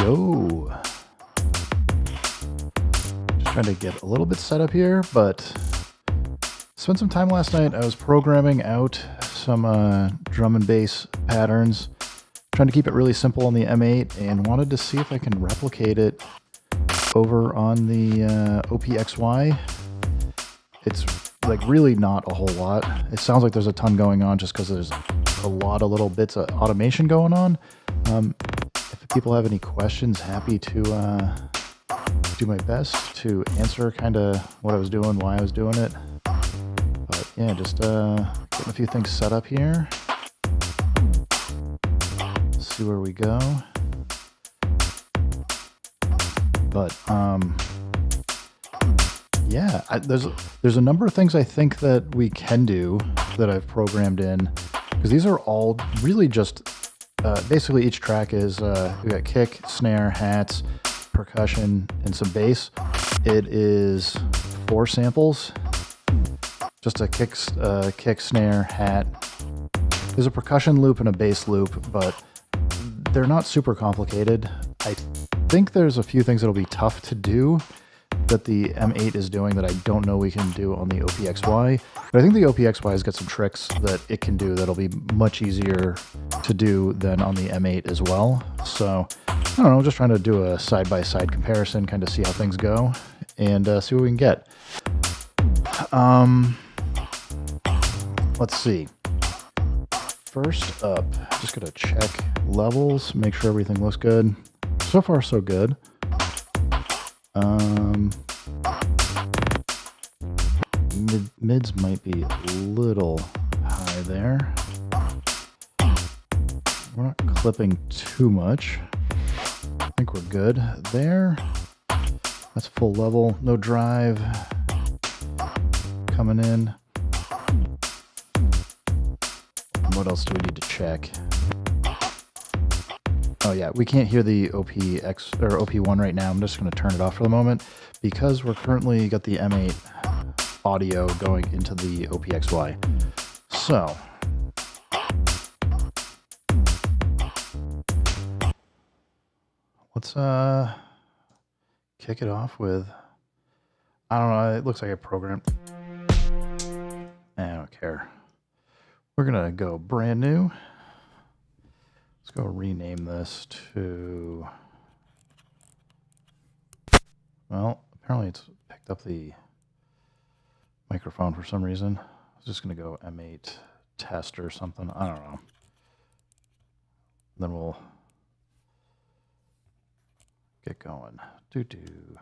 go. Just trying to get a little bit set up here, but spent some time last night. I was programming out some drum and bass patterns, trying to keep it really simple on the M8, and wanted to see if I can replicate it over on the OP-XY. It's like really not a whole lot. It sounds like there's a ton going on just because there's a lot of little bits of automation going on. If people have any questions, happy to do my best to answer kind of what I was doing, why I was doing it. But yeah, just getting a few things set up here. See where we go. But yeah, there's a number of things I think that we can do that I've programmed in, because these are all really just basically each track is we got kick, snare, hats, percussion, and some bass. It is 4 samples, just a kick, snare, hat. There's a percussion loop and a bass loop, but they're not super complicated. I think there's a few things that'll be tough to do that the M8 is doing that I don't know we can do on the OP-XY. But I think the OP-XY has got some tricks that it can do that'll be much easier to do than on the M8 as well. So, I don't know, just trying to do a side-by-side comparison, kind of see how things go, and see what we can get. Let's see. First up, just gonna check levels, make sure everything looks good. So far, so good. Mids might be a little high there. We're not clipping too much. I think we're good there. That's full level, no drive coming in. What else do we need to check? Oh yeah, we can't hear the OP1 right now. I'm just going to turn it off for the moment because we're currently got the M8 audio going into the OP-XY. So let's kick it off with, I don't know, it looks like I programmed. I don't care. We're gonna go brand new. Let's go rename this to, well, apparently it's picked up the microphone for some reason. I was just going to go M8 test or something. I don't know. Then we'll get going. Do-do.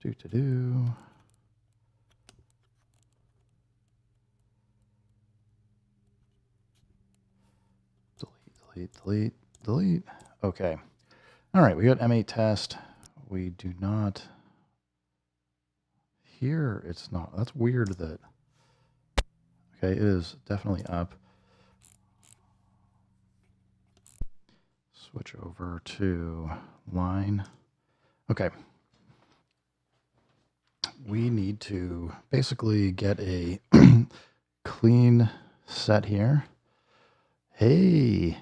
Do-do-do. Delete, delete. Okay. All right, we got M8 test. We do not hear, it's not. That's weird that, okay, it is definitely up. Switch over to line. Okay. We need to basically get a clean set here. Hey,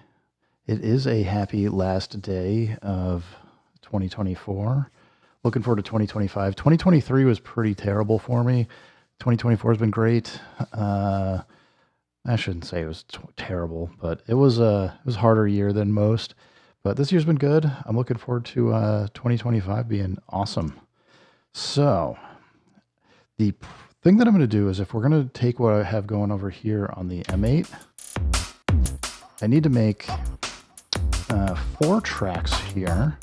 it is a happy last day of 2024. Looking forward to 2025. 2023 was pretty terrible for me. 2024 has been great. I shouldn't say it was terrible, but it was a harder year than most. But this year's been good. I'm looking forward to 2025 being awesome. So the thing that I'm going to do is, if we're going to take what I have going over here on the M8, I need to make 4 tracks here.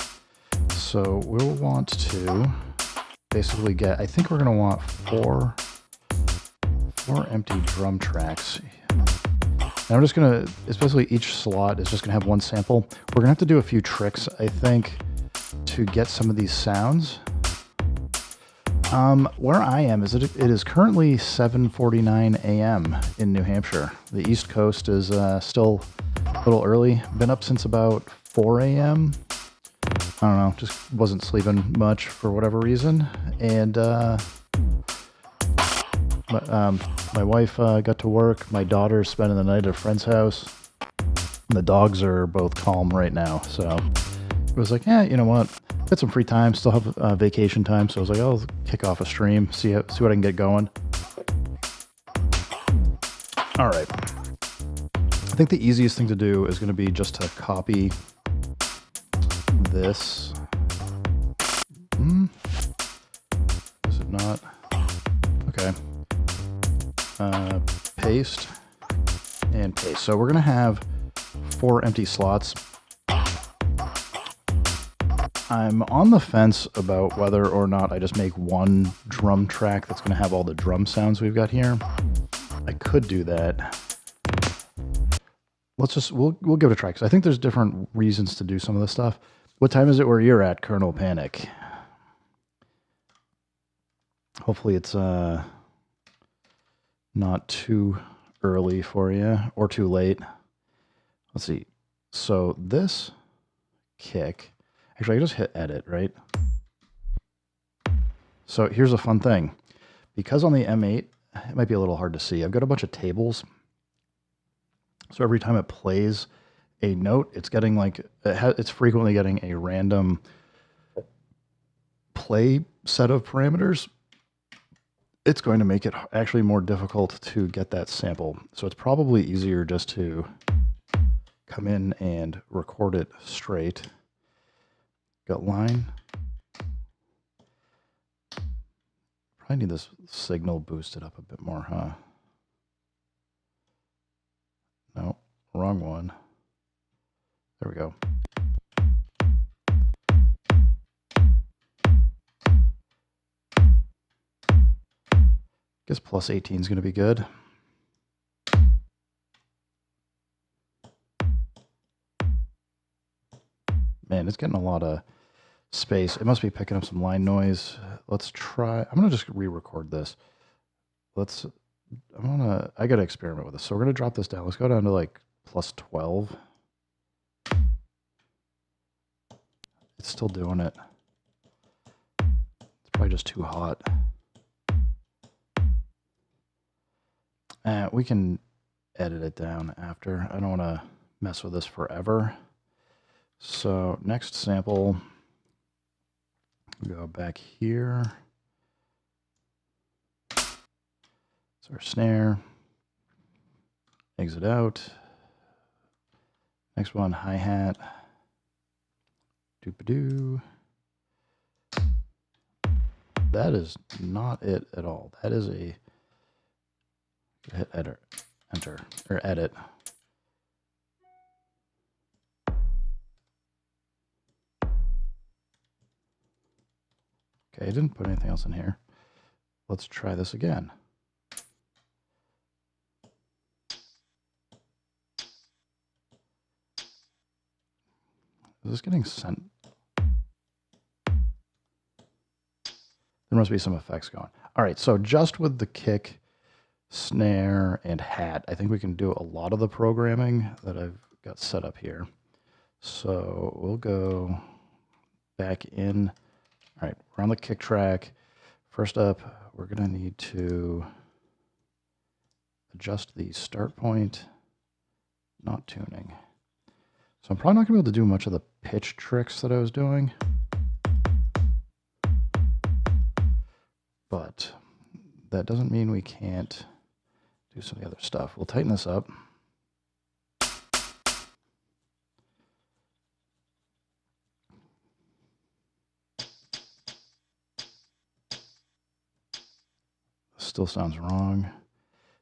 So we'll want to basically get, I think we're going to want 4 empty drum tracks. And I'm just going to, especially each slot is just going to have 1 sample. We're going to have to do a few tricks, I think, to get some of these sounds. Where I am is it is currently 7:49 a.m. in New Hampshire. The East Coast is still a little early. Been up since about 4 a.m. I don't know, just wasn't sleeping much for whatever reason. And my wife got to work. My daughter's spending the night at a friend's house. The dogs are both calm right now, so was like, yeah, you know what? Got some free time, still have vacation time, so I was like, I'll kick off a stream, see what I can get going. All right. I think the easiest thing to do is going to be just to copy this. Is it not? Okay. Paste and paste. So we're going to have 4 empty slots. I'm on the fence about whether or not I just make one drum track that's going to have all the drum sounds we've got here. I could do that. We'll give it a try, because I think there's different reasons to do some of this stuff. What time is it where you're at, Colonel Panic? Hopefully it's not too early for you or too late. Let's see. So this kick, actually I just hit edit, right? So here's a fun thing. Because on the M8, it might be a little hard to see. I've got a bunch of tables. So every time it plays a note, it's getting like, it's frequently getting a random play set of parameters. It's going to make it actually more difficult to get that sample. So it's probably easier just to come in and record it straight. Got line. Probably need this signal boosted up a bit more, huh? No, wrong one. There we go. Guess plus 18 is going to be good. Man, it's getting a lot of space. It must be picking up some line noise. Let's try. I'm going to just re-record this. I got to experiment with this. So we're going to drop this down. Let's go down to like plus 12. It's still doing it. It's probably just too hot. We can edit it down after. I don't want to mess with this forever. So next sample, go back here. It's our snare. Exit out. Next one, hi-hat. Doop-a-doo. That is not it at all. That is a... Hit enter, or edit. Okay, I didn't put anything else in here. Let's try this again. Is this getting sent? There must be some effects going. All right, so just with the kick, snare, and hat, I think we can do a lot of the programming that I've got set up here. So we'll go back in. All right, we're on the kick track. First up, we're going to need to adjust the start point, not tuning. So I'm probably not going to be able to do much of the pitch tricks that I was doing. But that doesn't mean we can't do some of the other stuff. We'll tighten this up. Still sounds wrong.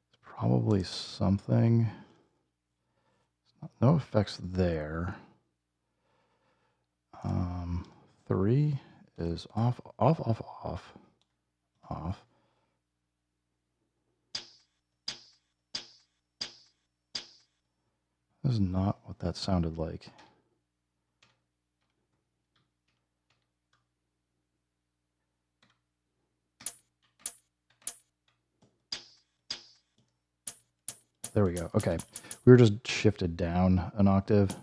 It's probably something. No effects there. 3 is off, off, off, off, off. This is not what that sounded like. There we go. Okay. We were just shifted down an octave.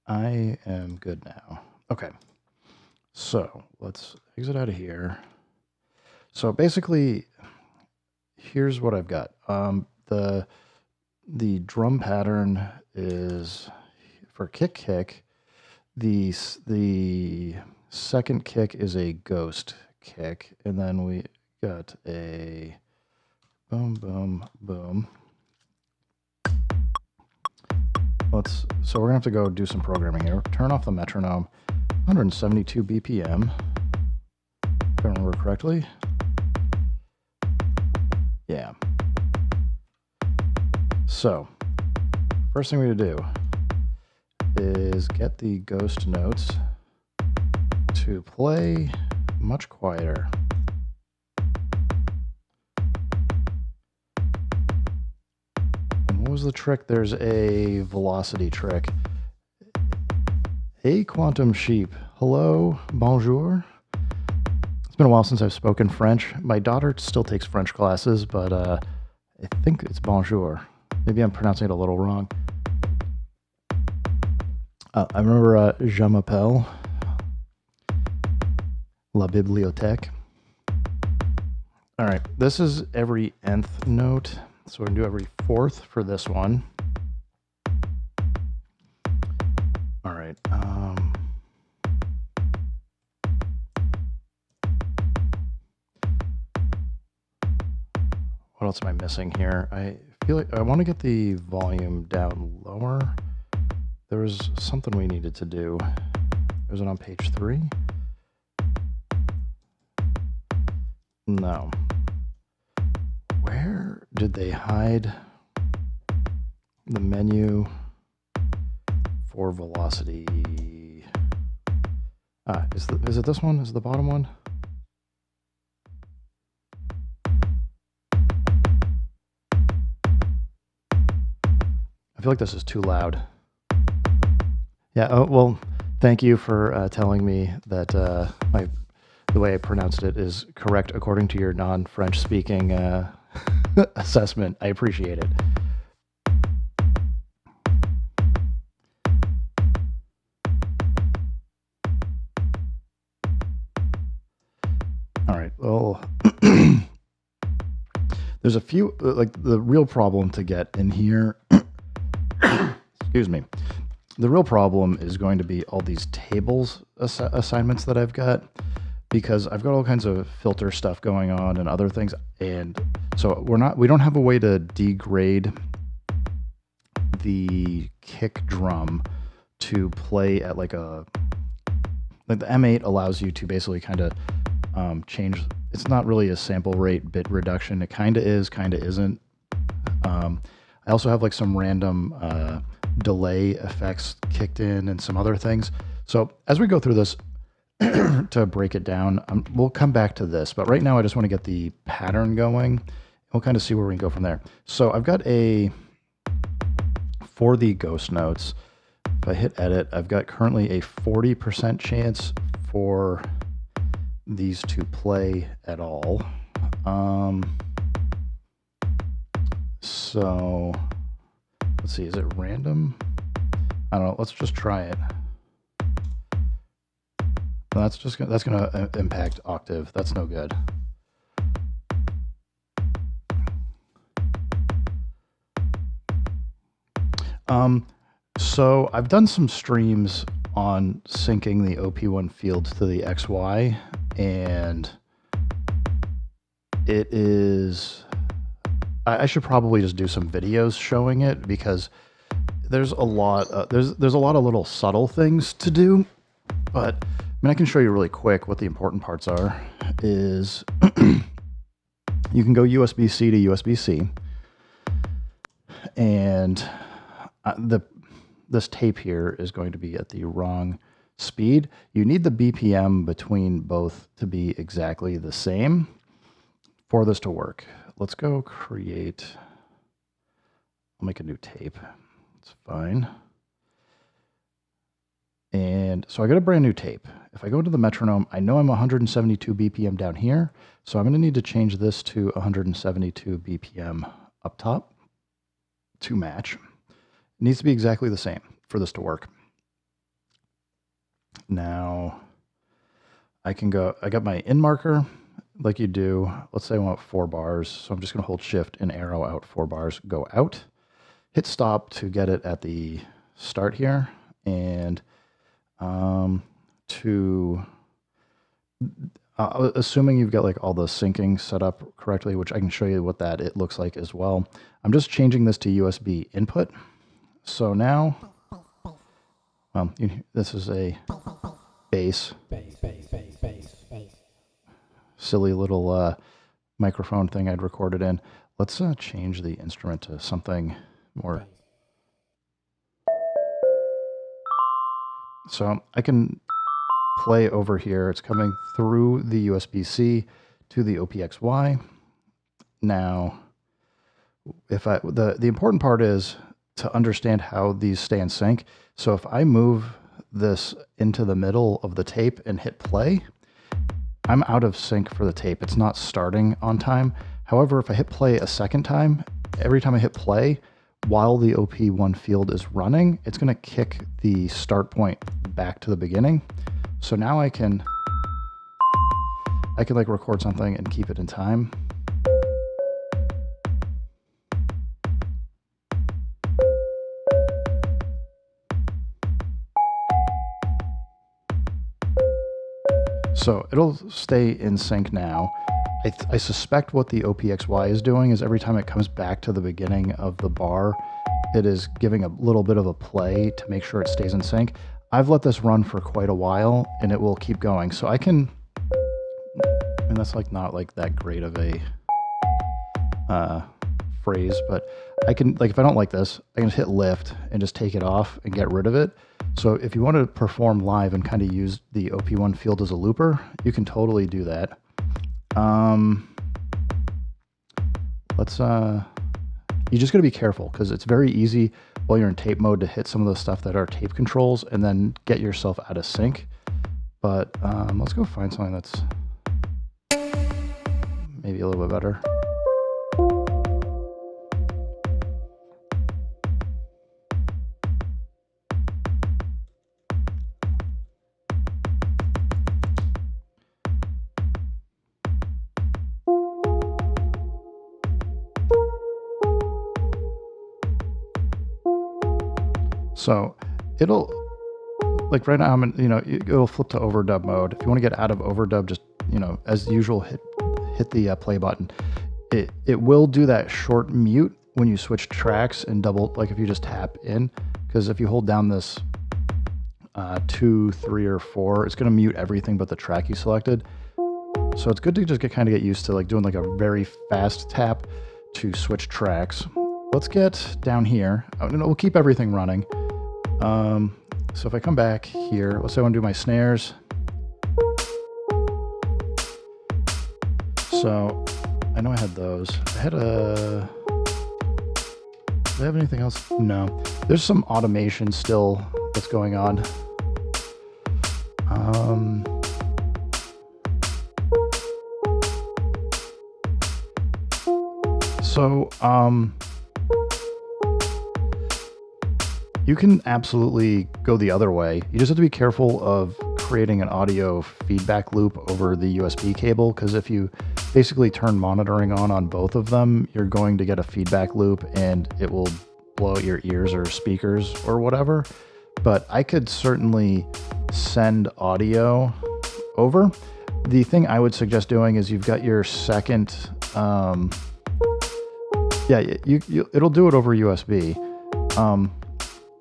I am good now. Okay. So let's exit out of here. So basically, here's what I've got. The drum pattern is for kick, the second kick is a ghost kick, and then we got a boom, boom, boom. So we're gonna have to go do some programming here. Turn off the metronome, 172 BPM, if I remember correctly. Yeah. So, first thing we need to do is get the ghost notes to play much quieter. And what was the trick? There's a velocity trick. Hey, Quantum Sheep. Hello, bonjour. It's been a while since I've spoken French. My daughter still takes French classes, but I think it's bonjour. Maybe I'm pronouncing it a little wrong. I remember Je m'appelle La bibliothèque. All right, this is every nth note. So we're gonna do every fourth for this one. All right. What else am I missing here? I feel like I want to get the volume down lower. There was something we needed to do. Was it on page 3? No. Where did they hide the menu for velocity? Is it this one? Is it the bottom one? I feel like this is too loud. Yeah, oh, well, thank you for telling me that the way I pronounced it is correct according to your non-French speaking assessment. I appreciate it. All right, well, there's a few, like the real problem to get in here, excuse me, the real problem is going to be all these tables assignments that I've got, because I've got all kinds of filter stuff going on and other things, and so we don't have a way to degrade the kick drum to play at like the M8 allows you to basically kind of change. It's not really a sample rate bit reduction. It kind of is, kind of isn't. I also have like some random delay effects kicked in and some other things. So as we go through this, to break it down, we'll come back to this, but right now I just want to get the pattern going. We'll kind of see where we can go from there. So I've got for the ghost notes, if I hit edit, I've got currently a 40% chance for these to play at all. So let's see, is it random? I don't know, let's just try it. That's gonna impact octave. That's no good. So I've done some streams on syncing the OP1 fields to the XY, and it is. I should probably just do some videos showing it, because there's a lot. There's a lot of little subtle things to do, but. I mean, I can show you really quick what the important parts are. Is you can go USB-C to USB-C, and this tape here is going to be at the wrong speed. You need the BPM between both to be exactly the same for this to work. Let's go create. I'll make a new tape. It's fine. And so I got a brand new tape. If I go to the metronome, I know I'm 172 BPM down here, so I'm going to need to change this to 172 BPM up top to match. It needs to be exactly the same for this to work. Now, I got my in marker, like you do. Let's say I want 4 bars, so I'm just going to hold shift and arrow out 4 bars, go out, hit stop to get it at the start here. and assuming you've got like all the syncing set up correctly, which I can show you what it looks like as well. I'm just changing this to USB input. So now, this is a bass. Silly little microphone thing I'd recorded in. Let's change the instrument to something more. So I can play over here. It's coming through the USB-C to the OPXY. Now, the important part is to understand how these stay in sync. So if I move this into the middle of the tape and hit play, I'm out of sync for the tape. It's not starting on time. However, if I hit play a second time, every time I hit play, while the OP1 field is running, it's going to kick the start point back to the beginning. So now I can like record something and keep it in time. So it'll stay in sync now. I suspect what the OPXY is doing is every time it comes back to the beginning of the bar, it is giving a little bit of a play to make sure it stays in sync. I've let this run for quite a while and it will keep going. So I can, and that's like not like that great of a phrase, but I can, like if I don't like this, I can just hit lift and just take it off and get rid of it. So if you want to perform live and kind of use the OP1 field as a looper, you can totally do that. You just got to be careful because it's very easy while you're in tape mode to hit some of the stuff that are tape controls and then get yourself out of sync. But let's go find something that's maybe a little bit better. So it'll, like right now, it'll flip to overdub mode. If you want to get out of overdub, just, as usual, hit the play button. It will do that short mute when you switch tracks and double, like if you just tap in, because if you hold down this 2, 3, or 4, it's going to mute everything but the track you selected. So it's good to just kind of get used to like doing like a very fast tap to switch tracks. Let's get down here. We'll keep everything running. So if I come back here, let's say I want to do my snares. So I know I had those. I had a, do I have anything else? No. There's some automation still that's going on. You can absolutely go the other way. You just have to be careful of creating an audio feedback loop over the USB cable, because if you basically turn monitoring on both of them, you're going to get a feedback loop and it will blow out your ears or speakers or whatever. But I could certainly send audio over. The thing I would suggest doing is you've got your second, it'll do it over USB.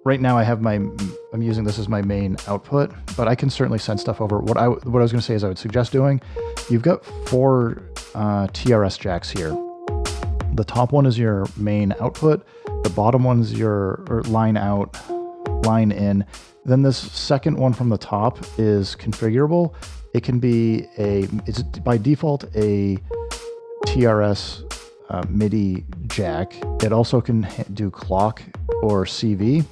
Right now I have I'm using this as my main output, but I can certainly send stuff over. What I was going to say is I would suggest doing, you've got 4 TRS jacks here. The top one is your main output. The bottom one's your line out, line in. Then this second one from the top is configurable. It can be it's by default a TRS MIDI jack. It also can do clock or CV.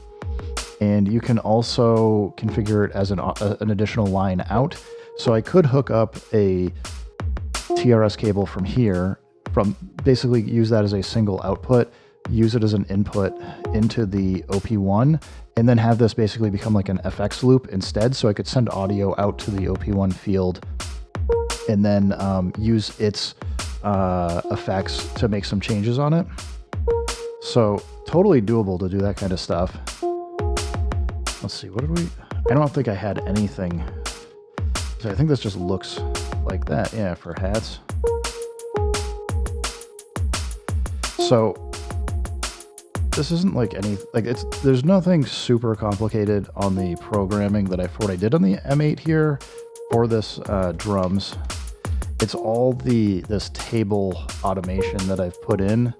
And you can also configure it as an additional line out. So I could hook up a TRS cable from here, basically use that as a single output, use it as an input into the OP1, and then have this basically become like an FX loop instead. So I could send audio out to the OP1 field and then use its effects to make some changes on it. So totally doable to do that kind of stuff. Let's see, what did we... I don't think I had anything. So I think this just looks like that. Yeah, for hats. So this isn't like any... Like, there's nothing super complicated on the programming that for what I did on the M8 here for this drums. It's all this table automation that I've put in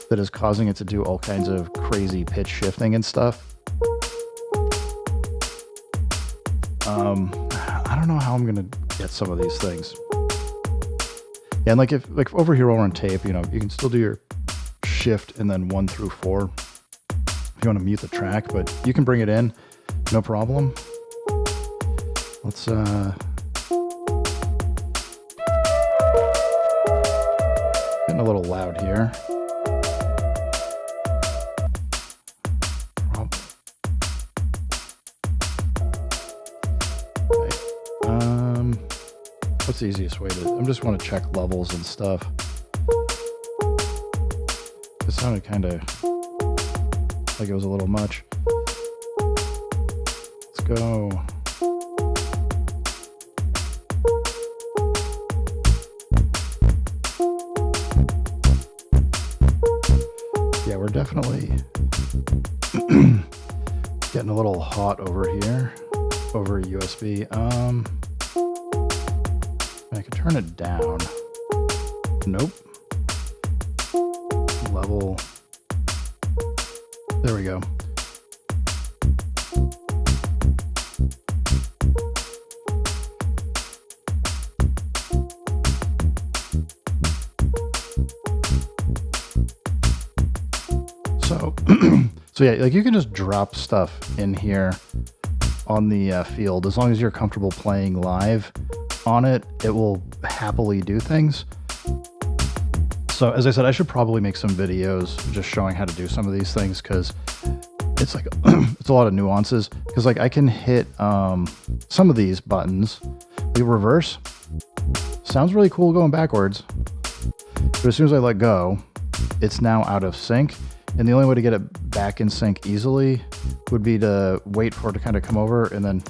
that is causing it to do all kinds of crazy pitch shifting and stuff. I don't know how I'm gonna get some of these things. Yeah, and like if over here on tape, you know, you can still do your shift and then 1 through 4 if you want to mute the track, but you can bring it in, no problem. Let's getting a little loud here. What's the easiest way to... I just want to check levels and stuff. It sounded kind of like it was a little much. Let's go. Yeah, we're definitely getting a little hot over here, over USB. I could turn it down. Nope. Level. There we go. So yeah, like you can just drop stuff in here on the field as long as you're comfortable playing live on it. It will happily do things. So as I said, I should probably make some videos just showing how to do some of these things, because it's like it's a lot of nuances. Because like I can hit some of these buttons. The reverse sounds really cool going backwards, but as soon as I let go, it's now out of sync. And the only way to get it back in sync easily would be to wait for it to kind of come over and then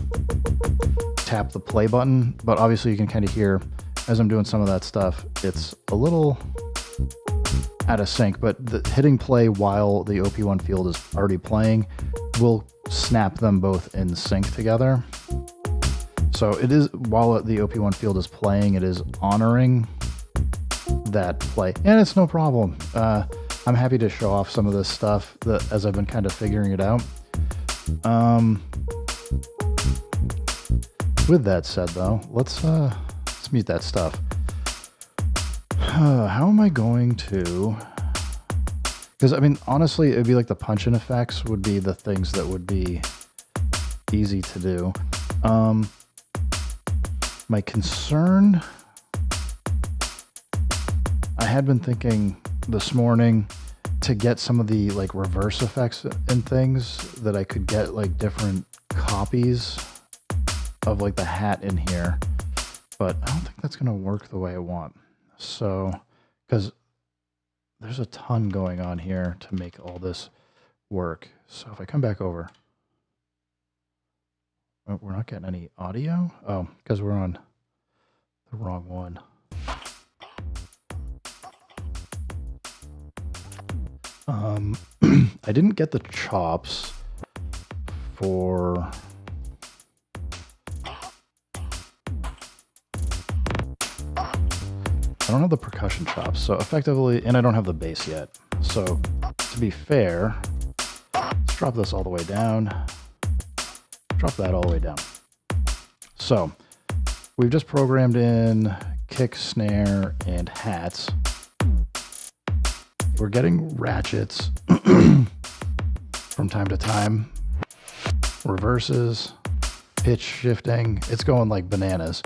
tap the play button. But obviously you can kind of hear as I'm doing some of that stuff, it's a little out of sync, but hitting play while the OP-1 field is already playing will snap them both in sync together. So it is, while the OP-1 field is playing, it is honoring that play, and it's no problem. I'm happy to show off some of this stuff as I've been kind of figuring it out. With that said, though, let's mute that stuff. How am I going to... Because, I mean, honestly, it'd be like the punch-in effects would be the things that would be easy to do. My concern... I had been thinking this morning to get some of the like reverse effects and things that I could get like different copies of like the hat in here, but I don't think that's gonna work the way I want. So, because there's a ton going on here to make all this work. So if I come back over, oh, we're not getting any audio. Oh, because we're on the wrong one. I didn't get the chops for... I don't have the percussion chops, so effectively, and I don't have the bass yet. So to be fair, let's drop this all the way down. Drop that all the way down. So we've just programmed in kick, snare, and hats. We're getting ratchets from time to time, reverses, pitch shifting. It's going like bananas.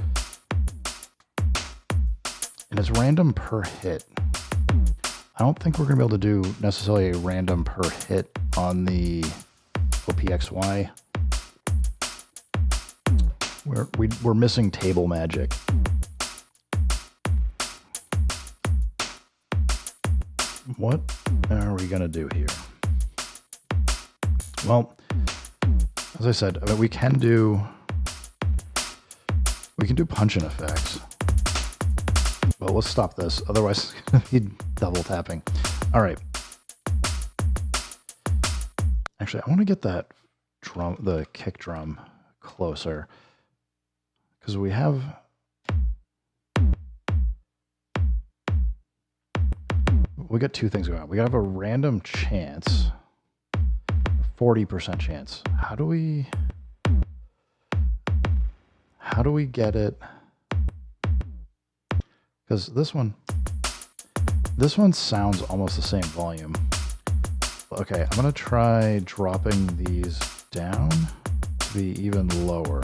And it's random per hit. I don't think we're going to be able to do necessarily a random per hit on the OPXY. We're missing table magic. What are we going to do here? Well, as I said, we can do punch-in effects. Well, let's stop this. Otherwise, it's going to be double tapping. All right. Actually, I want to get that drum, the kick drum, closer, because we got two things going on. We have a random chance, 40% chance. How do we get it? Because this one sounds almost the same volume. Okay, I'm gonna try dropping these down to be even lower.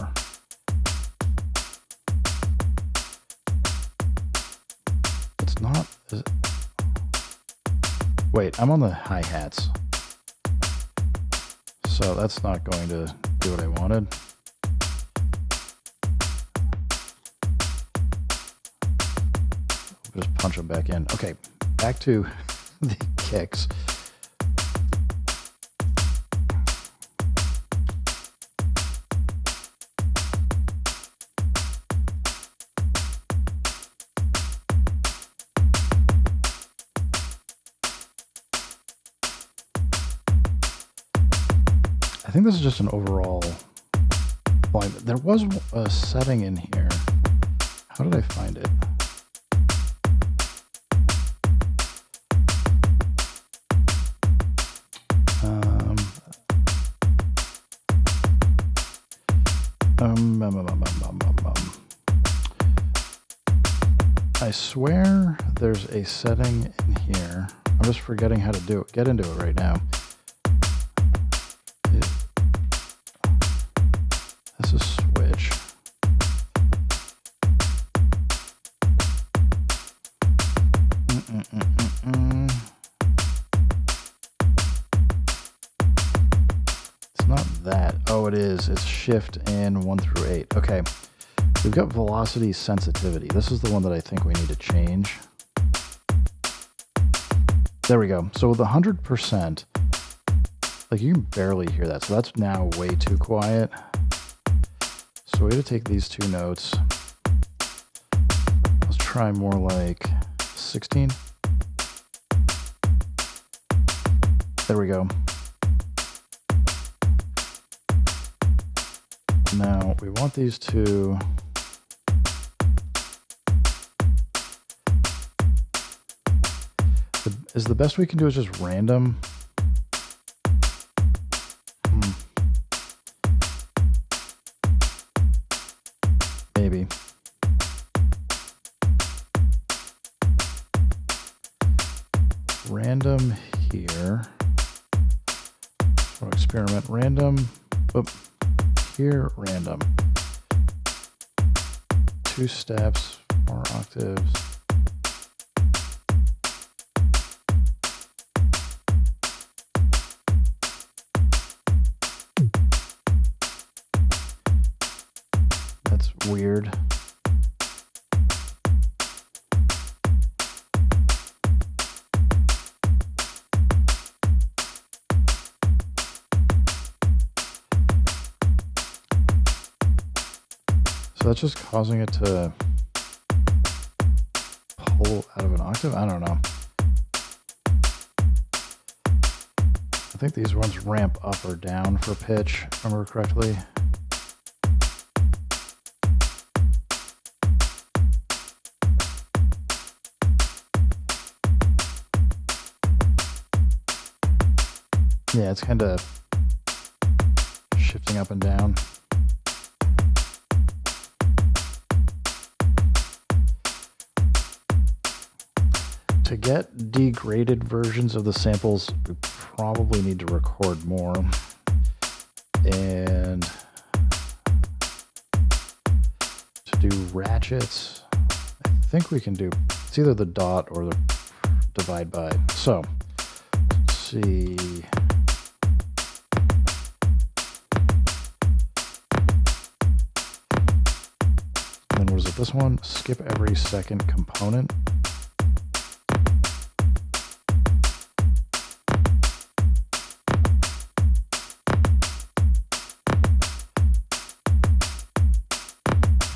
It's not. Wait, I'm on the hi-hats, so that's not going to do what I wanted. Just punch them back in. Okay, back to the kicks. I think this is just an overall volume. There was a setting in here. How did I find it? I swear there's a setting in here. I'm just forgetting how to do it. Get into it right now. This is switch. It's not that. Oh, it is. It's shift in 1 through 8. Okay. We've got velocity sensitivity. This is the one that I think we need to change. There we go. So with 100%, like you can barely hear that. So that's now way too quiet. So we got to take these two notes. Let's try more like 16. There we go. Now we want these two. Is the best we can do is just random? Maybe. Random here. So experiment random. Oop. Here, random. 2 steps, 4 octaves. That's weird. So that's just causing it to pull out of an octave? I don't know. I think these ones ramp up or down for pitch, if I remember correctly. Yeah, it's kind of shifting up and down. To get degraded versions of the samples, we probably need to record more. And to do ratchets, I think we can do, it's either the dot or the divide by. So, let's see. And then what is it? This one, skip every second component.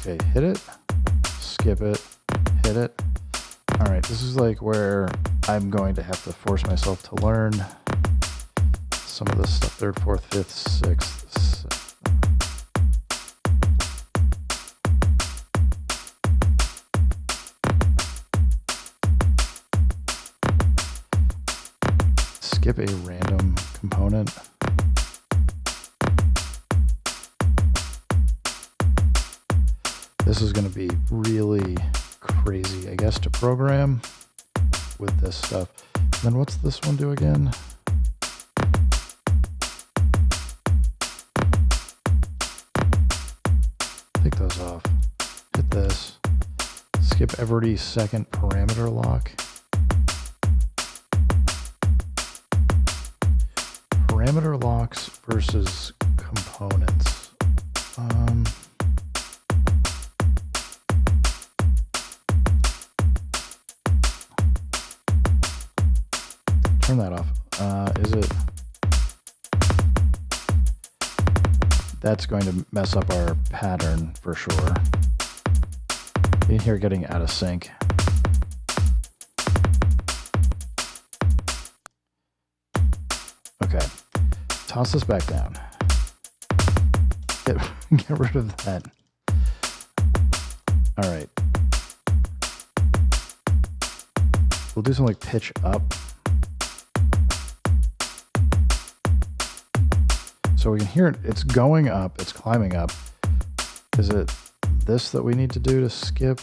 Okay, hit it, skip it, hit it. All right, this is like where I'm going to have to force myself to learn some of this stuff. 3rd, 4th, 5th, 6th. Skip a random component. This is going to be really crazy, I guess, to program with this stuff. And then what's this one do again? Take those off. Hit this. Skip every second parameter lock. Parameter locks versus components. Turn that off. Is it? That's going to mess up our pattern for sure. You hear getting out of sync. Okay. Toss this back down. Get rid of that. All right. We'll do something like pitch up. So we can hear it. It's going up. It's climbing up. Is it this that we need to do to skip?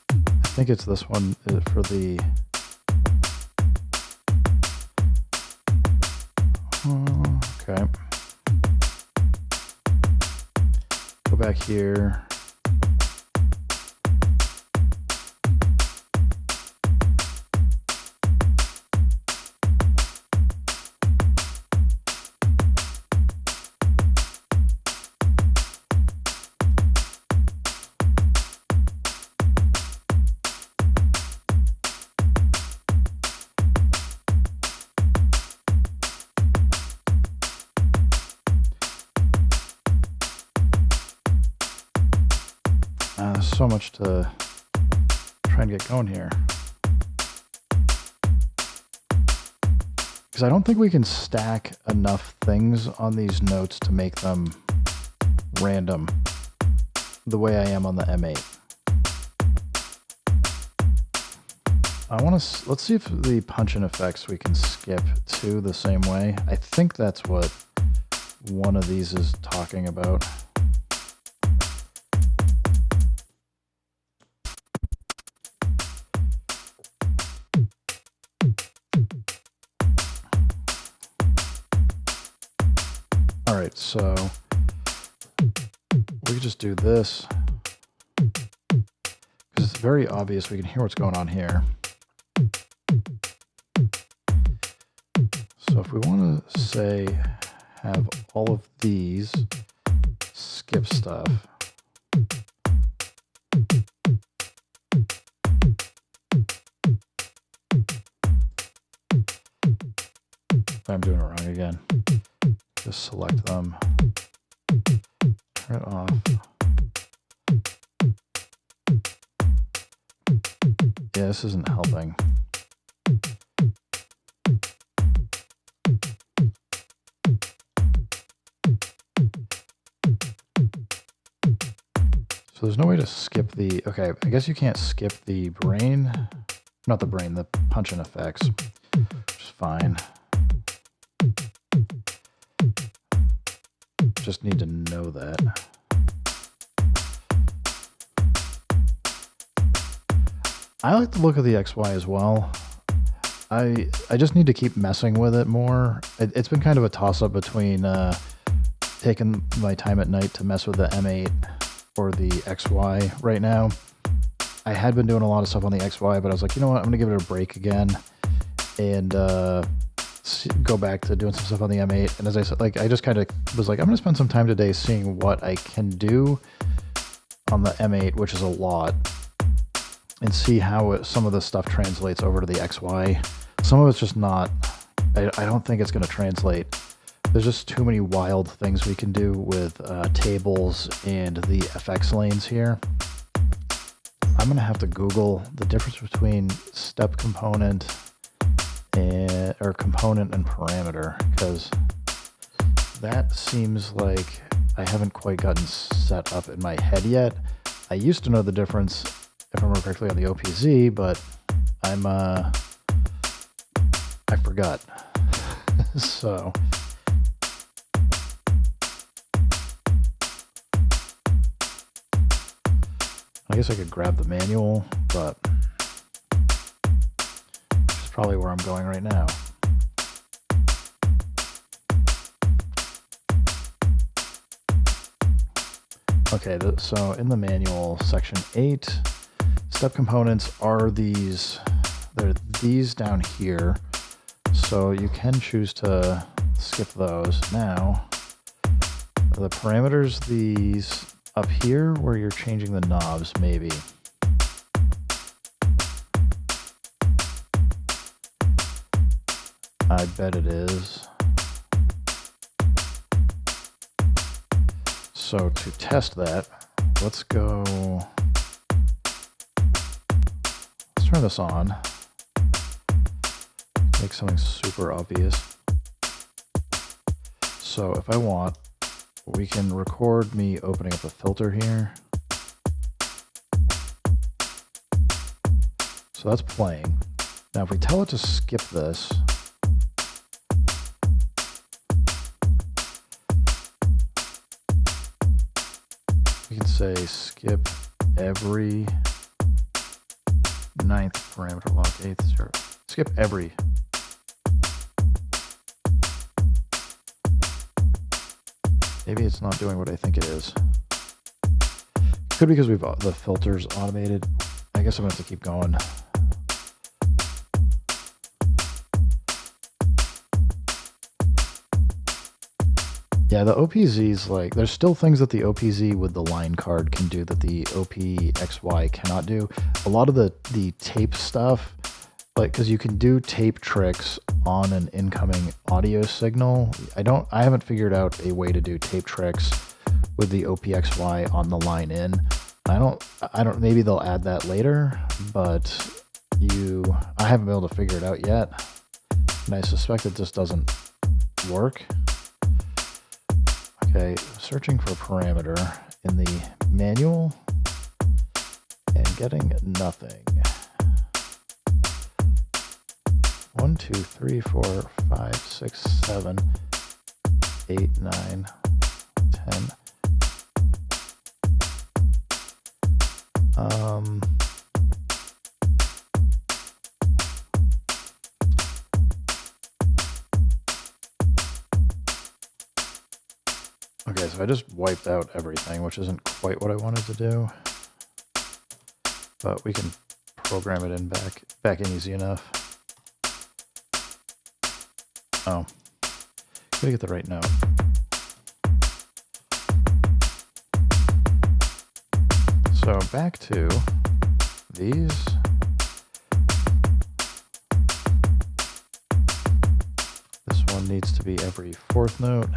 I think it's this one for the... Okay. Go back here. So much to try and get going here. Because I don't think we can stack enough things on these notes to make them random the way I am on the M8. Let's see if the punch-in effects we can skip to the same way. I think that's what one of these is talking about. All right, so we could just do this because it's very obvious. We can hear what's going on here. So if we want to say have all of these skip stuff, I'm doing it wrong again. Just select them, turn it off. Yeah, this isn't helping. So there's no way to skip the, okay, I guess you can't skip the brain, not the brain, the punch-in effects, which is fine. Just need to know that. I like the look of the XY as well. I just need to keep messing with it more. It's been kind of a toss-up between taking my time at night to mess with the M8 or the XY right now. I had been doing a lot of stuff on the XY, but I was like, you know what, I'm gonna give it a break again and go back to doing some stuff on the M8. And as I said, like, I just kind of was like, I'm gonna spend some time today seeing what I can do on the M8, which is a lot, and see how some of this stuff translates over to the XY. Some of it's just not I don't think it's going to translate. There's just too many wild things we can do with tables and the FX lanes here. I'm going to have to Google the difference between step component or component and parameter, because that seems like I haven't quite gotten set up in my head yet. I used to know the difference, if I remember correctly, on the OPZ, but I forgot. So I guess I could grab the manual, but which is probably where I'm going right now. Okay, so in the manual, section 8, step components are these. They're these down here, so you can choose to skip those. Now, the parameters, these up here where you're changing the knobs, maybe. I bet it is. So to test that, let's go, let's turn this on. Make something super obvious. So if I want, we can record me opening up a filter here. So that's playing. Now if we tell it to skip this, we can say skip every 9th parameter lock, 8th, 0th. Skip every. Maybe it's not doing what I think it is. Could be because we've the filters automated. I guess I'm gonna have to keep going. Yeah, the OPZ's like, there's still things that the OPZ with the line card can do that the OPXY cannot do. A lot of the tape stuff, like, because you can do tape tricks on an incoming audio signal. I haven't figured out a way to do tape tricks with the OPXY on the line in. I don't, maybe they'll add that later, but I haven't been able to figure it out yet. And I suspect it just doesn't work. Okay, searching for parameter in the manual and getting nothing. 1, 2, 3, 4, 5, 6, 7, 8, 9, 10. Okay, so I just wiped out everything, which isn't quite what I wanted to do, but we can program it in back in easy enough. Oh, gotta get the right note. So back to these. This one needs to be every 4th note.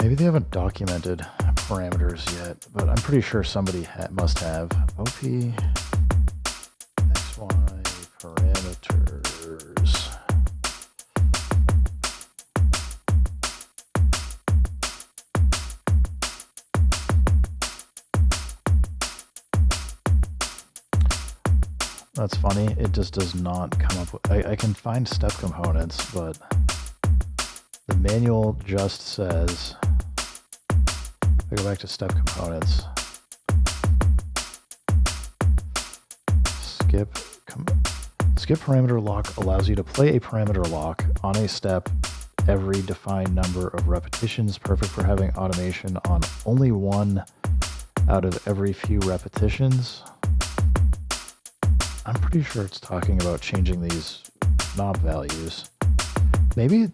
Maybe they haven't documented parameters yet, but I'm pretty sure somebody must have. OP XY parameters. That's funny. It just does not come up with. I can find step components, but the manual just says. I go back to step components. Skip parameter lock allows you to play a parameter lock on a step every defined number of repetitions, perfect for having automation on only one out of every few repetitions. I'm pretty sure it's talking about changing these knob values. Maybe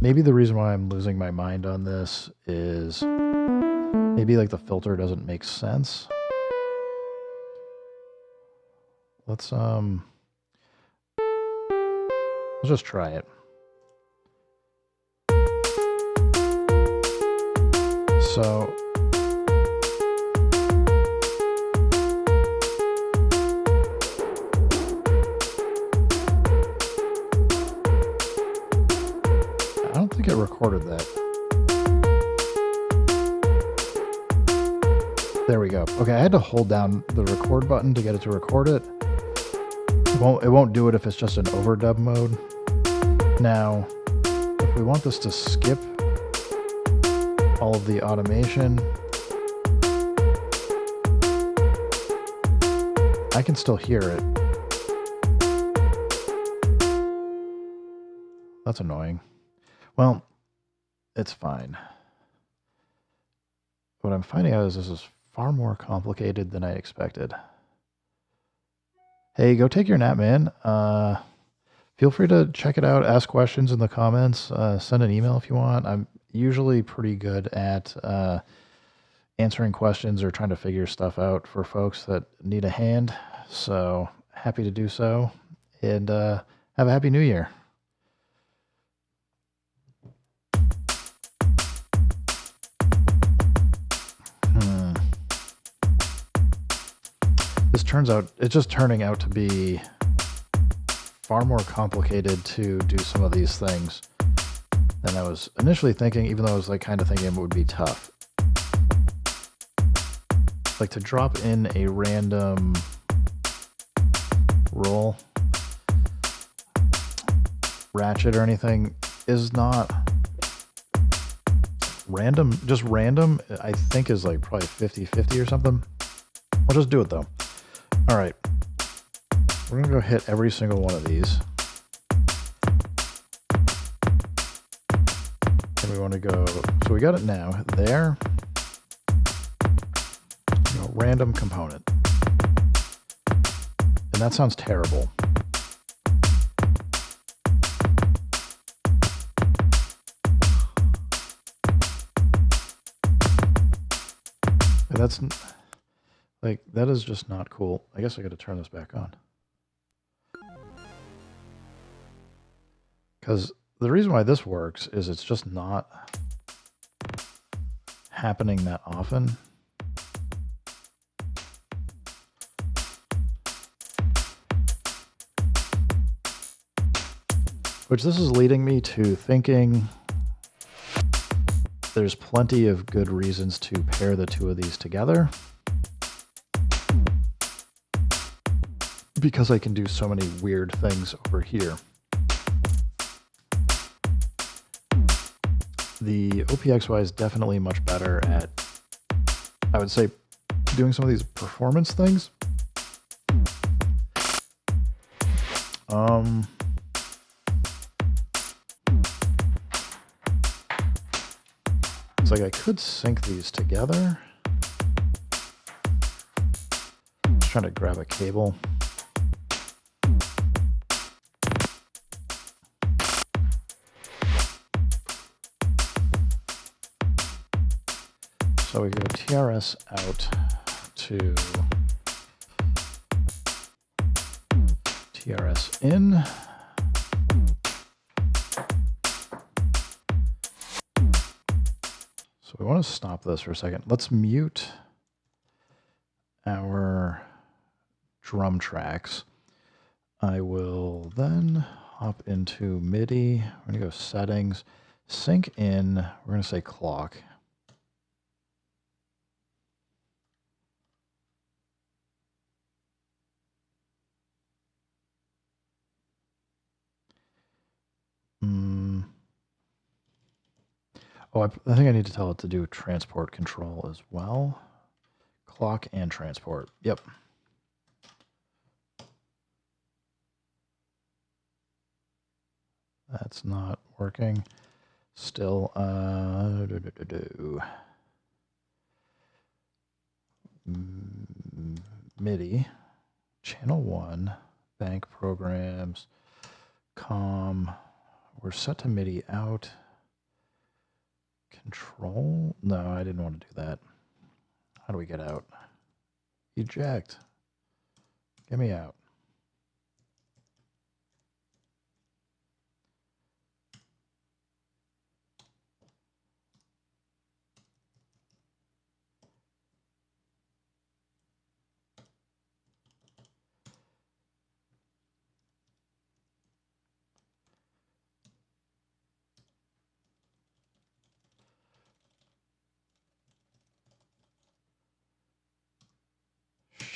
the reason why I'm losing my mind on this is maybe like the filter doesn't make sense. Let's Let's just try it. So I don't think it recorded that. There we go. Okay, I had to hold down the record button to get it to record it. It won't do it if it's just an overdub mode. Now, if we want this to skip all of the automation, I can still hear it. That's annoying. Well, it's fine. What I'm finding out is this is far more complicated than I expected. Hey, go take your nap, man. Feel free to check it out, ask questions in the comments, send an email if you want. I'm usually pretty good at answering questions or trying to figure stuff out for folks that need a hand. So happy to do so. And have a happy new year. It's just turning out to be far more complicated to do some of these things than I was initially thinking, even though I was like kind of thinking it would be tough. Like to drop in a random roll, ratchet or anything is not random. Just random, I think is like probably 50-50 or something. I'll just do it though. All right, we're gonna go hit every single one of these. And we want to go, so we got it now, there. Random component. And that sounds terrible. And that's... like, that is just not cool. I guess I got to turn this back on. Because the reason why this works is it's just not happening that often. Which this is leading me to thinking there's plenty of good reasons to pair the two of these together. Because I can do so many weird things over here. The OPXY is definitely much better at, I would say, doing some of these performance things. It's like I could sync these together. Just trying to grab a cable. So we go TRS out to TRS in. So we want to stop this for a second. Let's mute our drum tracks. I will then hop into MIDI. We're going to go settings, sync in. We're going to say clock. Oh, I think I need to tell it to do transport control as well. Clock and transport. Yep. That's not working. Still, MIDI, channel 1, bank programs, COM. We're set to MIDI out. Control? No, I didn't want to do that. How do we get out? Eject. Get me out.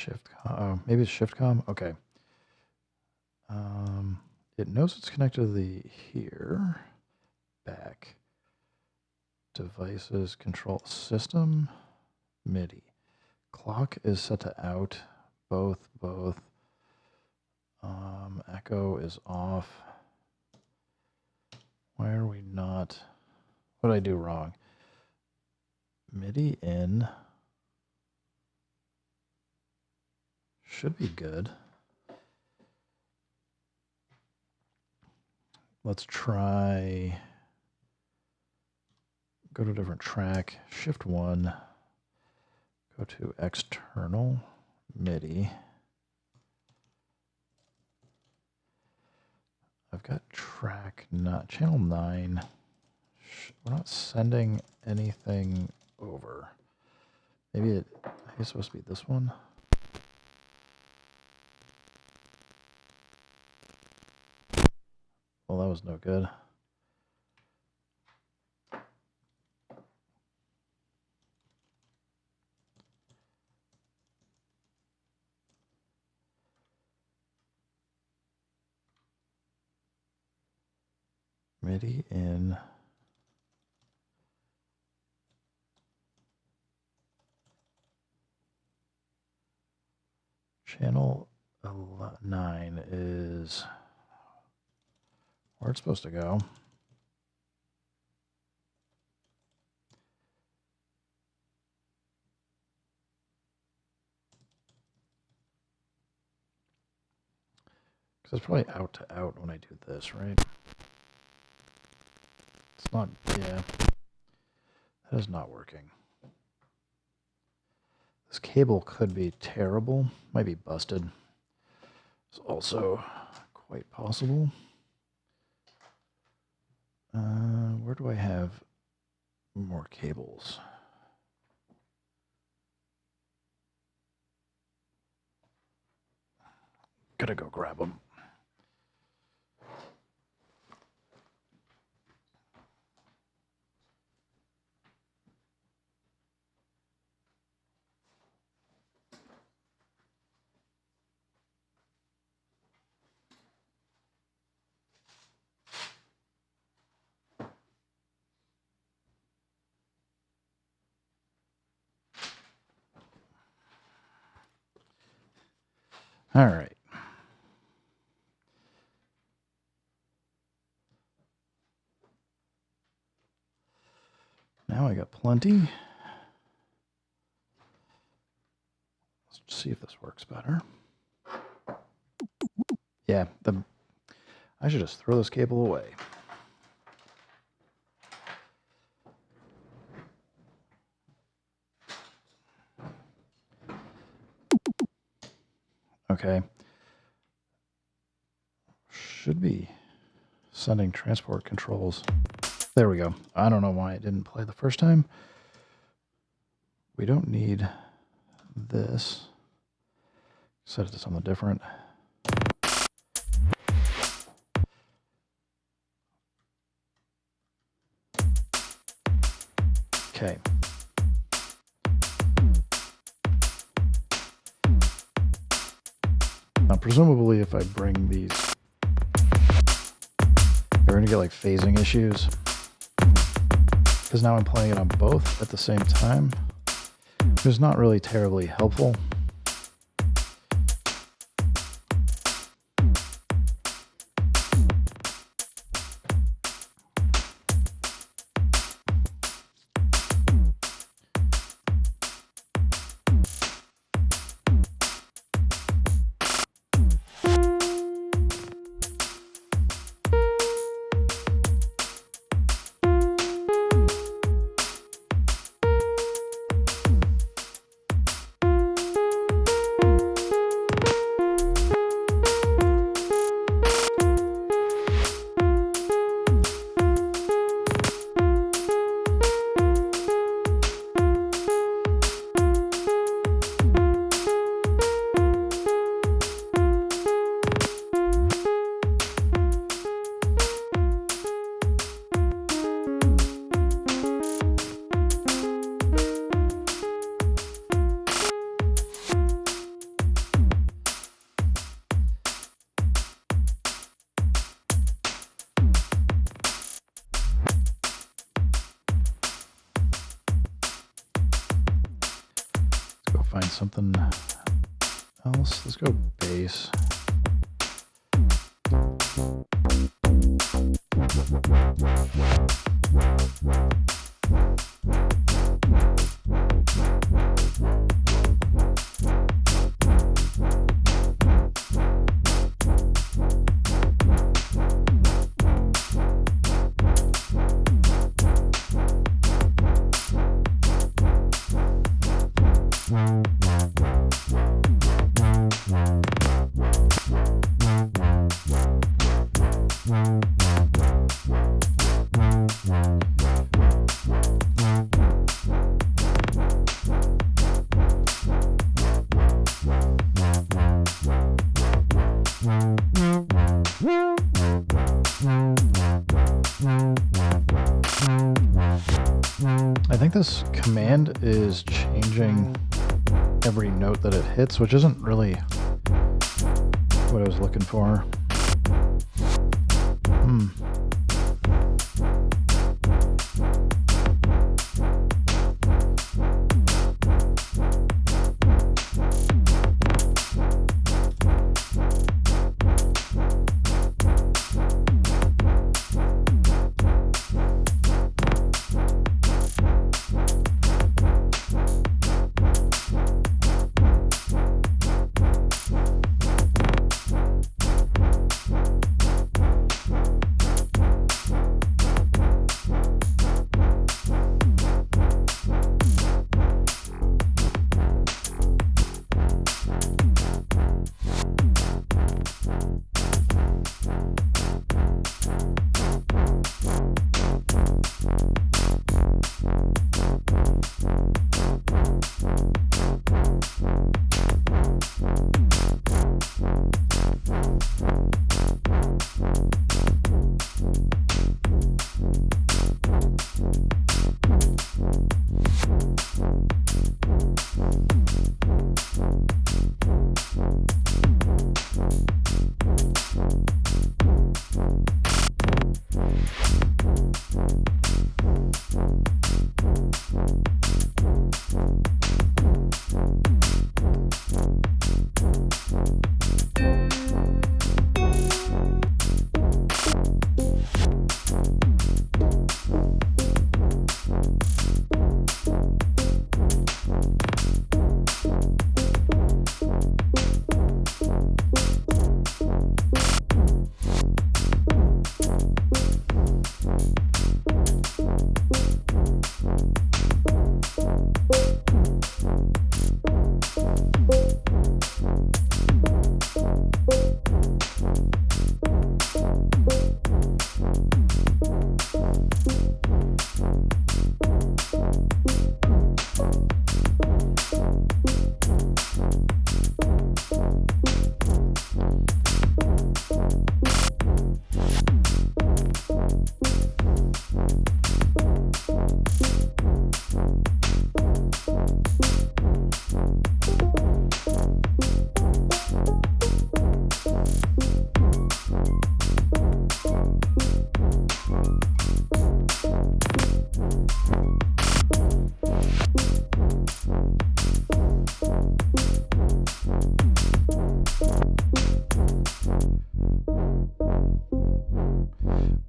Shift, maybe it's shift com. Okay. It knows it's connected to the here. Back. Devices, control system, MIDI. Clock is set to out. Both. Echo is off. Why are we not? What did I do wrong? MIDI in. Should be good. Let's try, go to a different track, Shift 1, go to external, MIDI. I've got track, not channel 9. We're not sending anything over. Maybe it's supposed to be this one. Well, that was no good. MIDI in. Channel 9 is where it's supposed to go. Because it's probably out to out when I do this, right? It's not, yeah. That is not working. This cable could be terrible. Might be busted. It's also quite possible. Where do I have more cables? Gotta go grab them. All right. Now I got plenty. Let's see if this works better. Yeah, I should just throw this cable away. Okay. Should be sending transport controls. There we go. I don't know why it didn't play the first time. We don't need this. Set it to something different. Okay. Now, presumably, if I bring these, they're going to get like phasing issues. Because now I'm playing it on both at the same time. Which is not really terribly helpful. something else. Let's go bass. I think this command is changing every note that it hits, which isn't really what I was looking for.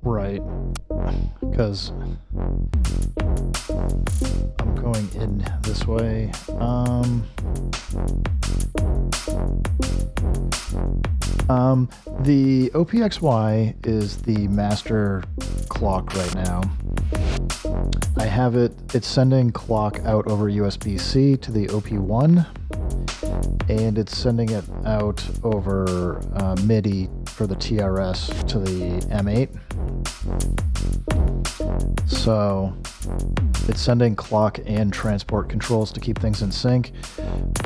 Right, because I'm going in this way. The OPXY is the master clock right now. I have it's sending clock out over USB-C to the OP-1, and it's sending it out over MIDI for the TRS to the M8. So it's sending clock and transport controls to keep things in sync.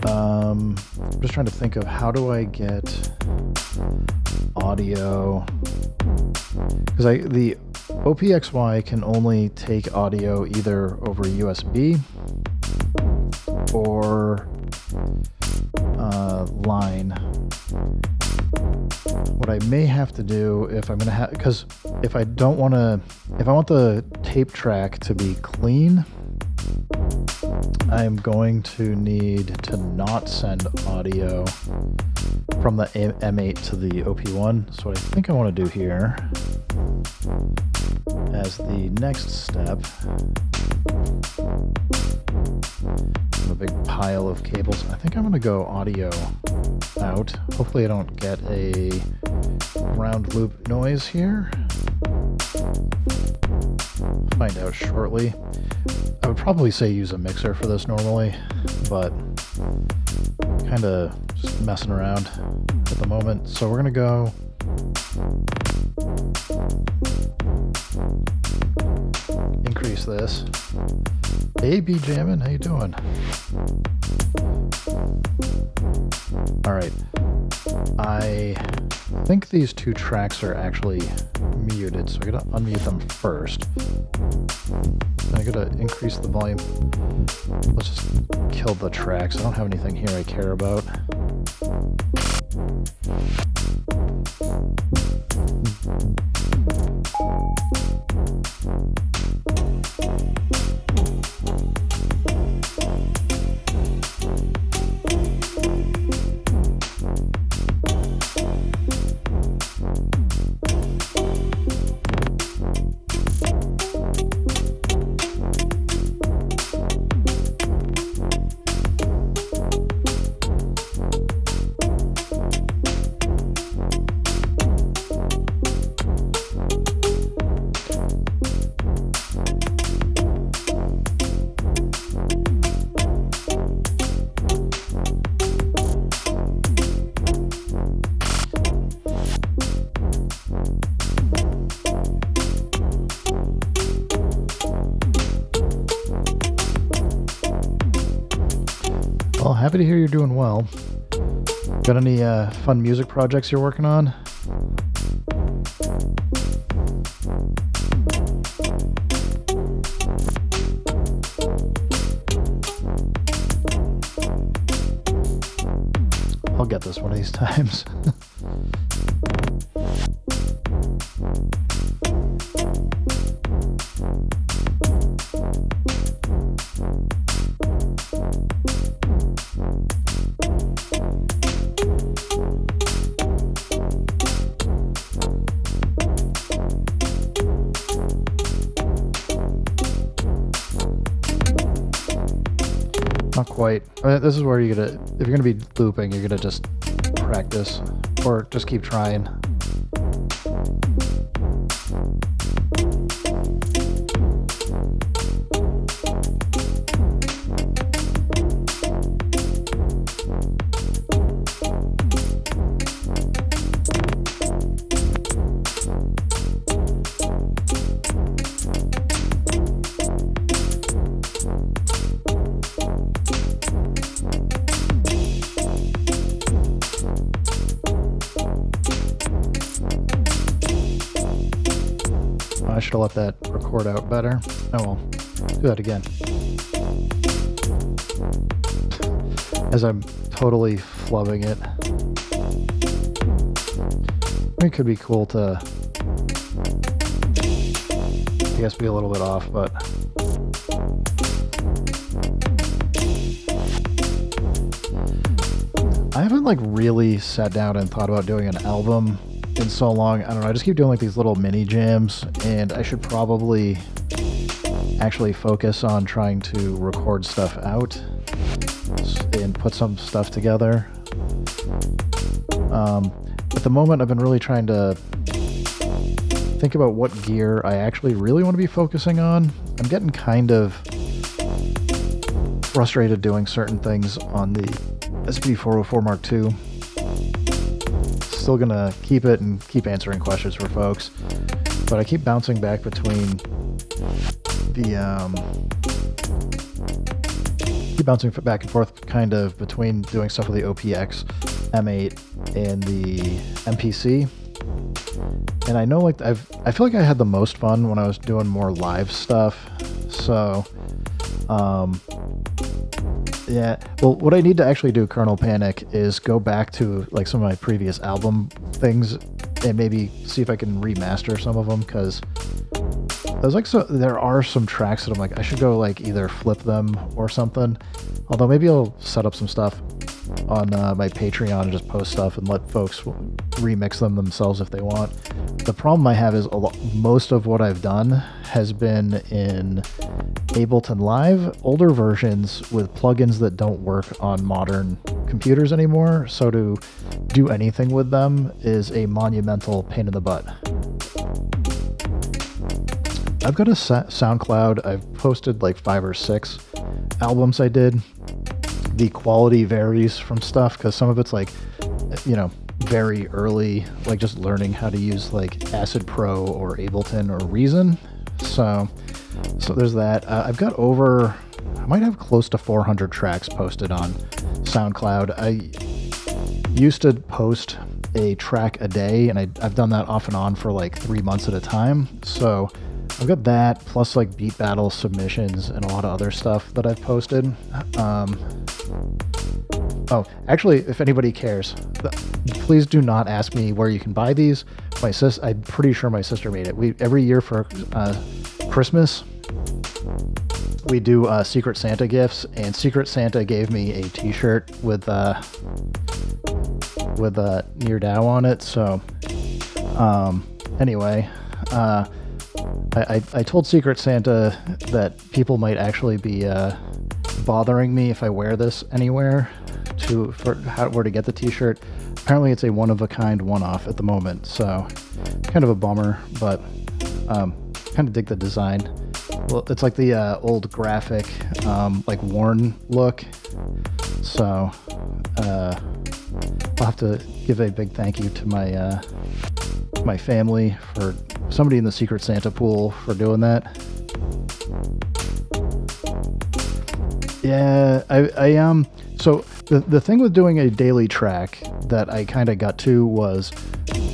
I'm just trying to think of how do I get audio, because the OPXY can only take audio either over USB or line. What I may have to do if I'm gonna have, because if I want the tape track to be clean, I'm going to need to not send audio from the M8 to the OP1. So what I think I want to do here as the next step, a big pile of cables. I think I'm going to go audio out. Hopefully I don't get a round loop noise here. Find out shortly. I would probably say use a mixer for this normally, but kind of just messing around at the moment. So we're going to go increase this. Hey, B Jammin', how you doing? All right. I think these two tracks are actually muted, so I gotta unmute them first. I gotta increase the volume. Let's just kill the tracks. I don't have anything here I care about. Well, happy to hear you're doing well. Got any fun music projects you're working on? I'll get this one of these times. Not quite. This is where you're gonna, if you're gonna be looping, you're gonna just practice or just keep trying. I should have let that record out better. Oh well, do that again. As I'm totally flubbing it. It could be cool to, I guess, be a little bit off, but I haven't like really sat down and thought about doing an album in so long. I don't know, I just keep doing like these little mini jams, and I should probably actually focus on trying to record stuff out and put some stuff together. At the moment, I've been really trying to think about what gear I actually really want to be focusing on. I'm getting kind of frustrated doing certain things on the SP404 Mark II. Still gonna keep it and keep answering questions for folks, but I keep bouncing back between the keep bouncing back and forth kind of between doing stuff with the OPX M8 and the MPC. And I know, like, I feel like I had the most fun when I was doing more live stuff. So yeah, well, what I need to actually do, Colonel Panic, is go back to like some of my previous album things and maybe see if I can remaster some of them, because there's like, so there are some tracks that I'm like, I should go like either flip them or something. Although maybe I'll set up some stuff on my Patreon and just post stuff and let folks remix them themselves if they want. The problem I have is most of what I've done has been in Ableton Live, older versions with plugins that don't work on modern computers anymore. So to do anything with them is a monumental pain in the butt. I've got a SoundCloud. I've posted like 5 or 6 albums I did. The quality varies from stuff because some of it's like, you know, very early, like just learning how to use like Acid Pro or Ableton or Reason. So there's that. I've got I might have close to 400 tracks posted on SoundCloud. I used to post a track a day, and I've done that off and on for like 3 months at a time. So I've got that, plus like beat battle submissions and a lot of other stuff that I've posted. Oh, actually, if anybody cares, please do not ask me where you can buy these. I'm pretty sure my sister made it. Every year for Christmas, we do Secret Santa gifts, and Secret Santa gave me a T-shirt with Near Dow on it. So anyway, I told Secret Santa that people might actually be bothering me if I wear this anywhere where to get the T-shirt. Apparently it's a one-of-a-kind one-off at the moment, so kind of a bummer, but kind of dig the design. Well, it's like the old graphic, like worn look. So I'll have to give a big thank you to my family, for somebody in the Secret Santa pool, for doing that. Yeah, I so the thing with doing a daily track that I kind of got to was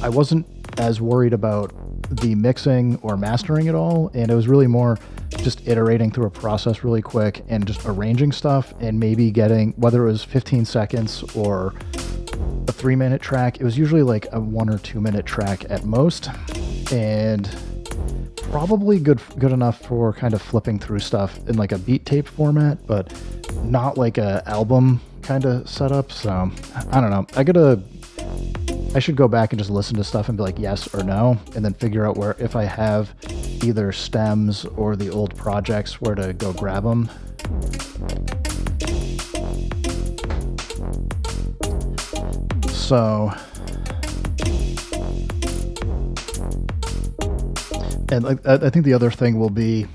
I wasn't as worried about the mixing or mastering at all, and it was really more just iterating through a process really quick and just arranging stuff, and maybe getting, whether it was 15 seconds or a 3-minute track, it was usually like a 1 or 2 minute track at most, and probably good enough for kind of flipping through stuff in like a beat tape format, but not like a album kind of setup. So I don't know. I should go back and just listen to stuff and be like yes or no, and then figure out where, if I have either stems or the old projects, where to go grab them. So, and I think the other thing will be,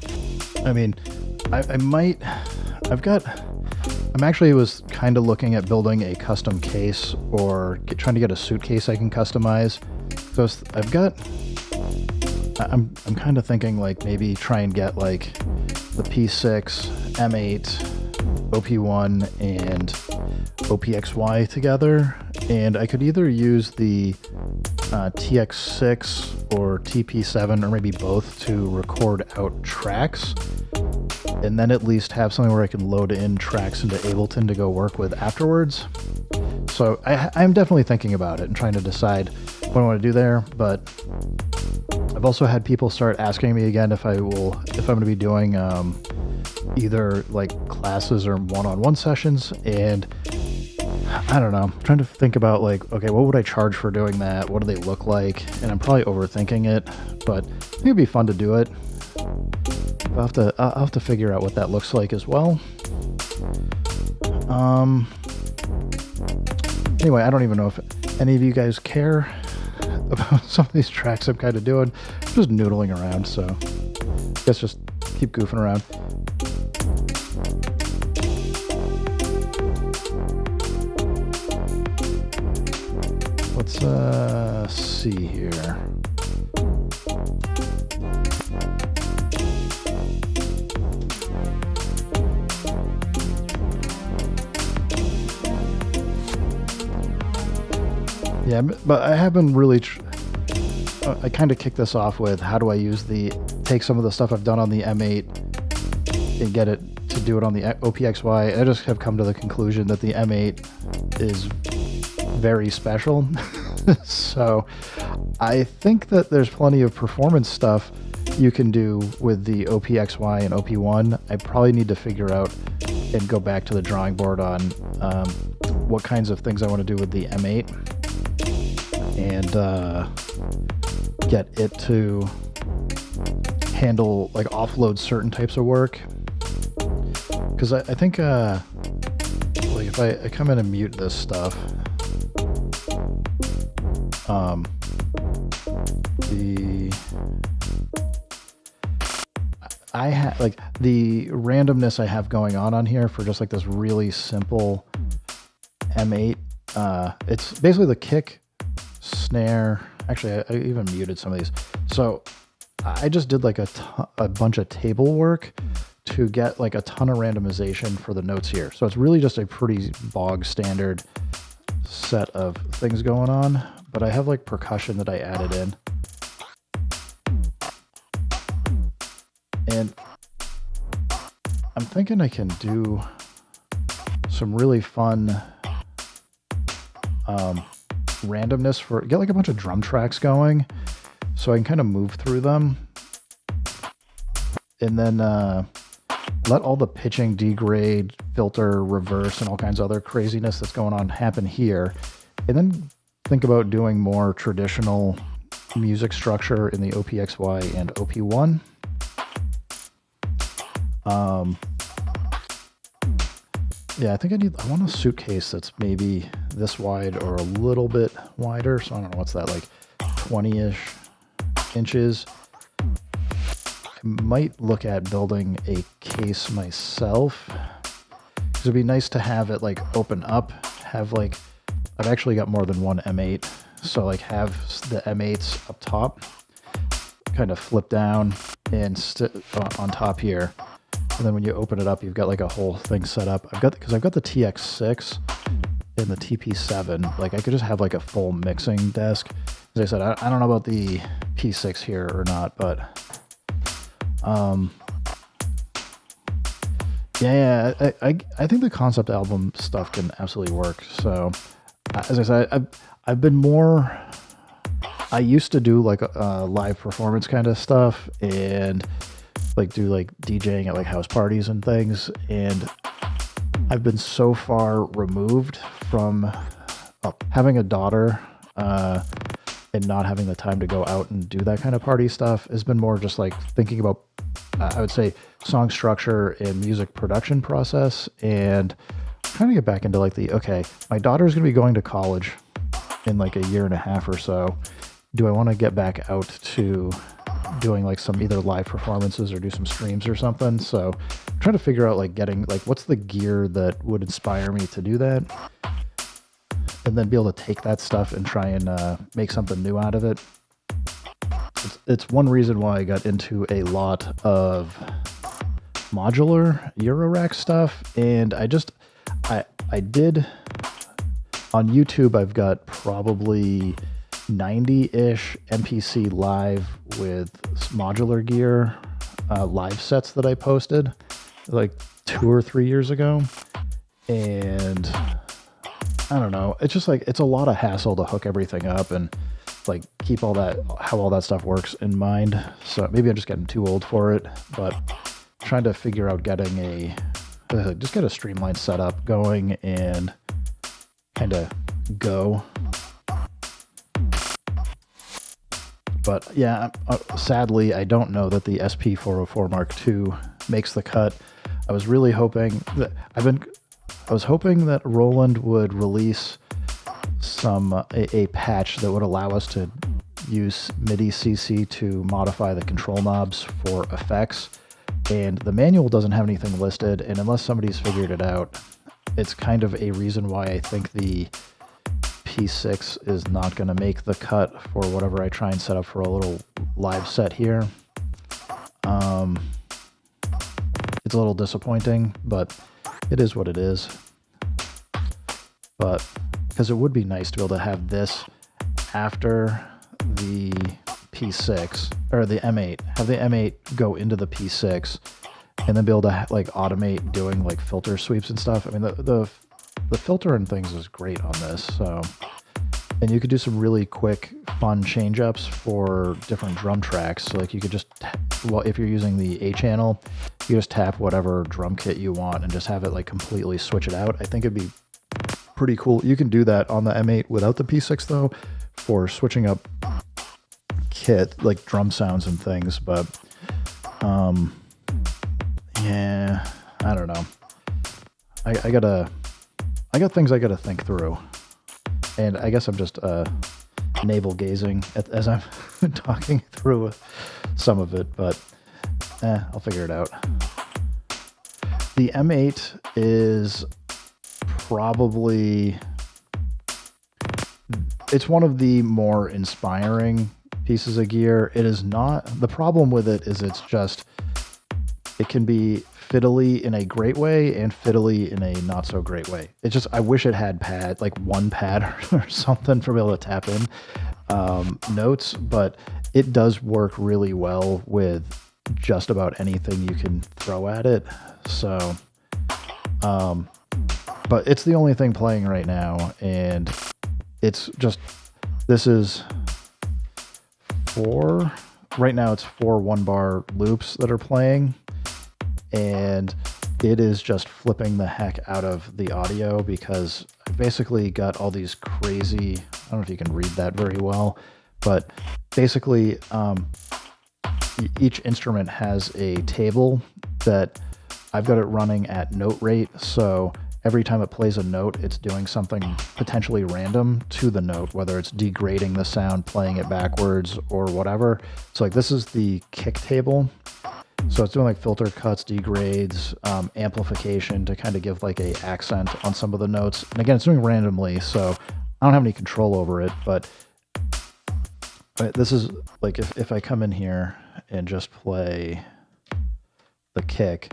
I mean, I'm actually was kind of looking at building a custom case, or trying to get a suitcase I can customize. So I'm kind of thinking like maybe try and get like the P6, M8, OP-1, and OPXY together, and I could either use the TX6 or TP7, or maybe both, to record out tracks, and then at least have something where I can load in tracks into Ableton to go work with afterwards. So I'm definitely thinking about it and trying to decide what I want to do there, but I've also had people start asking me again if I'm going to be doing either like classes or one-on-one sessions, and I don't know. I'm trying to think about like, okay, what would I charge for doing that? What do they look like? And I'm probably overthinking it, but I think it'd be fun to do it. I'll have to figure out what that looks like as well. Anyway, I don't even know if any of you guys care about some of these tracks I'm kind of doing. I'm just noodling around, so I guess just keep goofing around. Let's see here. Yeah, but I haven't really. I kind of kicked this off with how do I take some of the stuff I've done on the M8 and get it to do it on the OPXY. I just have come to the conclusion that the M8 is very special. So I think that there's plenty of performance stuff you can do with the OPXY and OP1. I probably need to figure out and go back to the drawing board on what kinds of things I want to do with the M8 and get it to handle, like, offload certain types of work. Because I think, like, if I come in and mute this stuff, like the randomness I have going on here for just like this really simple M8. It's basically the kick, snare. Actually, I even muted some of these. So I just did like a bunch of table work to get like a ton of randomization for the notes here. So it's really just a pretty bog standard set of things going on, but I have like percussion that I added in. And I'm thinking I can do some really fun randomness for, get like a bunch of drum tracks going so I can kind of move through them. And then let all the pitching, degrade, filter, reverse, and all kinds of other craziness that's going on happen here. And then think about doing more traditional music structure in the OPXY and OP1. Yeah, I think I want a suitcase that's maybe this wide or a little bit wider. So I don't know, what's that, like 20-ish inches. I might look at building a case myself. Because it'd be nice to have it like open up, have like, I've actually got more than one M8. So like have the M8s up top, kind of flip down and on top here. And then when you open it up, you've got like a whole thing set up. Because I've got the TX6 and the TP7. Like I could just have like a full mixing desk. As I said, I don't know about the P6 here or not, but yeah, I think the concept album stuff can absolutely work. So as I said, I've been more, I used to do like live performance kind of stuff and like do like DJing at like house parties and things, and I've been so far removed from having a daughter and not having the time to go out and do that kind of party stuff. Has been more just like thinking about I would say song structure and music production process, and trying to get back into like okay, my daughter's gonna be going to college in like a year and a half or so. Do I want to get back out to doing like some either live performances or do some streams or something? So I'm trying to figure out like getting like what's the gear that would inspire me to do that, and then be able to take that stuff and try and make something new out of it. It's one reason why I got into a lot of modular Eurorack stuff, and I did on YouTube. I've got probably 90-ish MPC live with modular gear live sets that I posted like 2 or 3 years ago, and I don't know, it's just like it's a lot of hassle to hook everything up and like keep all that, how all that stuff works in mind. So maybe I'm just getting too old for it, but trying to figure out getting just get a streamlined setup going and kind of go. But yeah, sadly, I don't know that the SP404 Mark II makes the cut. I was really hoping that I was hoping that Roland would release a patch that would allow us to use MIDI CC to modify the control knobs for effects. And the manual doesn't have anything listed, and unless somebody's figured it out, it's kind of a reason why I think the P6 is not going to make the cut for whatever I try and set up for a little live set here. It's a little disappointing, but it is what it is. But because it would be nice to be able to have this after the P6 or the M8, have the M8 go into the P6, and then be able to like automate doing like filter sweeps and stuff. I mean, the filter and things is great on this. So, and you could do some really quick, fun change ups for different drum tracks. So like you could just well, if you're using the A channel, you just tap whatever drum kit you want and just have it like completely switch it out. I think it'd be pretty cool. You can do that on the M8 without the P6 though, for switching up kit, like drum sounds and things, but yeah, I don't know. I got things I gotta think through, and I guess I'm just navel gazing as I'm talking through some of it, but I'll figure it out. The M8 is probably, it's one of the more inspiring pieces of gear. It is not, the problem with it is it's just, it can be fiddly in a great way and fiddly in a not so great way. It's just, I wish it had pad, like one pad or something for me able to tap in notes, but it does work really well with just about anything you can throw at it. So, but it's the only thing playing right now, and it's just, this is right now it's 4 1-bar loops that are playing, and it is just flipping the heck out of the audio because I basically got all these crazy, I don't know if you can read that very well, but basically each instrument has a table that I've got it running at note rate. So every time it plays a note, it's doing something potentially random to the note, whether it's degrading the sound, playing it backwards, or whatever. So like this is the kick table. So it's doing like filter cuts, degrades, amplification to kind of give like a accent on some of the notes. And again, it's doing randomly, so I don't have any control over it, but this is like if I come in here and just play the kick,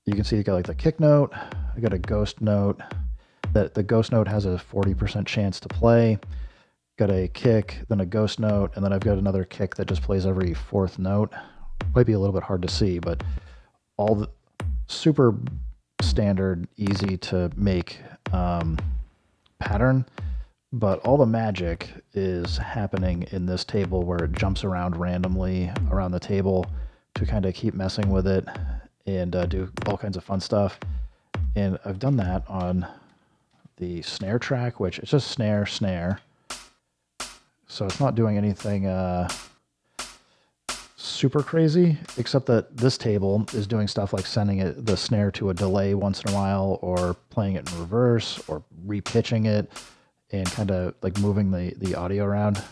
you can see you got like the kick note, I got a ghost note, that the ghost note has a 40% chance to play, got a kick, then a ghost note, and then I've got another kick that just plays every 4th note. Might be a little bit hard to see, but all the super standard, easy to make pattern, but all the magic is happening in this table where it jumps around randomly around the table to kind of keep messing with it and do all kinds of fun stuff. And I've done that on the snare track, which it's just snare, snare. So it's not doing anything super crazy, except that this table is doing stuff like sending the snare to a delay once in a while, or playing it in reverse, or repitching it, and kind of like moving the audio around.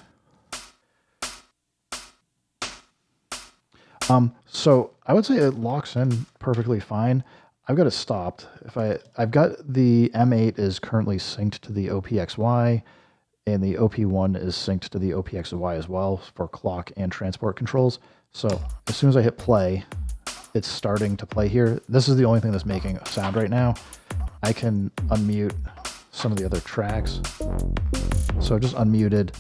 So I would say it locks in perfectly fine. I've got it stopped. I've got the M8 is currently synced to the OPXY, and the OP1 is synced to the OPXY as well for clock and transport controls. So as soon as I hit play, it's starting to play here. This is the only thing that's making a sound right now. I can unmute some of the other tracks. So I just unmuted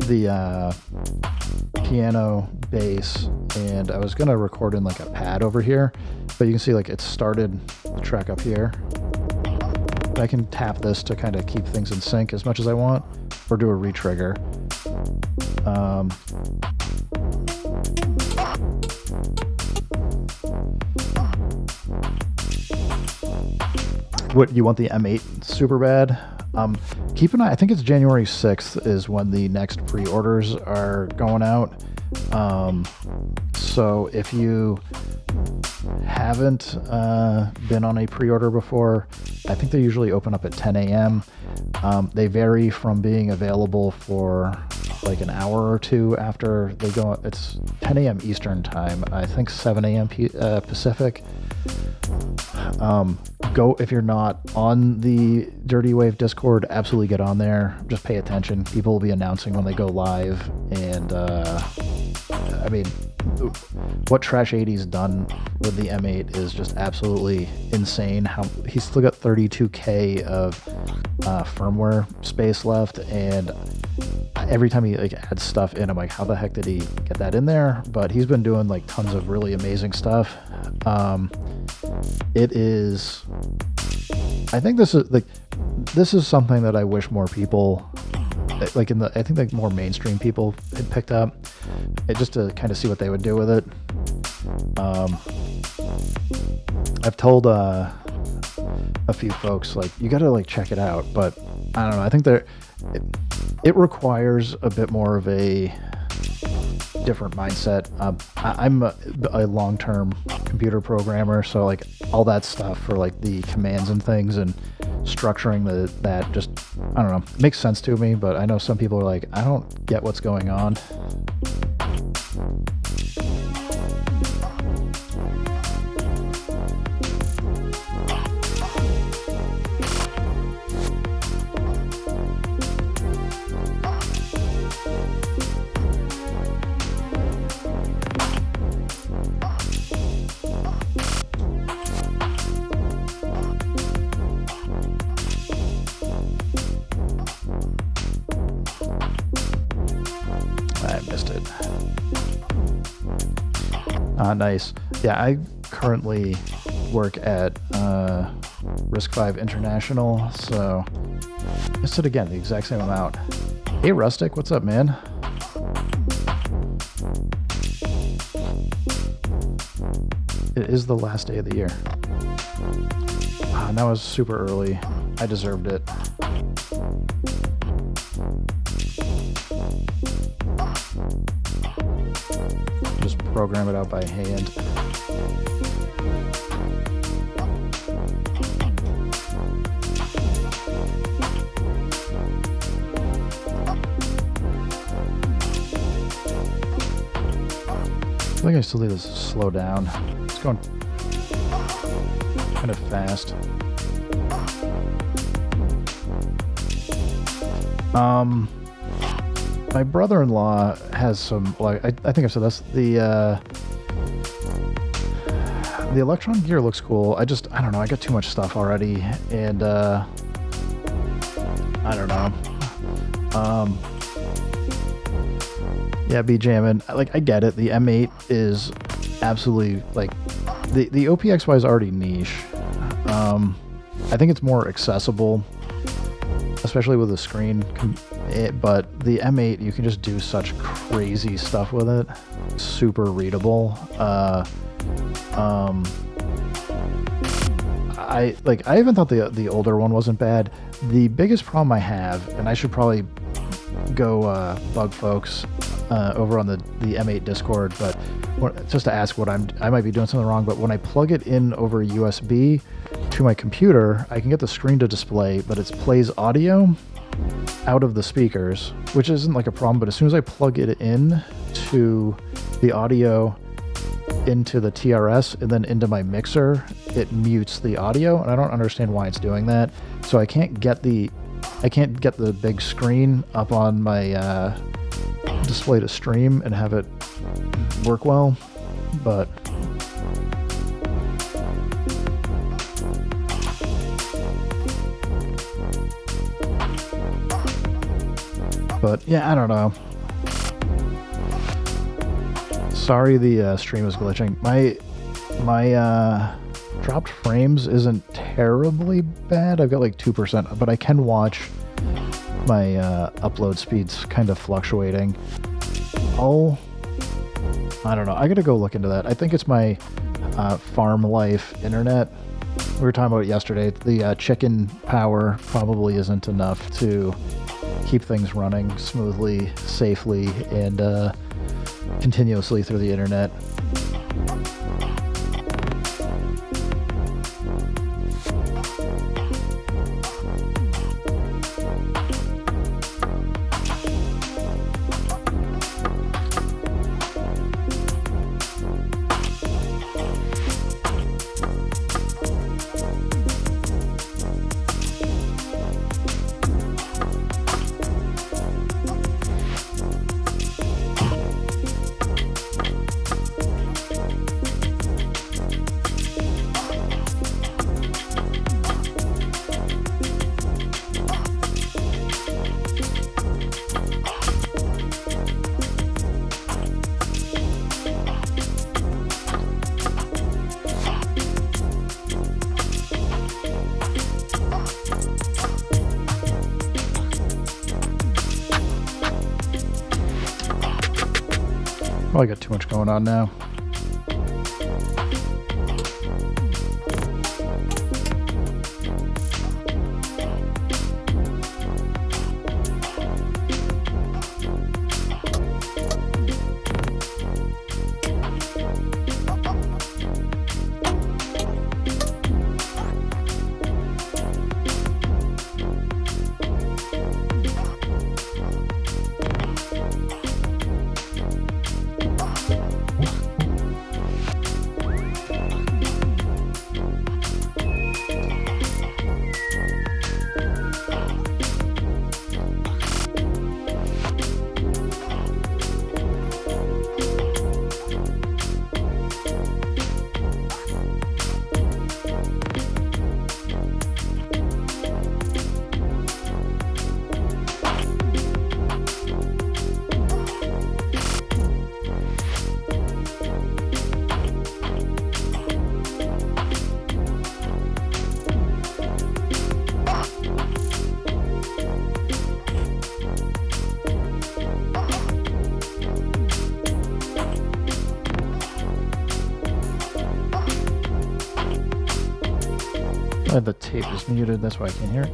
the piano, bass, and I was gonna record in like a pad over here, but you can see like it started the track up here. I can tap this to kind of keep things in sync as much as I want, or do a retrigger. What, you want the M8 super bad? Keep an eye, I think it's January 6th is when the next pre-orders are going out. So if you haven't been on a pre-order before, I think they usually open up at 10 a.m. They vary from being available for like an hour or two after they go. It's 10 a.m. Eastern time, I think 7 a.m. Pacific. Go, if you're not on the Dirty Wave Discord, absolutely get on there. Just pay attention. People will be announcing when they go live, and I mean, what Trash 80's done with the M8 is just absolutely insane. How he's still got 32K of firmware space left, and every time he like adds stuff in, I'm like, how the heck did he get that in there? But he's been doing like tons of really amazing stuff. It is, I think this is something that I wish more people like in the, I think like more mainstream people had picked up it just to kind of see what they would do with it. I've told a few folks like you got to like check it out, but I don't know. I think it requires a bit more of a different mindset. I'm a long-term computer programmer, so like all that stuff for like the commands and things and structuring that just, I don't know, makes sense to me, but I know some people are like, I don't get what's going on. I missed it. Nice. Yeah, I currently work at Risk 5 International, so I missed it again, the exact same amount. Hey, Rustic, what's up, man? It is the last day of the year. That was super early. I deserved it. Just program it out by hand. I think I still need to slow down. It's going kind of fast. My brother-in-law has some, like, I think I've said this, the Electron gear looks cool. I don't know, I got too much stuff already, and, I don't know. Yeah, be jamming. Like, I get it. The M8 is absolutely, like, the OPXY is already niche. I think it's more accessible, especially with the screen, but the M8, you can just do such crazy stuff with it. Super readable. I even thought the older one wasn't bad. The biggest problem I have, and I should probably go bug folks over on the M8 Discord, but just to ask what I might be doing something wrong, but when I plug it in over USB to my computer, I can get the screen to display, but it plays audio out of the speakers, which isn't like a problem, but as soon as I plug it in to the audio into the TRS and then into my mixer, it mutes the audio, and I don't understand why it's doing that. So I can't get the big screen up on my display to stream and have it work well, but yeah, I don't know. Sorry, the stream is glitching. My dropped frames isn't terribly bad. I've got like 2%, but I can watch my upload speeds kind of fluctuating. I don't know. I gotta go look into that. I think it's my farm life internet. We were talking about it yesterday. The chicken power probably isn't enough to keep things running smoothly, safely, and continuously through the internet. Probably got too much going on now. The tape is muted, that's why I can't hear it.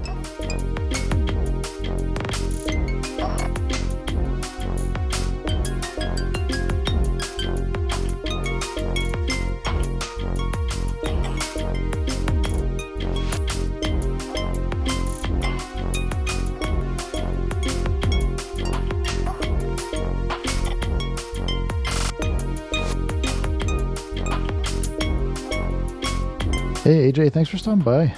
Hey AJ, thanks for stopping by.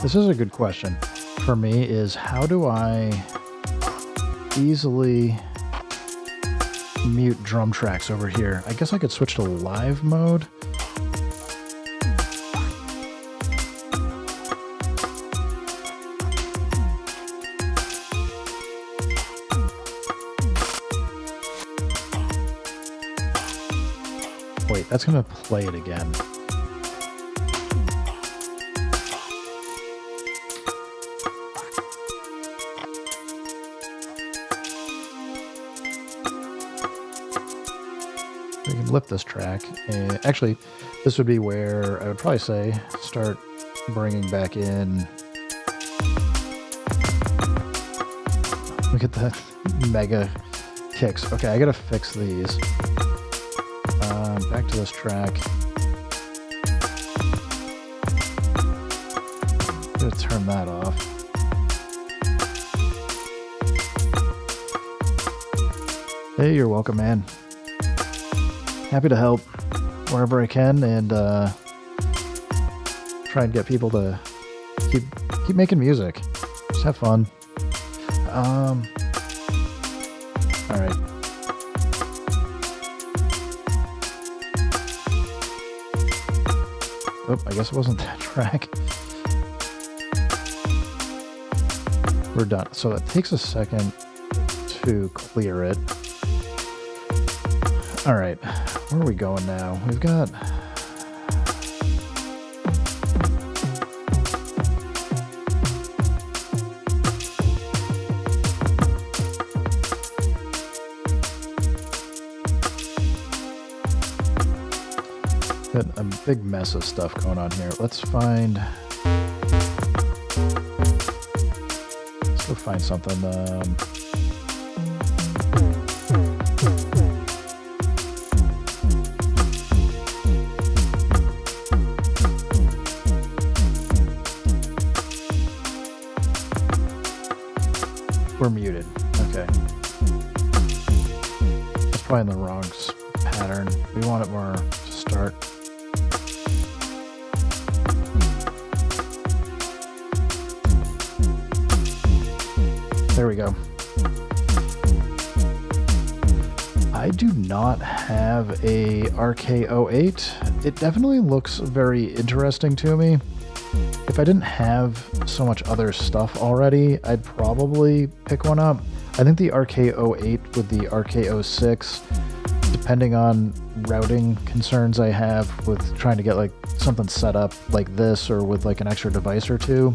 This is a good question for me, is how do I easily mute drum tracks over here? I guess I could switch to live mode. Wait, that's gonna play it again. We can lift this track. And actually, this would be where I would probably say start bringing back in. Look at that mega kicks. Okay, I gotta fix these. Back to this track. Gotta turn that off. Hey, you're welcome, man. Happy to help wherever I can, and try and get people to keep making music. Just have fun. All right. Oh, I guess it wasn't that track. We're done. So it takes a second to clear it. All right, where are we going now? We've got... got a big mess of stuff going on here. Let's find... let's go find something. We're muted. Okay. That's probably in the wrong pattern. We want it more to start. There we go. I do not have a RK08. It definitely looks very interesting to me. If I didn't have so much other stuff already, I'd probably pick one up. I think the RK08 with the RK06, depending on routing concerns I have with trying to get like something set up like this or with like an extra device or two,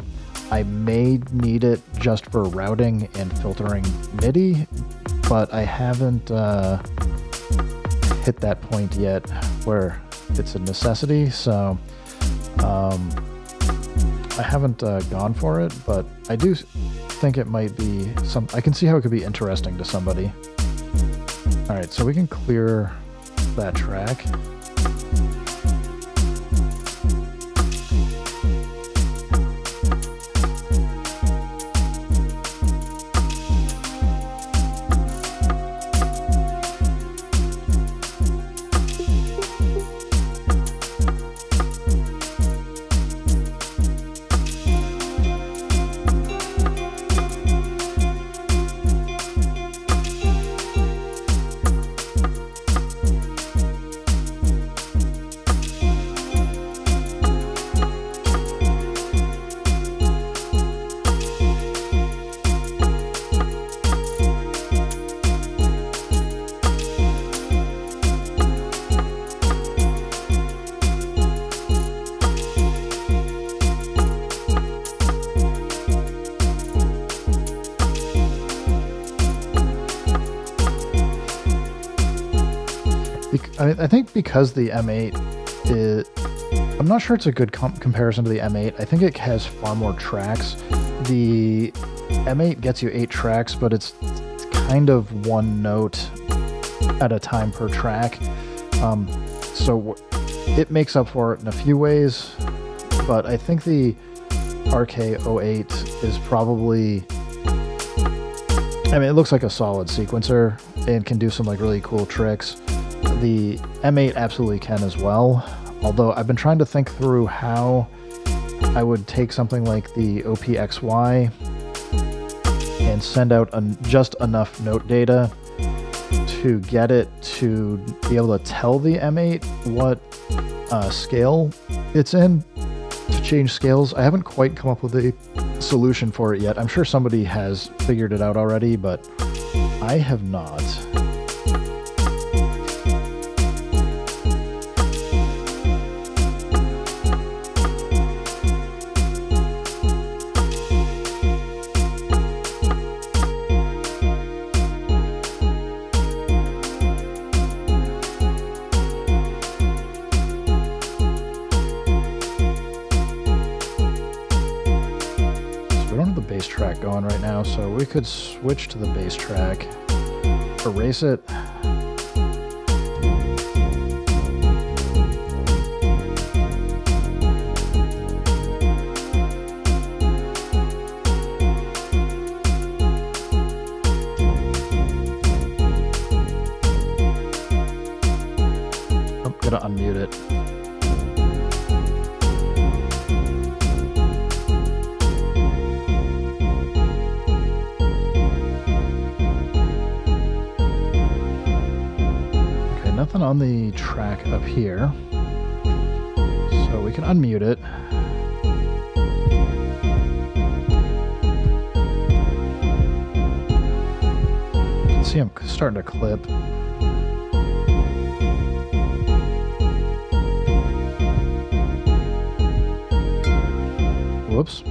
I may need it just for routing and filtering MIDI, but I haven't hit that point yet where it's a necessity, so I haven't gone for it, but I do think it might be I can see how it could be interesting to somebody. All right, so we can clear that track. I think because the M8 is, I'm not sure it's a good comparison to the M8. I think it has far more tracks. The M8 gets you 8 tracks, but it's kind of one note at a time per track. So it makes up for it in a few ways, but I think the RK08 is probably, I mean, it looks like a solid sequencer and can do some like really cool tricks. The M8 absolutely can as well, although I've been trying to think through how I would take something like the OP-XY and send out just enough note data to get it to be able to tell the M8 what scale it's in, to change scales. I haven't quite come up with a solution for it yet. I'm sure somebody has figured it out already, but I have not. Bass track going right now, so we could switch to the bass track, erase it, I'm gonna unmute it. Nothing on the track up here, so we can unmute it. You can see I'm starting to clip. Whoops.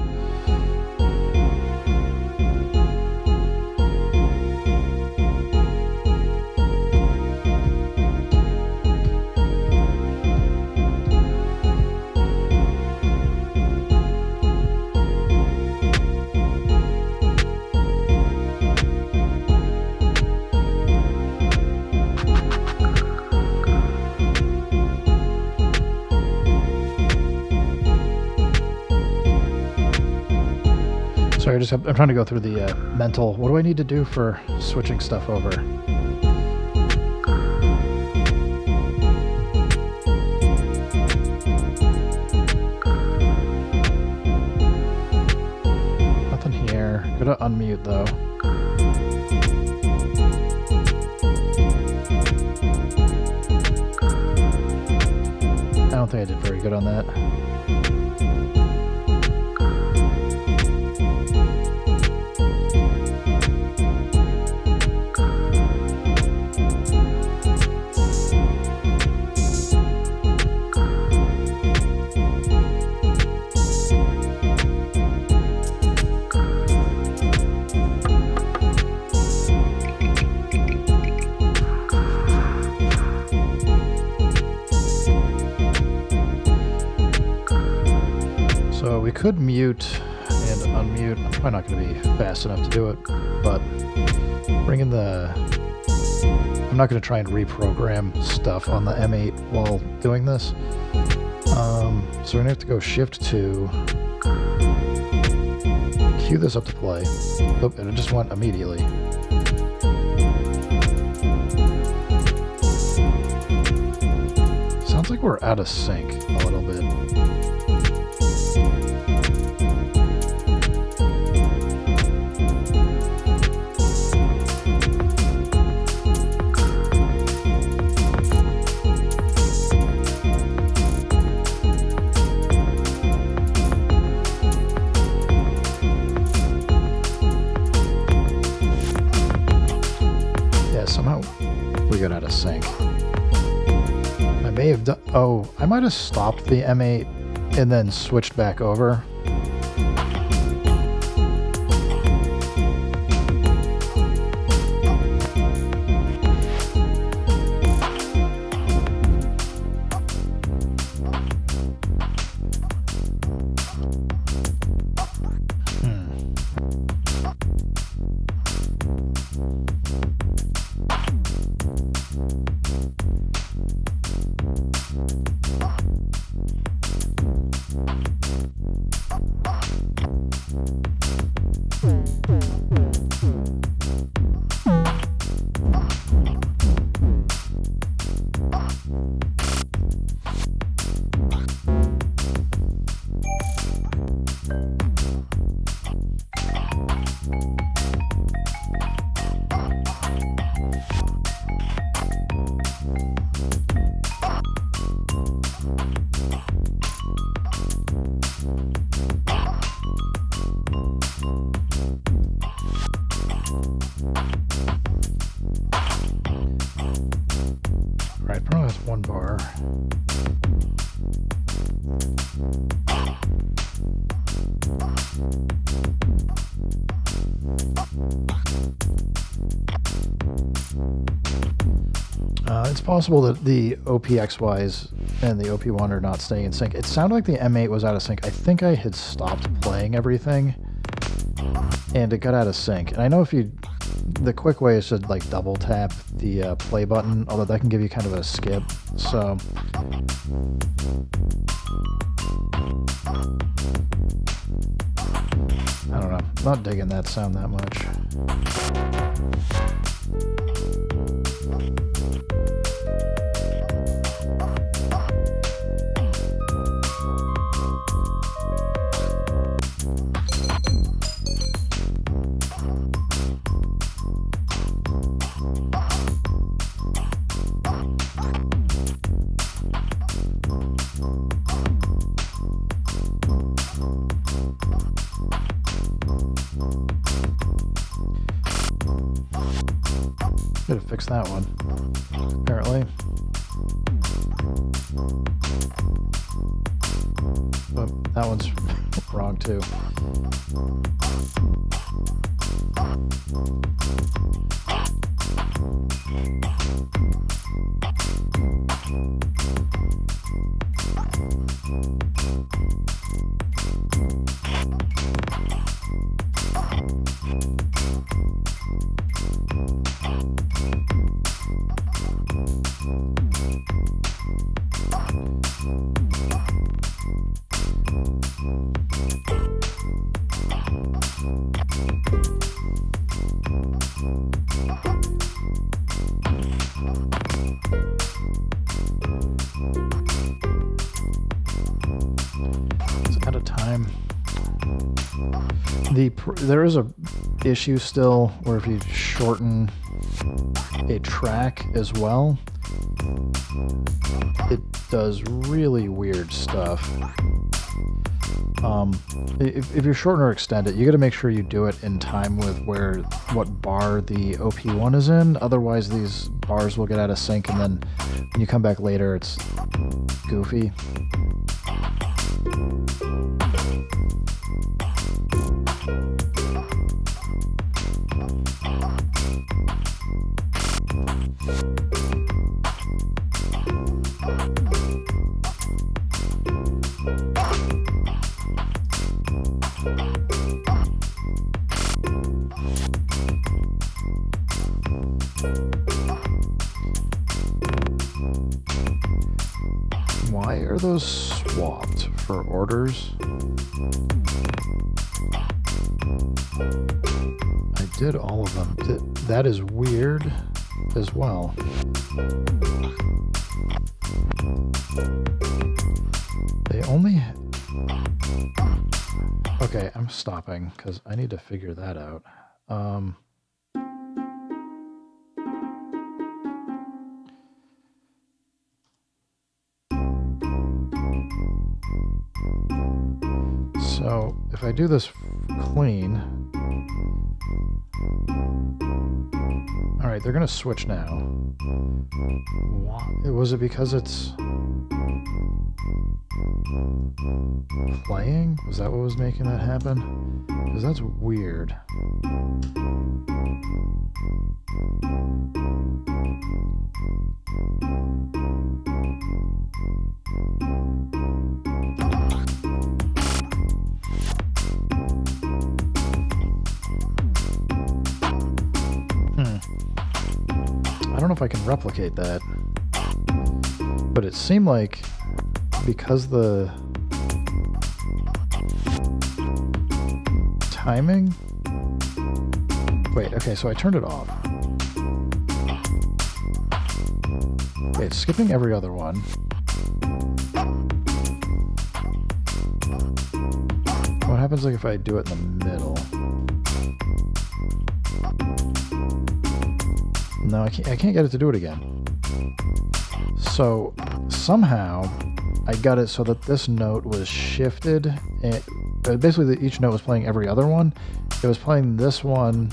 Sorry, I'm trying to go through the mental, what do I need to do for switching stuff over? Nothing here. Gotta unmute though. I don't think I did very good on that. So we could mute and unmute. I'm probably not going to be fast enough to do it, but bring in the... I'm not going to try and reprogram stuff on the M8 while doing this. So we're going to have to go Shift-2, cue this up to play. Oh, and it just went immediately. Sounds like we're out of sync a little bit. Somehow we got out of sync. I may have done... Oh, I might have stopped the M8 and then switched back over. Alright, probably has one bar. It's possible that the OPXYs and the OP1 are not staying in sync. It sounded like the M8 was out of sync. I think I had stopped playing everything and it got out of sync. And I know if you... The quick way is to like double tap the play button, although that can give you kind of a skip. So... I don't know. Not digging that sound that much. Gotta fix that one, apparently. But that one's wrong too. It's out of time. There is a issue still where if you shorten a track as well, it does really weird stuff. If you shorten or extend it, you got to make sure you do it in time with what bar the OP1 is in. Otherwise, these bars will get out of sync, and then when you come back later, it's goofy. Why are those swapped for orders? I did all of them. That is weird as well. They only... Okay, I'm stopping because I need to figure that out. So if I do this clean, all right, they're gonna switch now. Was it because it's playing? Was that what was making that happen? Because that's weird. I don't know if I can replicate that, but it seemed like because the timing... Wait, okay, so I turned it off. Okay, it's skipping every other one. What happens like if I do it in the middle? No, I can't get it to do it again. So somehow I got it so that this note was shifted. And basically, each note was playing every other one. It was playing this one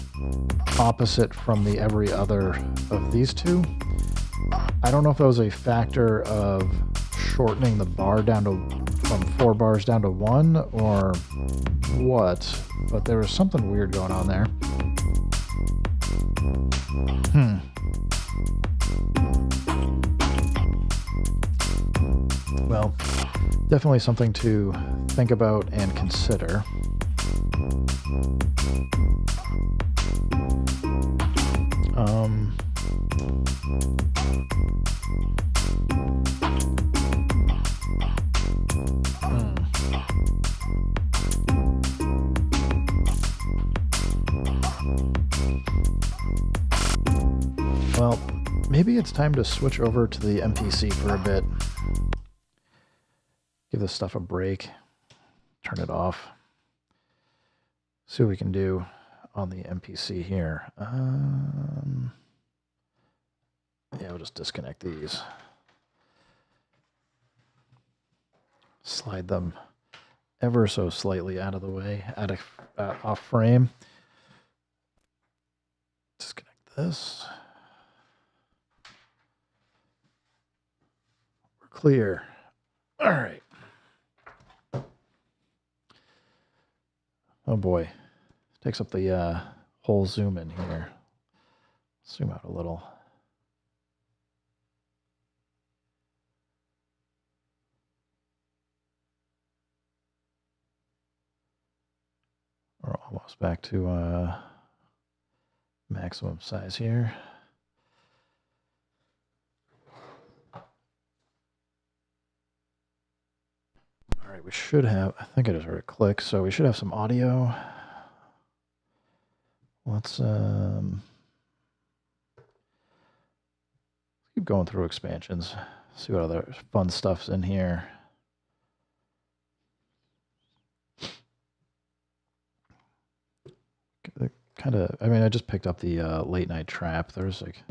opposite from the every other of these two. I don't know if that was a factor of shortening the bar down to from 4 bars down to 1 or what, but there was something weird going on there. Well, definitely something to think about and consider. Well, maybe it's time to switch over to the MPC for a bit. Give this stuff a break. Turn it off. See what we can do on the MPC here. Yeah, we'll just disconnect these. Slide them ever so slightly out of the way, off frame. Disconnect this. We're clear. All right. Oh boy, takes up the whole zoom in here. Zoom out a little. We're almost back to maximum size here. All right, we should have, I think I just heard it click, so we should have some audio. Let's keep going through expansions, see what other fun stuff's in here. kind of, I mean, I just picked up the late night trap. There's like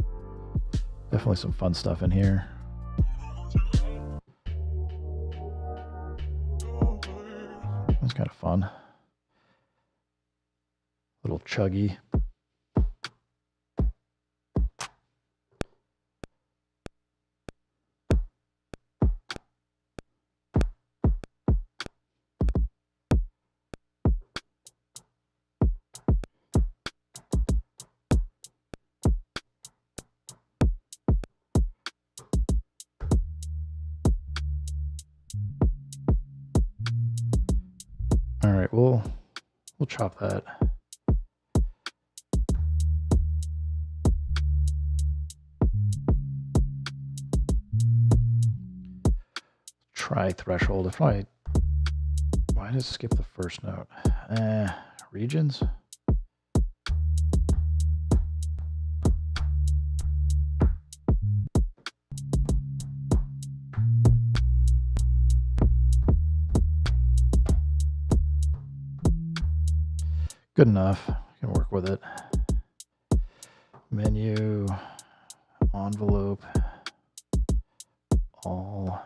definitely some fun stuff in here. That's kind of fun. Little chuggy. All right, we'll chop that. Try threshold. Why did it skip the first note? Regions? Good enough. I can work with it. Menu, envelope, all.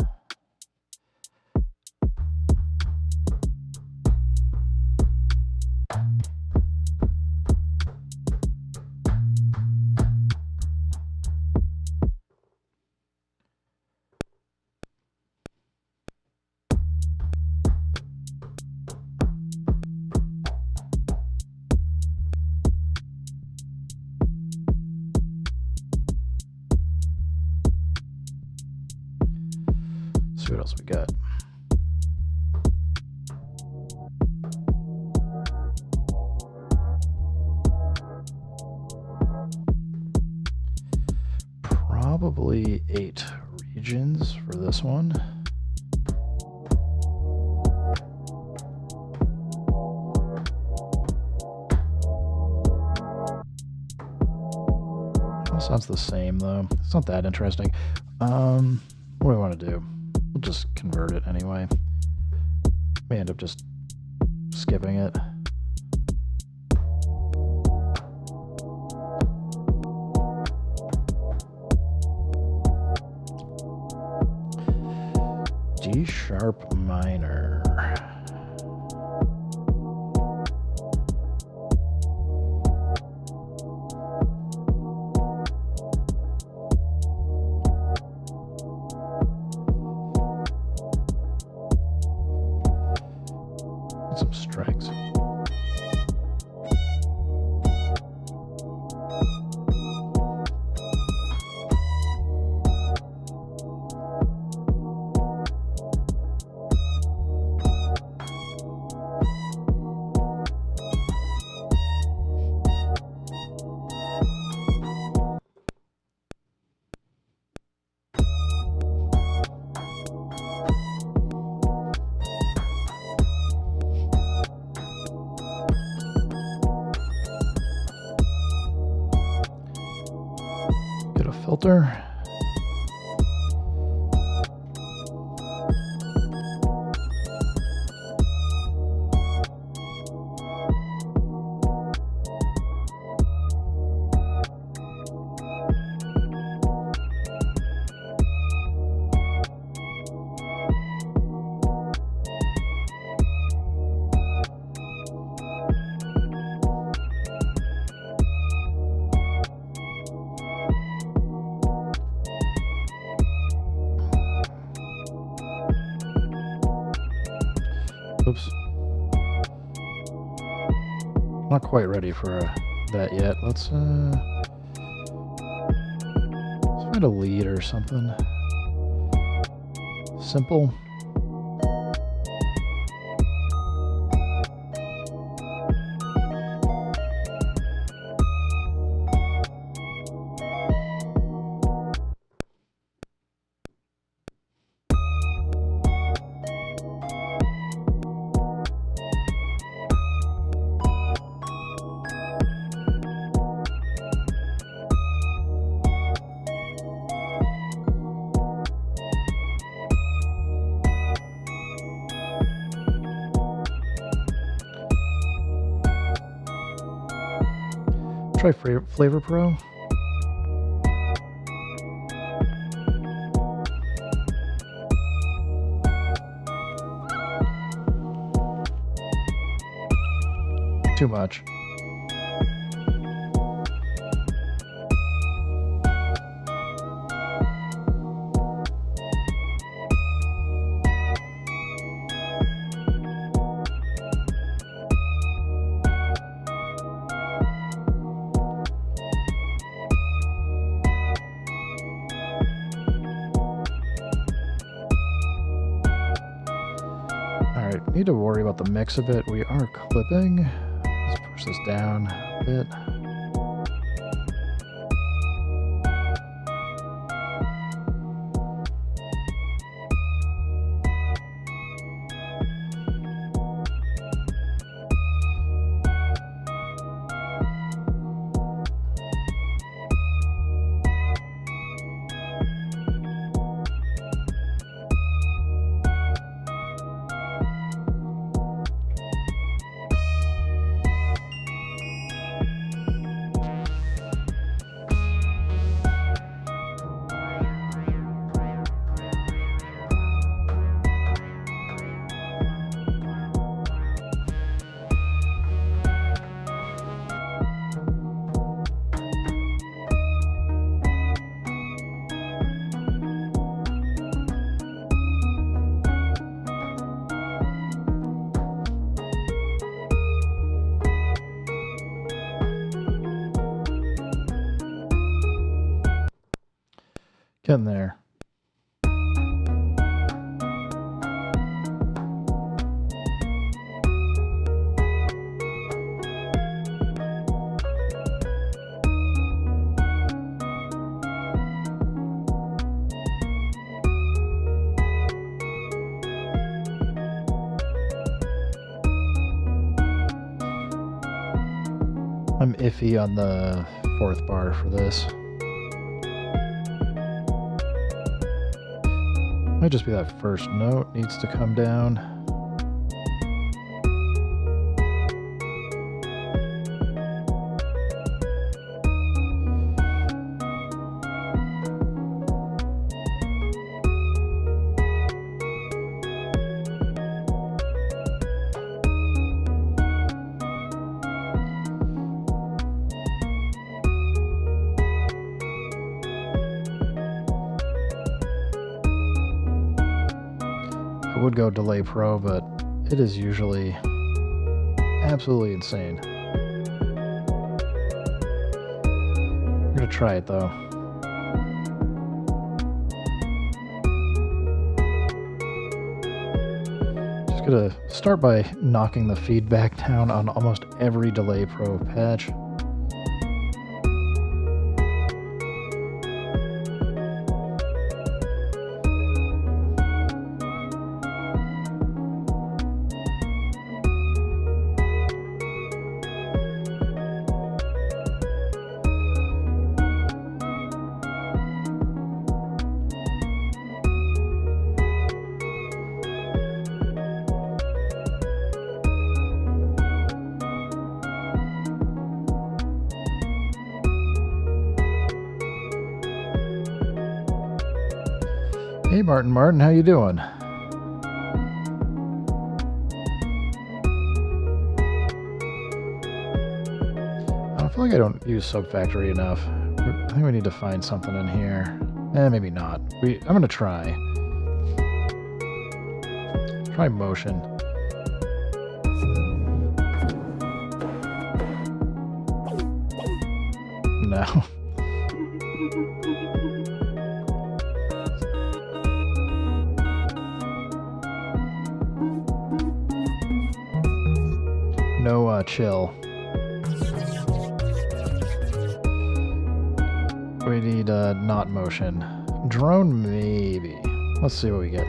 See what else we got. Probably 8 regions for this one. Sounds the same though. It's not that interesting. What do I want to do? We'll just convert it anyway. May end up just skipping it. D sharp minor. Some strings. Filter. Oops. Not quite ready for that yet. Let's find a lead or something. Simple. Try Flavor Pro. Too much. Alright, need to worry about the mix a bit. We are clipping. Let's push this down a bit. Getting there. I'm iffy on the fourth bar for this. Might just be that first note needs to come down. I would go Delay Pro, but it is usually absolutely insane. We're gonna try it though. Just gonna start by knocking the feedback down on almost every Delay Pro patch. Hey Martin, how you doing? I feel like I don't use Subfactory enough. I think we need to find something in here. Maybe not. I'm gonna try. Try motion. No. No chill. We need not motion. Drone maybe. Let's see what we get.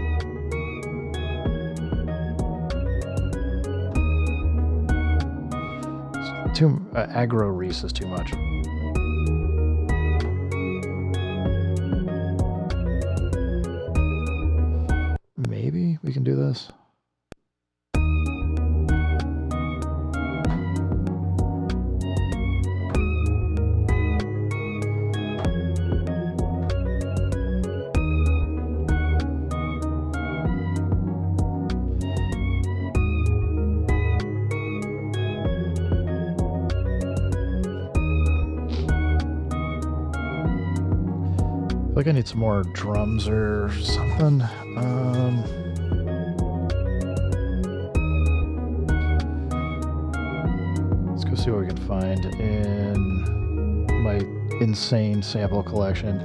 Too aggro Reese is too much. Maybe we can do this. feel like I need some more drums or something. Let's go see what we can find in my insane sample collection.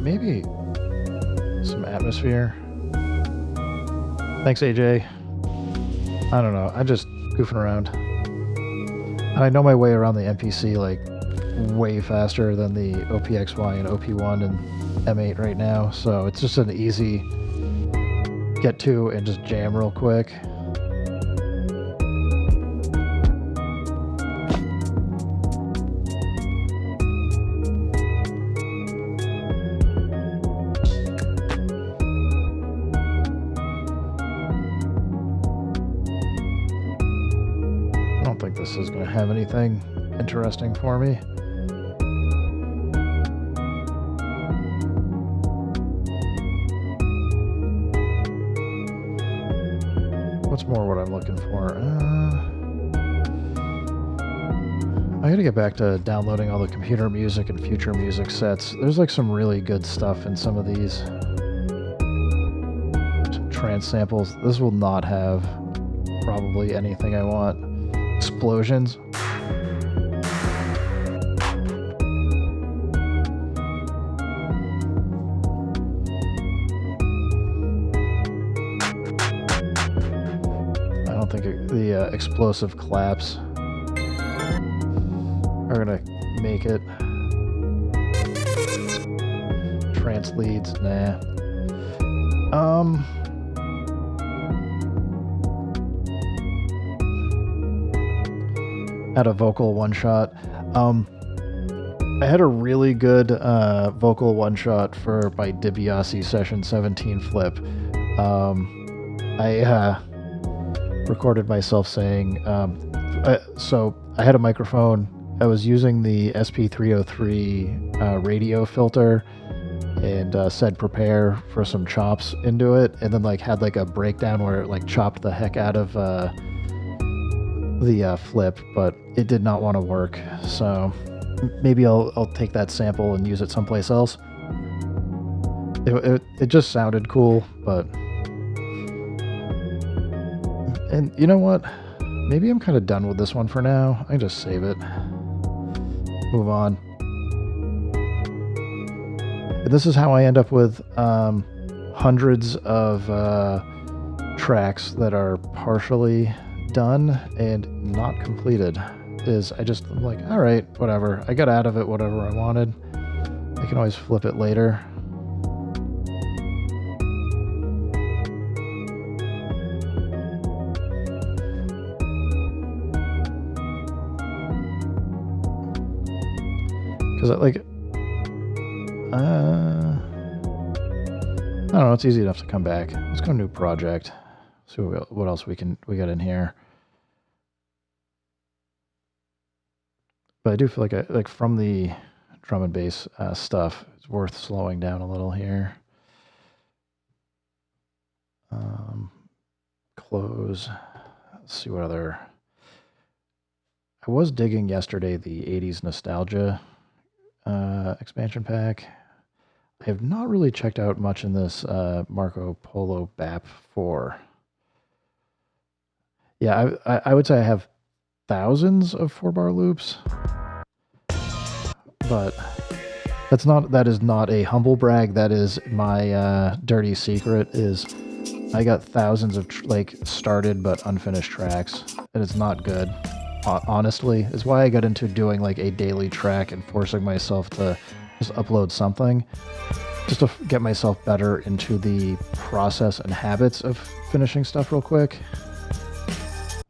Maybe some atmosphere. Thanks, AJ. I don't know. I'm just goofing around. And I know my way around the MPC like way faster than the OP-XY and OP-1 and M8 right now. So it's just an easy get to and just jam real quick. This is going to have anything interesting for me. What's more what I'm looking for? I gotta get back to downloading all the computer music and future music sets. There's like some really good stuff in some of these trance samples. This will not have probably anything I want. Explosions. I don't think the explosive claps are gonna make it. Trance leads, nah. Had a vocal one-shot. I had a really good vocal one-shot for my DiBiase Session 17 flip. I recorded myself saying, so I had a microphone. I was using the SP303 radio filter and said prepare for some chops into it, and then like had like a breakdown where it like chopped the heck out of the flip, but it did not want to work. So maybe I'll take that sample and use it someplace else. It just sounded cool, but and you know what? Maybe I'm kind of done with this one for now. I can just save it, move on. And this is how I end up with hundreds of tracks that are partially done and not completed. I'm like, all right, whatever. I got out of it whatever I wanted. I can always flip it later. Because I don't know, it's easy enough to come back. Let's go new project. See what else we got in here. But I do feel like from the drum and bass stuff, it's worth slowing down a little here. Close. Let's see what other. I was digging yesterday the 80s nostalgia expansion pack. I have not really checked out much in this Marco Polo BAP 4. Yeah, I would say I have thousands of 4-bar loops, but that is not a humble brag. That is my dirty secret. Is I got thousands of started but unfinished tracks, and it's not good. Honestly, is why I got into doing like a daily track and forcing myself to just upload something, just to get myself better into the process and habits of finishing stuff real quick.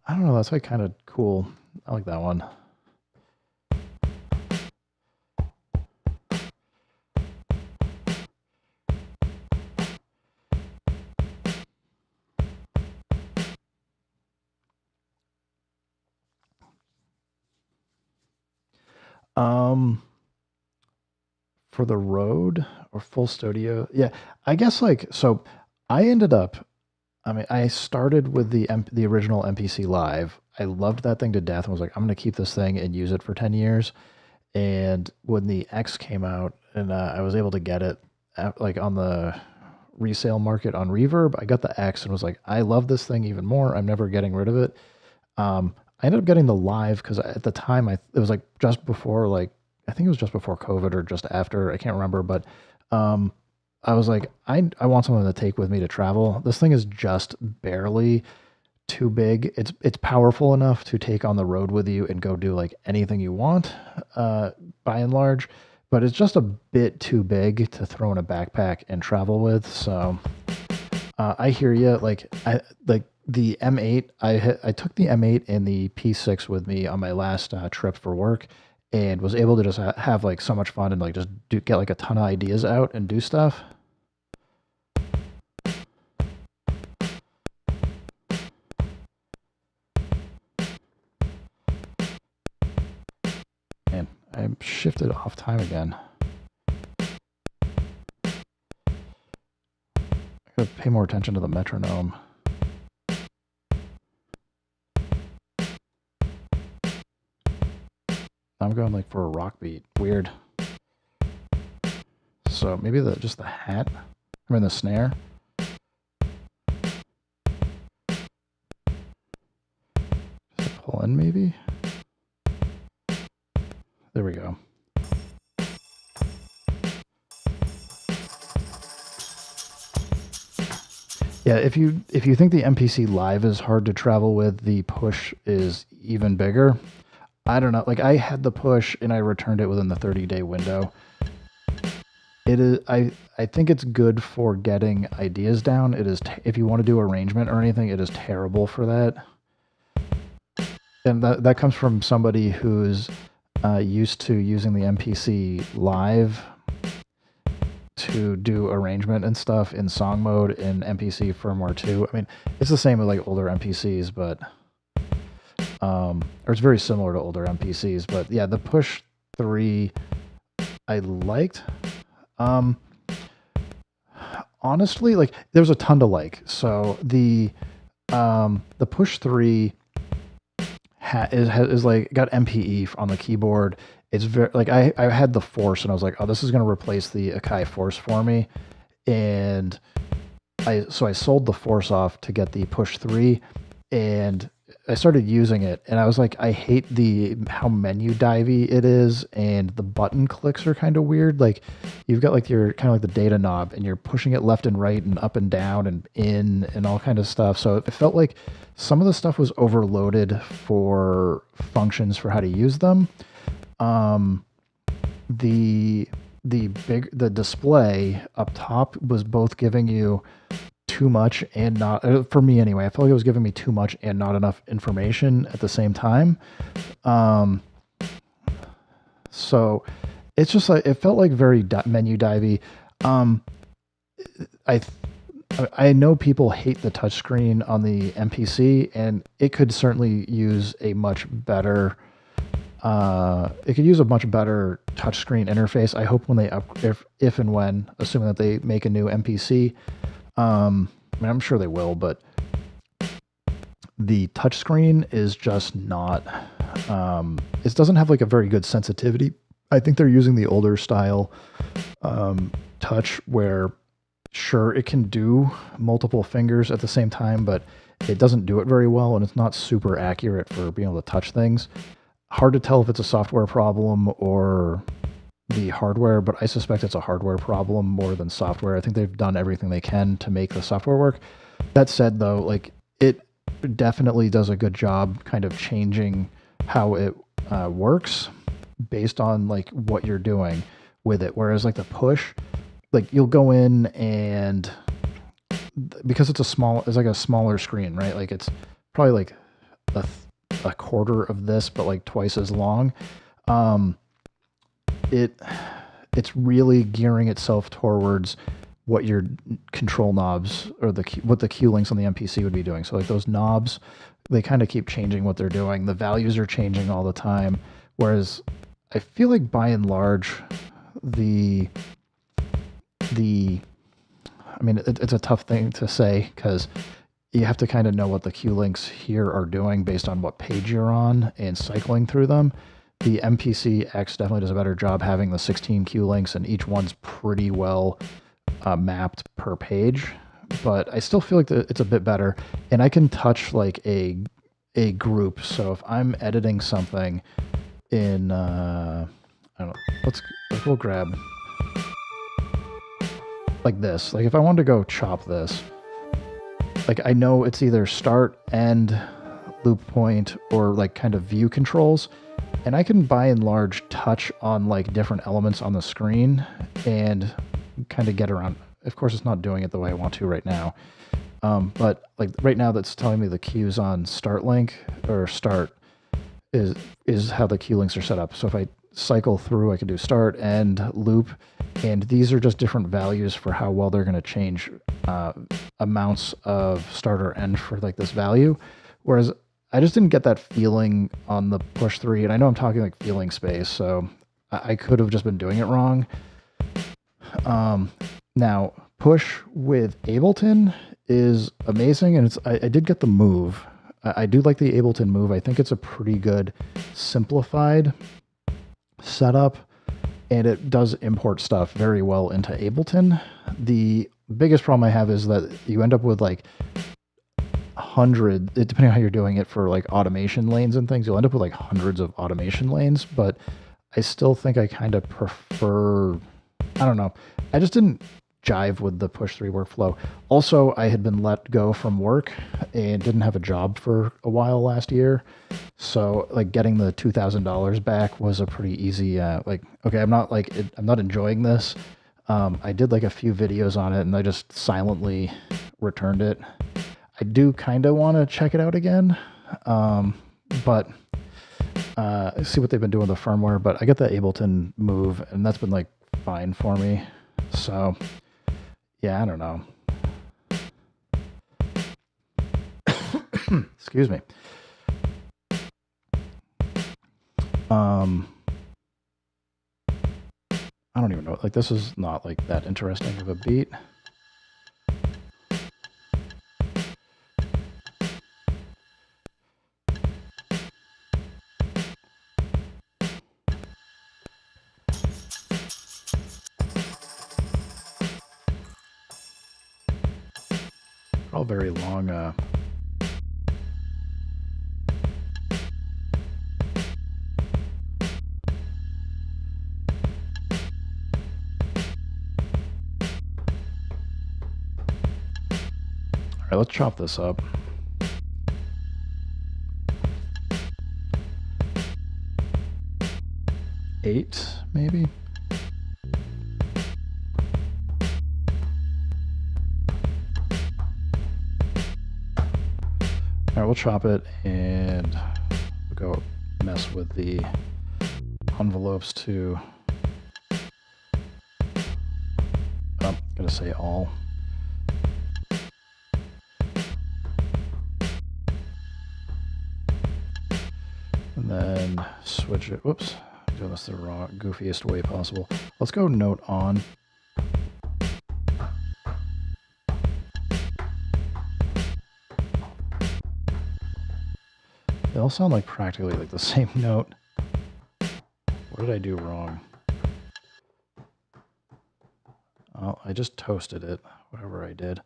I don't know, that's like kind of cool. I like that one. Um, for the road or full studio, yeah, I guess like so. I ended up. I mean, I started with the original MPC Live. I loved that thing to death and was like, I'm gonna keep this thing and use it for 10 years. And when the X came out, and I was able to get it like on the resale market on Reverb, I got the X and was like, I love this thing even more. I'm never getting rid of it. I ended up getting the Live because at the time it was like just before like I think it was just before COVID or just after, I can't remember, but um, I was like, I want something to take with me to travel. This thing is just barely too big. It's powerful enough to take on the road with you and go do like anything you want, by and large. But it's just a bit too big to throw in a backpack and travel with. So I hear you. Like the M8. I took the M8 and the P6 with me on my last trip for work, and was able to just have like so much fun and like just get like a ton of ideas out and do stuff. And I'm shifted off time again. I gotta pay more attention to the metronome. I'm going like for a rock beat. Weird. So maybe just the hat. I mean the snare. Just pull in maybe. There we go. Yeah, if you think the MPC Live is hard to travel with, the Push is even bigger. I don't know. Like I had the Push and I returned it within the 30-day window. It is. I think it's good for getting ideas down. It is if you want to do arrangement or anything, it is terrible for that. And that comes from somebody who's used to using the MPC Live to do arrangement and stuff in song mode in MPC firmware 2. I mean, it's the same with like older MPCs, but or it's very similar to older MPCs. But yeah, the Push 3 I liked. Honestly, like there's a ton to like. So the Push 3 is like got MPE on the keyboard. It's very like I had the Force and I was like, oh, this is going to replace the Akai Force for me, and I sold the Force off to get the Push 3, and I started using it, and I was like, I hate how menu divey it is, and the button clicks are kind of weird. Like you've got like your kind of like the data knob, and you're pushing it left and right and up and down and in and all kind of stuff. So it felt like some of the stuff was overloaded for functions for how to use them. The display up top was both giving you too much and not, for me anyway, I felt like it was giving me too much and not enough information at the same time. So it's just like, it felt like very menu divey. I know people hate the touchscreen on the MPC, and it could certainly use a much better touchscreen interface. I hope when they if and when, assuming that they make a new MPC, I mean, I'm sure they will, but the touchscreen is just not, it doesn't have like a very good sensitivity. I think they're using the older style touch where, sure, it can do multiple fingers at the same time, but it doesn't do it very well, and it's not super accurate for being able to touch things. Hard to tell if it's a software problem or the hardware, but I suspect it's a hardware problem more than software. I think they've done everything they can to make the software work. That said, though, like it definitely does a good job kind of changing how it works based on like what you're doing with it. Whereas like the Push, like you'll go in and because it's like a smaller screen, right? Like it's probably like a quarter of this, but like twice as long. It's really gearing itself towards what your control knobs or what the Q links on the MPC would be doing. So like those knobs, they kind of keep changing what they're doing. The values are changing all the time. Whereas I feel like by and large, the I mean, it's a tough thing to say because you have to kind of know what the Q links here are doing based on what page you're on and cycling through them. The MPC X definitely does a better job having the 16 Q links, and each one's pretty well mapped per page. But I still feel like it's a bit better, and I can touch like a group. So if I'm editing something in, I don't know, we'll grab like this. Like if I wanted to go chop this, like I know it's either start, end, loop point, or like kind of view controls. And I can by and large touch on like different elements on the screen and kind of get around. Of course, it's not doing it the way I want to right now. But like right now that's telling me the cues on start link or start is how the cue links are set up. So if I cycle through, I can do start, end, loop, and these are just different values for how well they're going to change amounts of start or end for like this value. Whereas I just didn't get that feeling on the push 3, and I know I'm talking like feeling space, so I could have just been doing it wrong. Now, push with Ableton is amazing, and I did get the move. I do like the Ableton move. I think it's a pretty good simplified setup, and it does import stuff very well into Ableton. The biggest problem I have is that you end up with like depending on how you're doing it for like automation lanes and things, you'll end up with like hundreds of automation lanes, but I still think I kind of prefer, I don't know. I just didn't jive with the push 3 workflow. Also, I had been let go from work and didn't have a job for a while last year. So like getting the $2,000 back was a pretty easy, like, okay, I'm not enjoying this. I did like a few videos on it and I just silently returned it. I do kind of want to check it out again, but see what they've been doing with the firmware. But I get the Ableton move, and that's been like fine for me. So yeah, I don't know. Excuse me. I don't even know. Like this is not like that interesting of a beat. All very long. All right, let's chop this up. Eight, maybe. All right, we'll chop it and we'll go mess with the envelopes too. I'm gonna say all. And then switch it. Whoops, I'm doing this the wrong, goofiest way possible. Let's go note on. They all sound like practically like the same note. What did I do wrong? Oh, I just toasted it, whatever I did.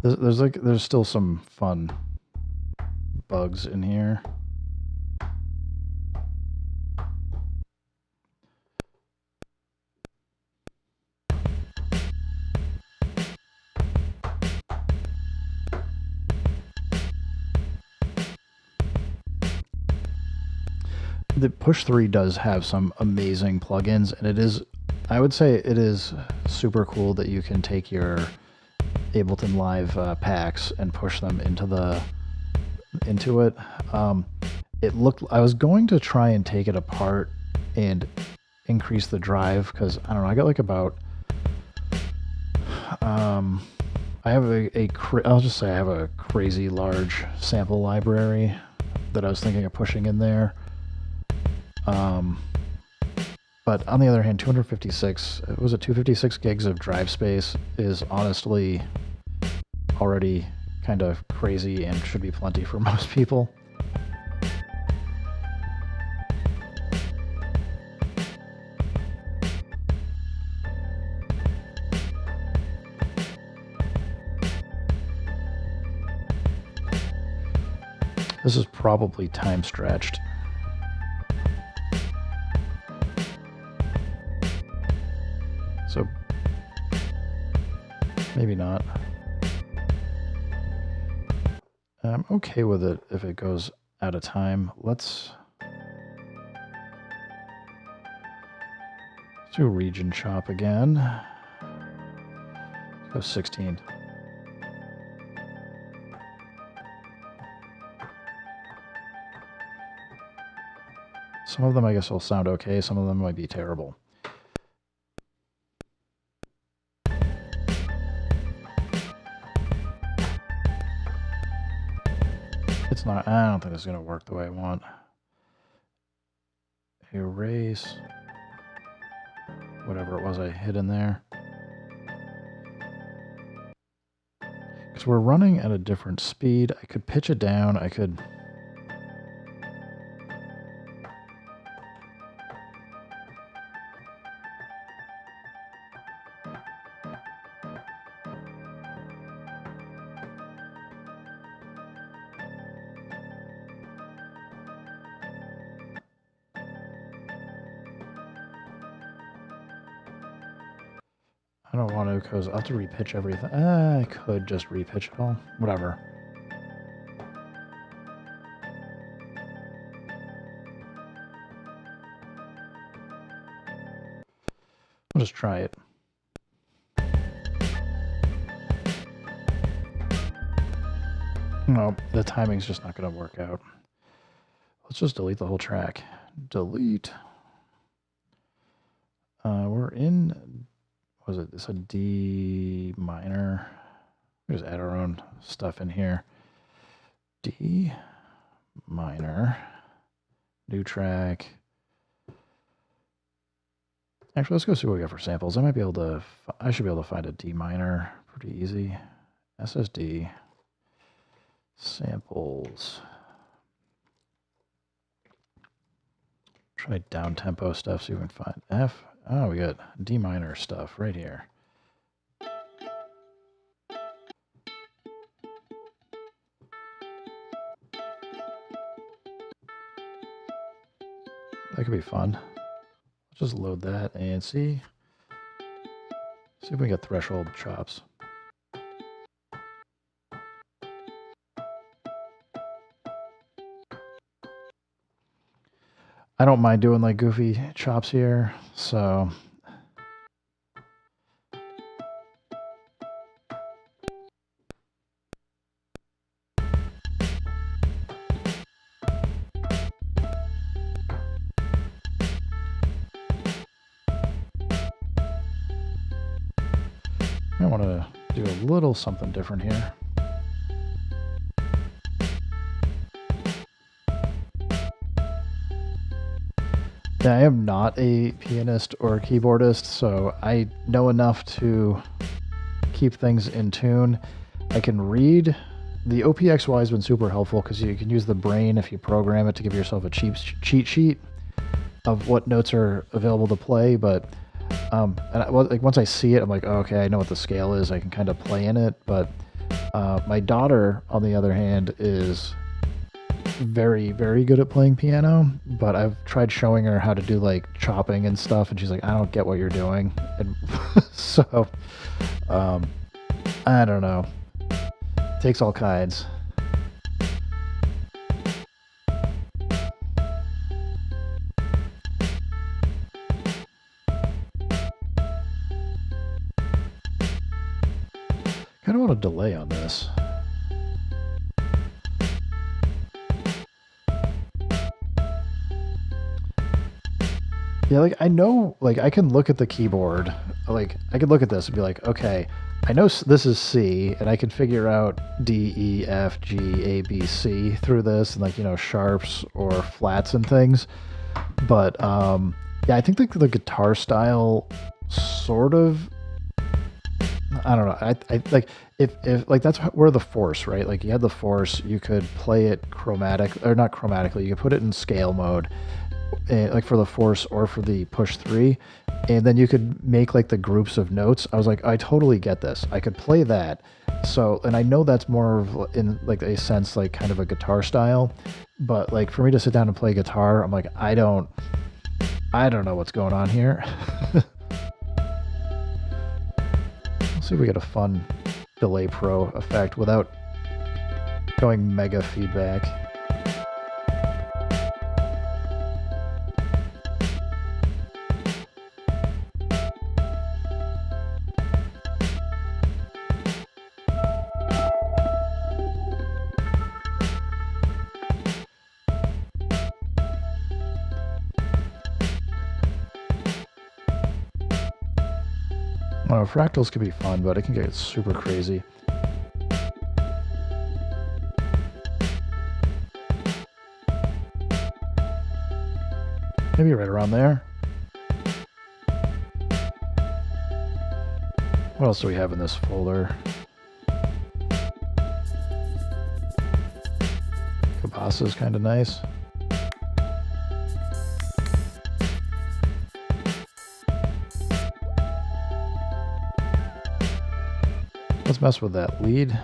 There's still some fun bugs in here. The Push 3 does have some amazing plugins, and it is, I would say it is super cool that you can take your Ableton Live packs and push them into it. It looked, I was going to try and take it apart and increase the drive, because I don't know, I got like about I have I'll just say I have a crazy large sample library that I was thinking of pushing in there. But on the other hand, 256 gigs of drive space is honestly already kind of crazy and should be plenty for most people. This is probably time stretched. So maybe not. I'm okay with it if it goes out of time. Let's do region chop again. Let's go 16. Some of them I guess will sound okay, some of them might be terrible. It's not, I don't think it's going to work the way I want. Erase. Whatever it was I hid in there. Because we're running at a different speed. I could pitch it down. I could... I don't want to because I'll have to repitch everything. I could just repitch it all. Whatever. I'll just try it. No, the timing's just not going to work out. Let's just delete the whole track. Delete. We're in... Was it? It's a D minor. We just add our own stuff in here. D minor. New track. Actually, let's go see what we got for samples. I might be able to... I should be able to find a D minor pretty easy. SSD. Samples. Try down tempo stuff so you can find F. Oh, we got D minor stuff right here. That could be fun. Let's just load that and see if we get threshold chops. I don't mind doing like goofy chops here, so I want to do a little something different here. Yeah, I am not a pianist or a keyboardist, so I know enough to keep things in tune. I can read. The OPXY has been super helpful because you can use the brain if you program it to give yourself a cheat sheet of what notes are available to play. But like once I see it, I'm like, oh, okay, I know what the scale is. I can kind of play in it. But my daughter, on the other hand, is very, very good at playing piano, but I've tried showing her how to do like chopping and stuff, and she's like, I don't get what you're doing. And so I don't know, takes all kinds. Kind of want a delay on this. Yeah, like I know, like I can look at the keyboard, like I could look at this and be like, okay, I know this is C, and I can figure out D, E, F, G, A, B, C through this, and like, you know, sharps or flats and things. But yeah, I think the guitar style sort of, I don't know. I like if like that's where the force, right? Like you had the force, you could play it chromatic or not chromatically. You could put it in scale mode, like for the force or for the push 3, and then you could make like the groups of notes. I was like, I totally get this. I could play that. So, and I know that's more of in like a sense like kind of a guitar style, but like for me to sit down and play guitar, I'm like, I don't know what's going on here. Let's see if we get a fun delay pro effect without going mega feedback. Fractals can be fun, but it can get super crazy. Maybe right around there. What else do we have in this folder? Cabasa is kind of nice. Let's mess with that lead.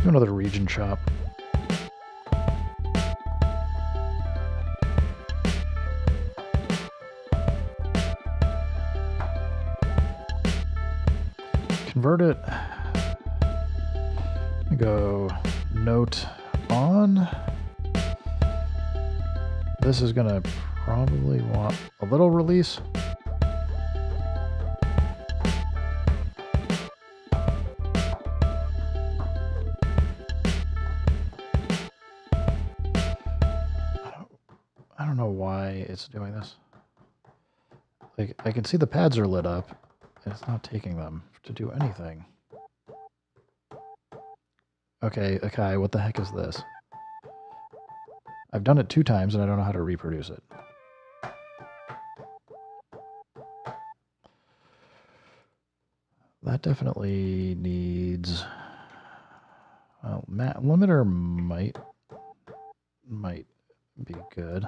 Do another region chop. Convert it. Go note on. This is gonna probably want a little release. I don't know why it's doing this. Like, I can see the pads are lit up, and it's not taking them to do anything. Okay, Akai, what the heck is this? I've done it 2 times, and I don't know how to reproduce it. That definitely needs... Well, limiter might be good.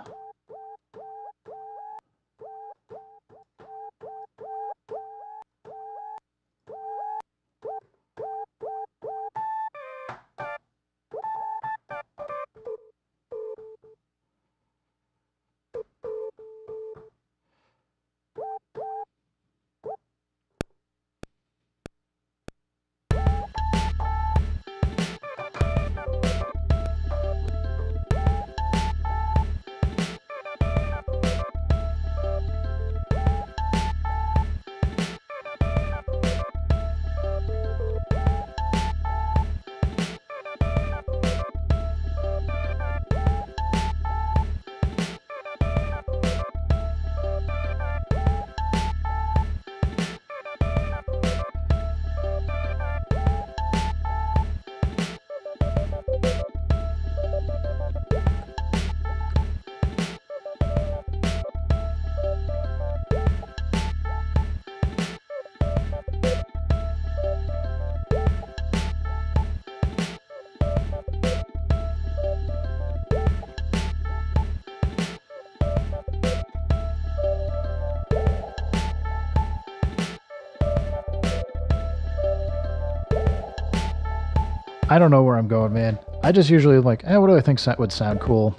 I don't know where I'm going, man. I just usually am like, what do I think would sound cool?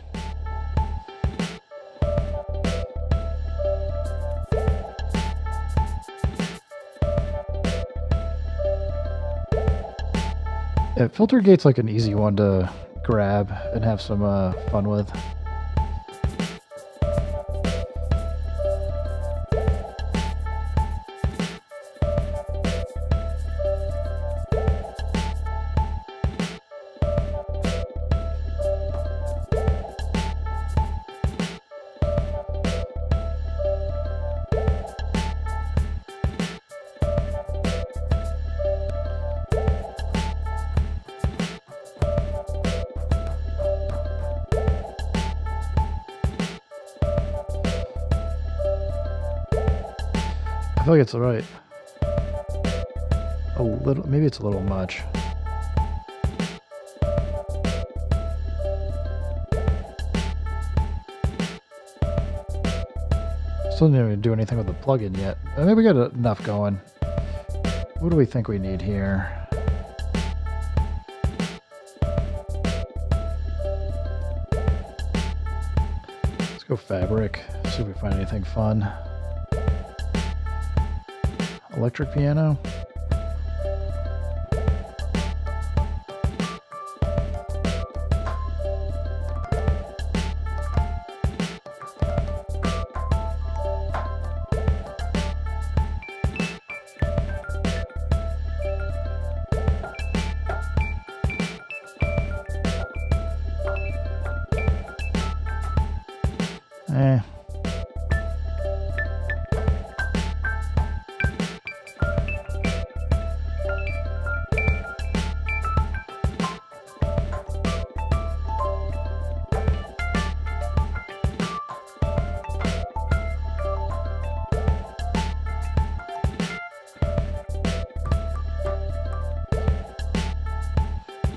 Yeah, filter gate's like an easy one to grab and have some fun with. feel like it's right. A little, maybe it's a little much. Still didn't even do anything with the plugin yet. Maybe we got enough going. What do we think we need here? Let's go fabric. See if we find anything fun. Electric piano.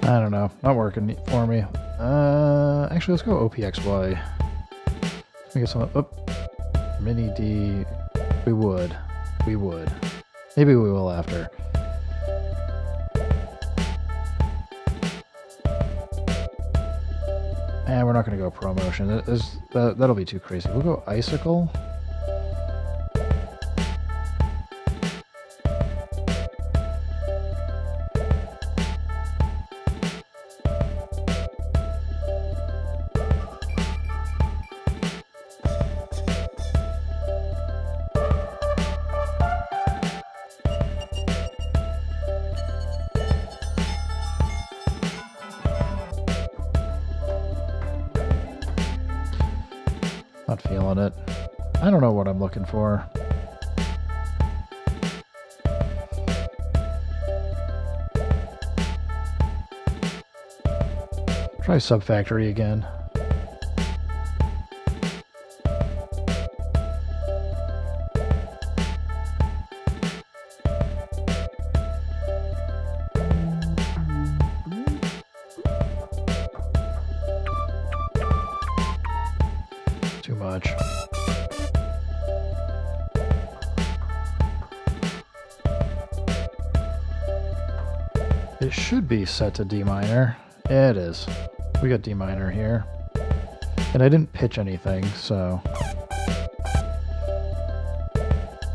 I don't know. Not working for me. Actually, let's go OPXY. Let me get some. Oh, mini D. We would. We would. Maybe we will after. And we're not going to go promotion. That'll be too crazy. We'll go icicle. Not feeling it. I don't know what I'm looking for. Try Subfactory again. Too much. It should be set to D minor. Yeah, it is. We got D minor here. And I didn't pitch anything, so. I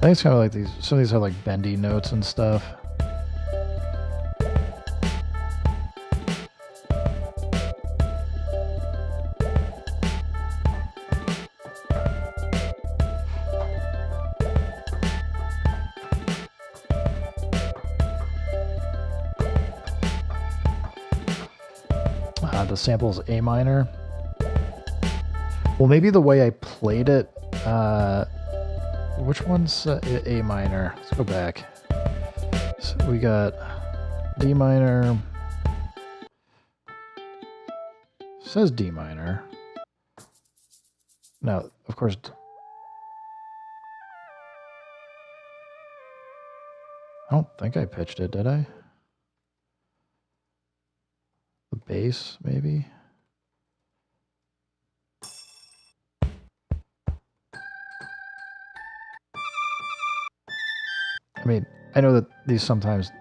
think it's kind of like these, some of these have like bendy notes and stuff. The sample's A minor. Well, maybe the way I played it, which one's A minor? Let's go back. So we got D minor. Says D minor. No, of course. I don't think I pitched it, did I? The bass, maybe? I mean, I know that these sometimes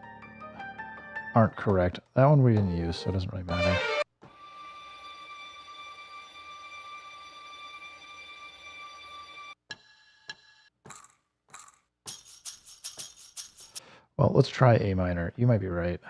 aren't correct. That one we didn't use, so it doesn't really matter. Well, let's try A minor. You might be right.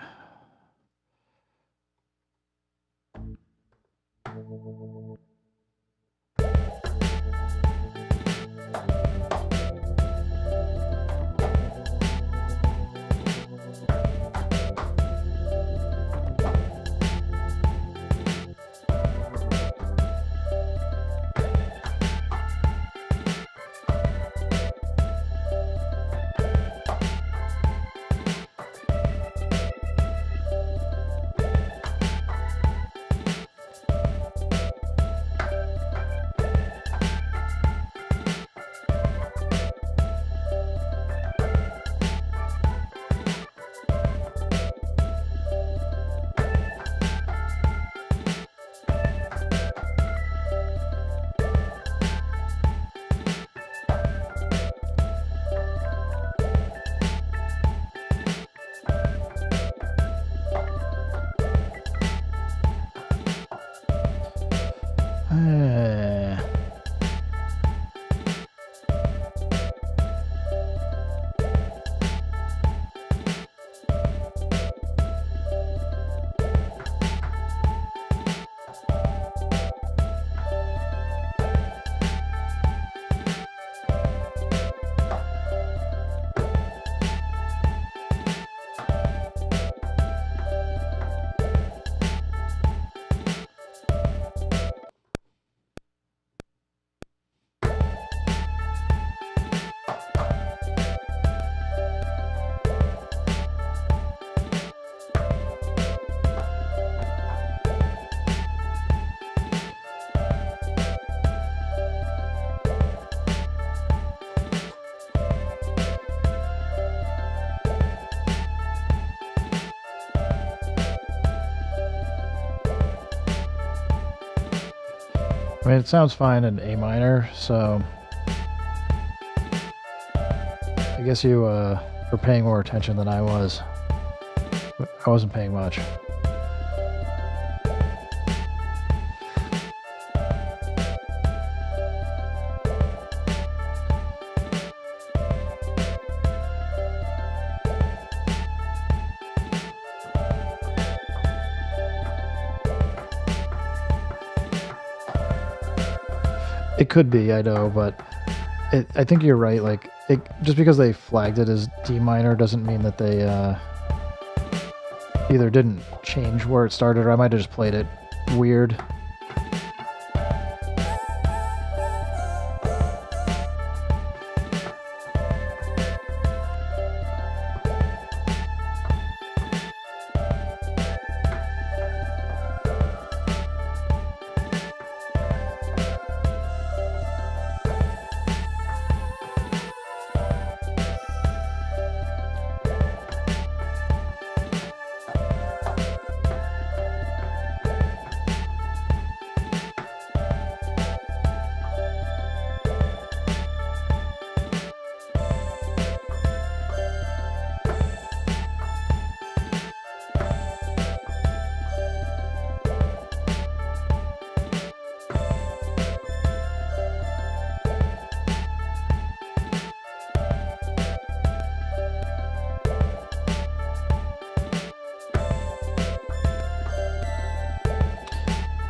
I mean, it sounds fine in A minor, so I guess you were paying more attention than I was. I wasn't paying much. It could be, I know, but I think you're right. Like, just because they flagged it as D minor doesn't mean that they either didn't change where it started, or I might have just played it weird.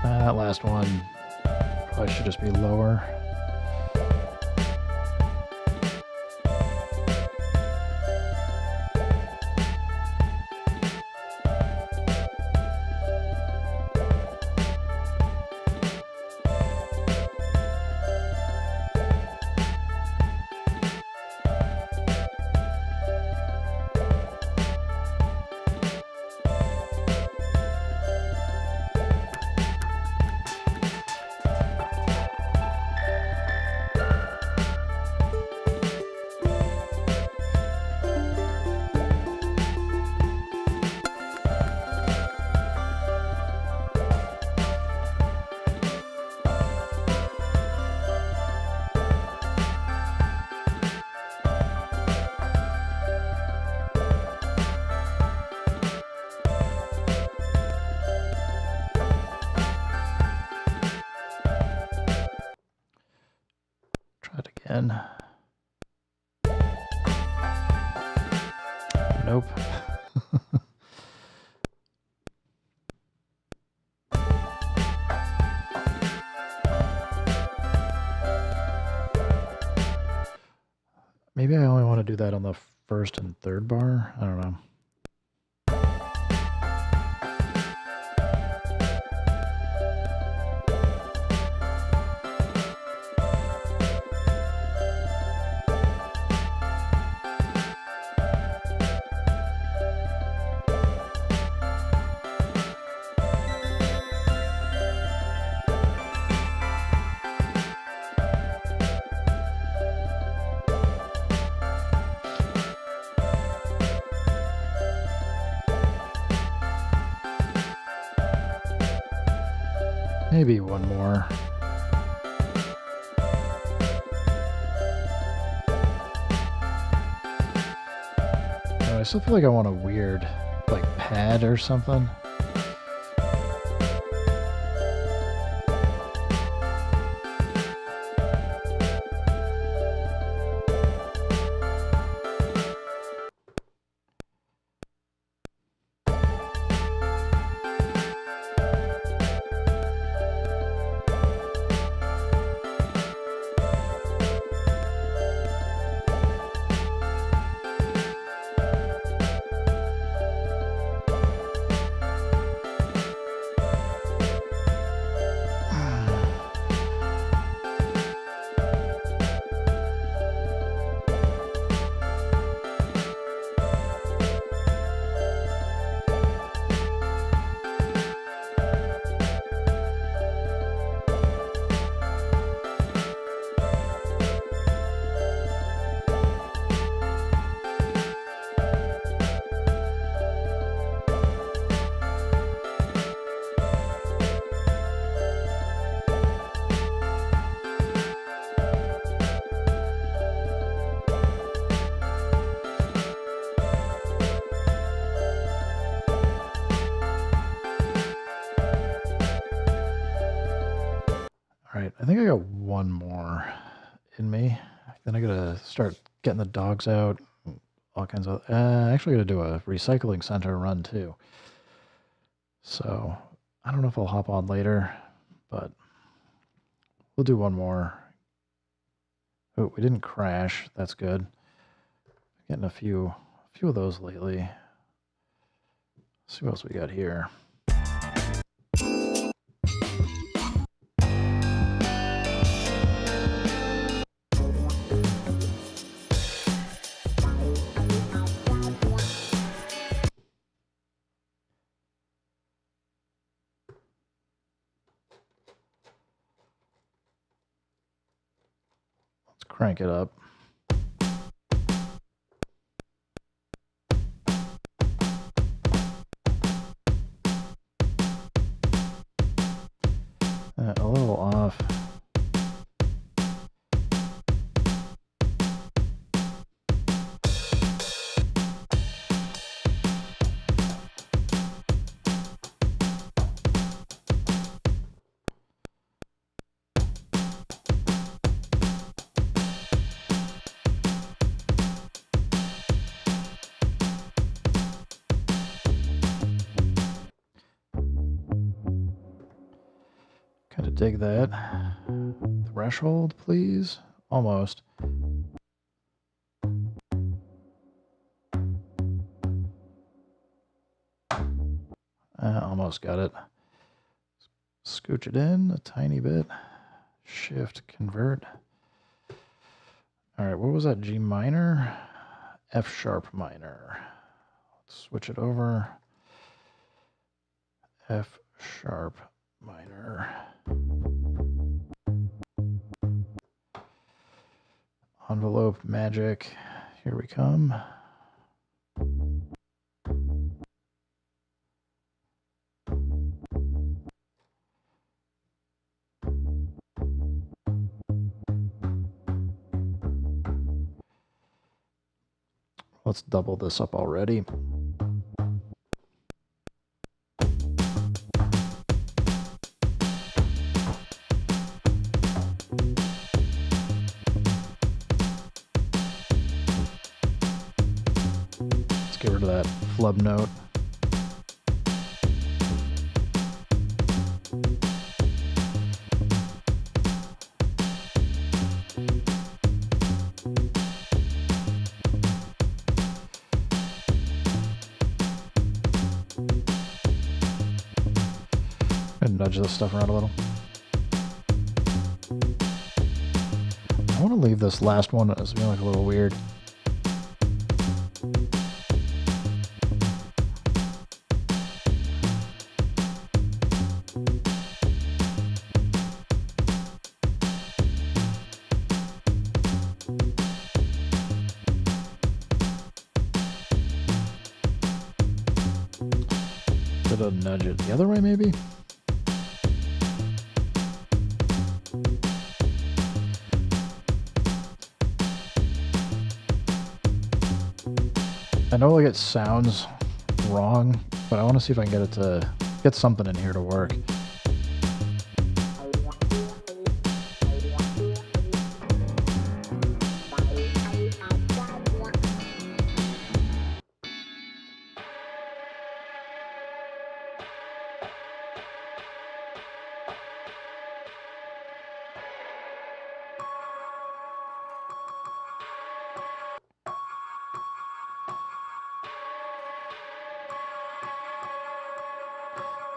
That last one probably should just be lower. Again. Nope. Maybe I only want to do that on the first and third bar. I don't know. Maybe one more. I still feel like I want a weird, like, pad or something. right, I think I got one more in me. Then I gotta start getting the dogs out. All kinds of... actually gotta do a recycling center run too. So, I don't know if I'll hop on later, but we'll do one more. Oh, we didn't crash. That's good. Getting a few of those lately. Let's see what else we got here. Let's crank it up. A little off. Kind of dig that. Threshold, please. Almost. Almost got it. Scooch it in a tiny bit. Shift, convert. All right, what was that? G minor? F sharp minor. Let's switch it over. F sharp minor. Envelope magic. Here we come. Let's double this up already. Let's get rid of that flub note. And nudge this stuff around a little. I want to leave this last one as being like a little weird. Should I nudge it the other way maybe? I know like it sounds wrong, but I want to see if I can get it to get something in here to work.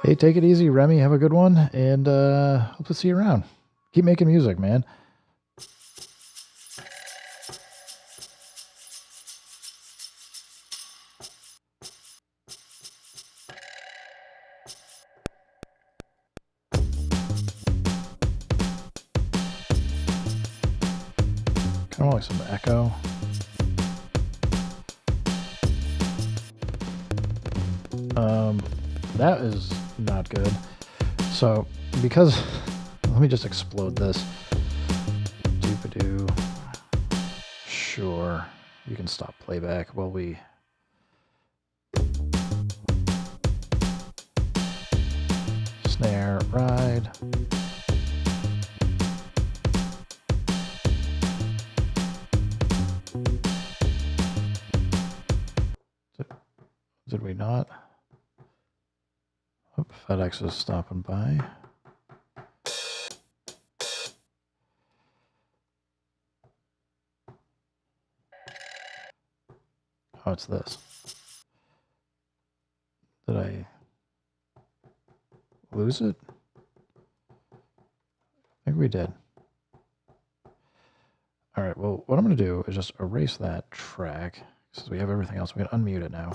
Hey, take it easy, Remy. Have a good one, and hope to see you around. Keep making music, man. Kind of want like some echo. That is not good. So, because, let me just explode this. Doop-a-doo. Sure, you can stop playback while we... Snare, ride. Did we not? Oh, FedEx is stopping by. Oh, it's this. Did I lose it? I think we did. All right, well, what I'm going to do is just erase that track, since we have everything else. We can unmute it now.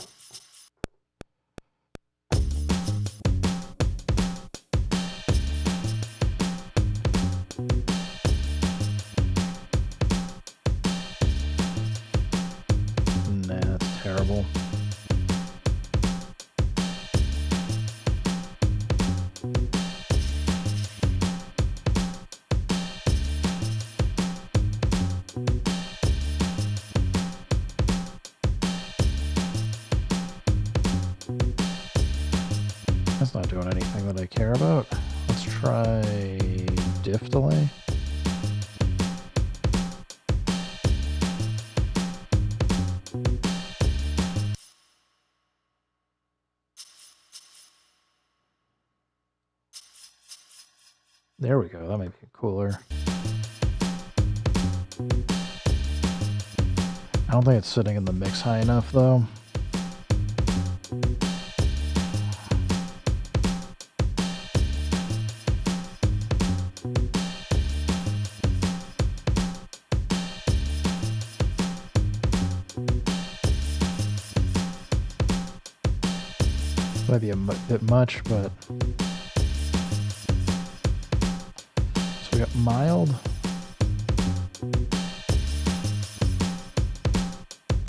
Nah, that's terrible. That's not doing anything that I care about. Let's try diff delay. There we go. That might be cooler. I don't think it's sitting in the mix high enough, though. Might be a bit much, but so we got mild.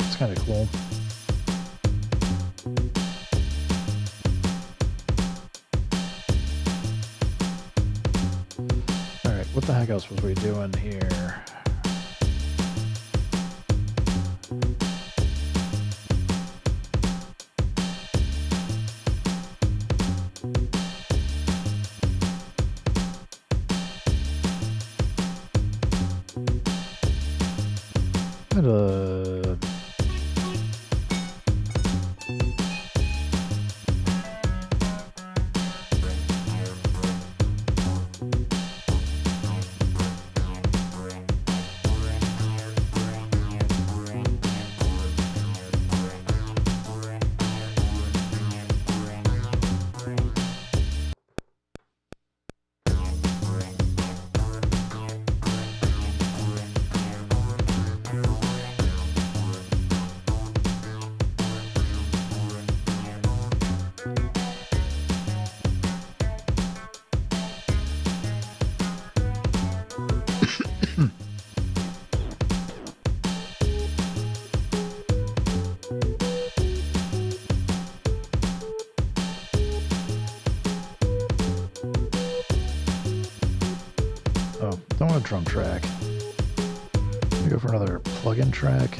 It's kind of cool. All right, what the heck else was we doing here? Oh, don't want a drum track. We go for another plug-in track.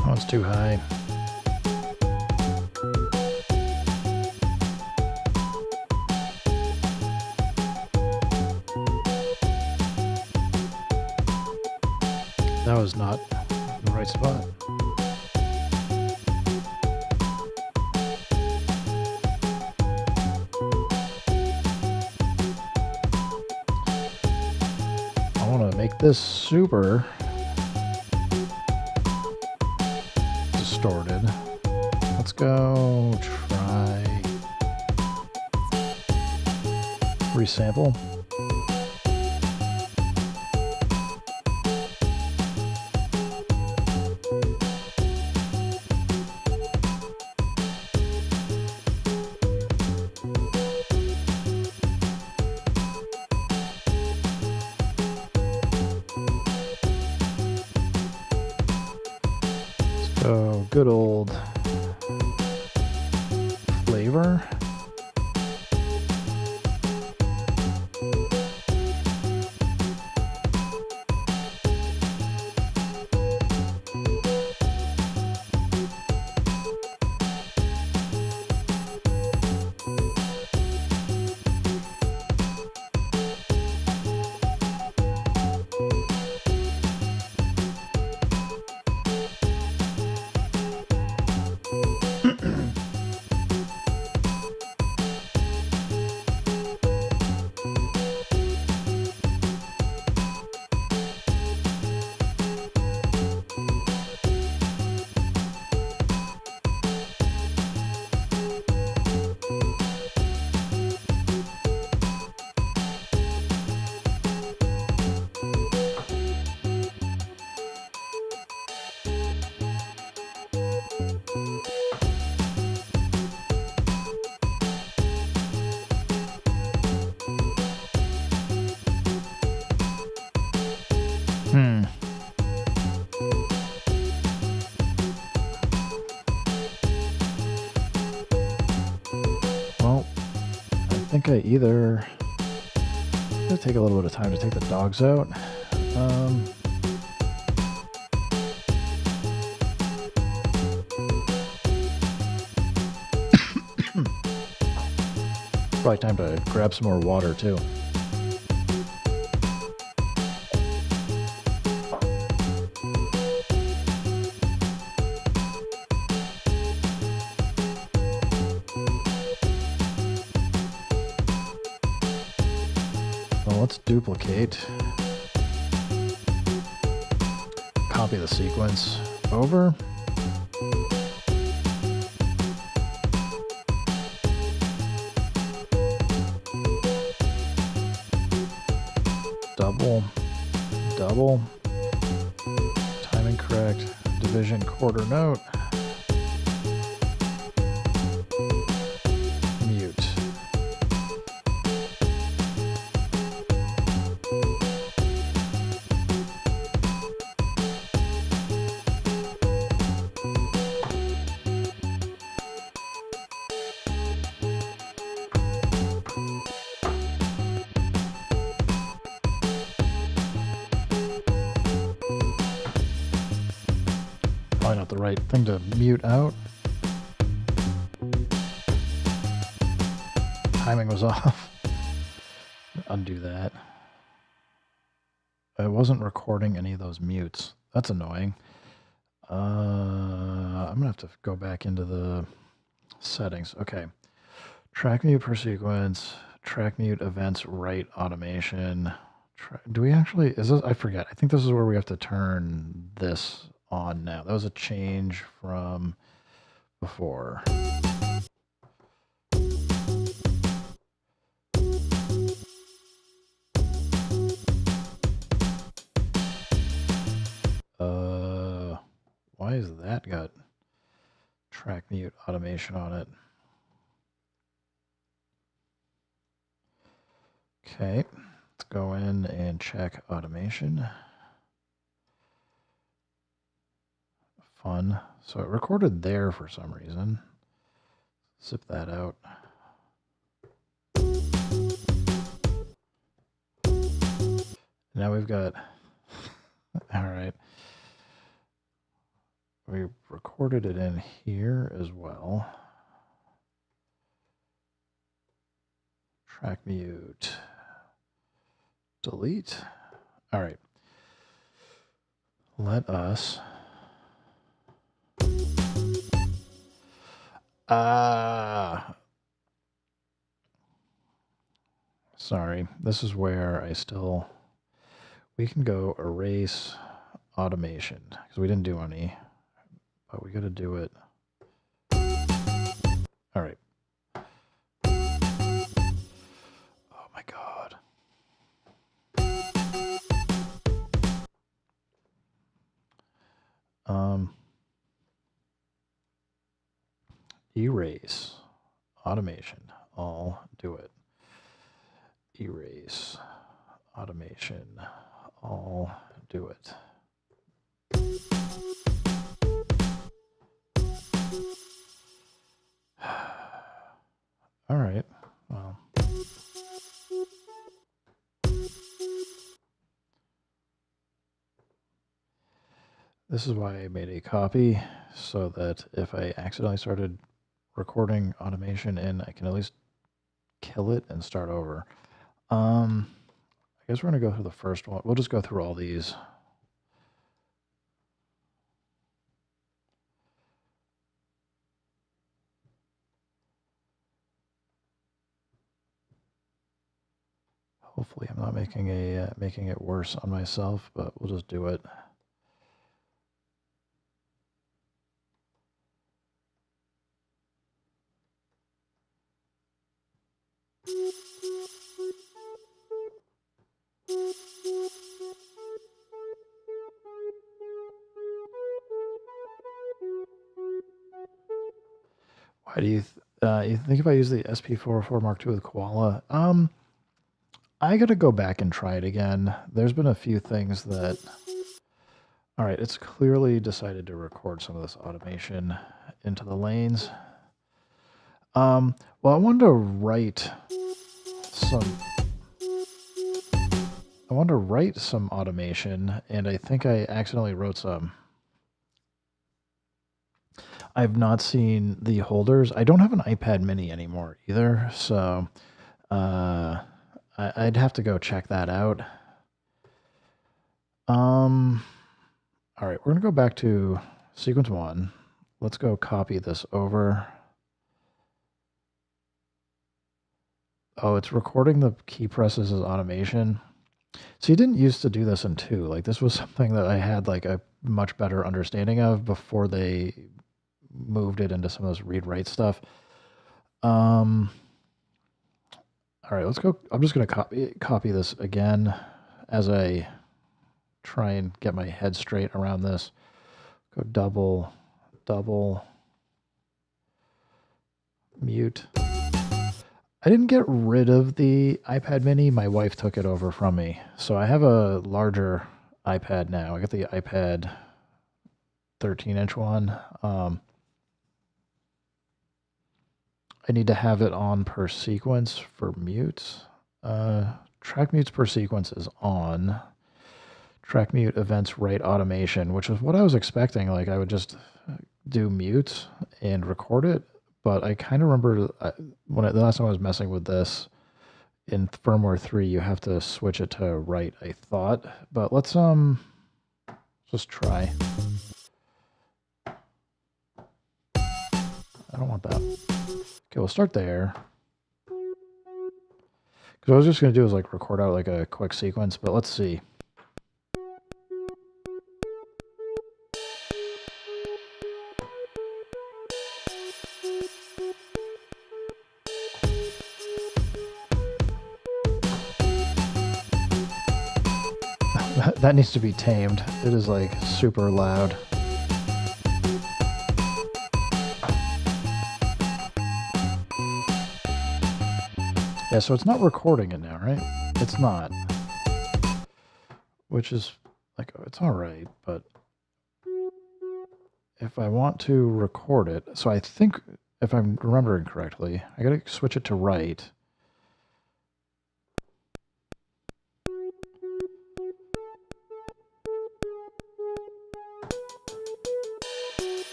Oh, it's too high. That was not the right spot. I want to make this super. distorted. Let's go try resample. So good old flavor. Well, I think I either I'm gonna take a little bit of time to take the dogs out. Probably time to grab some more water too. Well, let's duplicate. Copy the sequence over. Double, double, timing correct, division quarter note, mute. Probably not the right thing to mute out. Timing was off. Undo that. I wasn't recording any of those mutes. That's annoying. I'm gonna have to go back into the settings. Okay. Track mute per sequence, track mute events write automation. Do we actually, is this, I forget. I think this is where we have to turn this on now. That was a change from before. Why is that got track mute automation on it? Okay, let's go in and check automation. Fun. So it recorded there for some reason. Zip that out. Now we've got, all right. We recorded it in here as well. Track mute. Delete. All right. Let us. Sorry. This is where I still. We can go erase automation because we didn't do any but we got to do it. All right. Oh my God. Erase. Automation. I'll do it. Erase. Automation. I'll do it. All right. Well. This is why I made a copy, so that if I accidentally started recording automation in, I can at least kill it and start over. I guess we're going to go through the first one. We'll just go through all these. Hopefully I'm not making it worse on myself, but we'll just do it. Why do you think if I use the SP404 Mark II with Koala? I got to go back and try it again. There's been a few things that... All right, it's clearly decided to record some of this automation into the lanes. Well, I wanted to write some automation, and I think I accidentally wrote some. I've not seen the holders. I don't have an iPad mini anymore either, so I'd have to go check that out. All right, we're going to go back to sequence 1. Let's go copy this over. Oh, it's recording the key presses as automation. So you didn't used to do this in 2. Like, this was something that I had like a much better understanding of before they moved it into some of this read-write stuff. All right, let's go. I'm just going to copy this again as I try and get my head straight around this. Go double, mute. I didn't get rid of the iPad mini. My wife took it over from me. So I have a larger iPad now. I got the iPad 13-inch one. I need to have it on per sequence for mutes. Track mutes per sequence is on. Track mute events write automation, which is what I was expecting. Like, I would just do mutes and record it. But I kind of remember the last time I was messing with this in firmware 3, you have to switch it to write, I thought. But let's just try. I don't want that. Okay, we'll start there. Because what I was just going to do is like record out like a quick sequence, but let's see. That needs to be tamed. It is like super loud. Yeah, so it's not recording it now, right? It's not. Which is like, it's all right, but if I want to record it, so I think if I'm remembering correctly, I gotta switch it to write.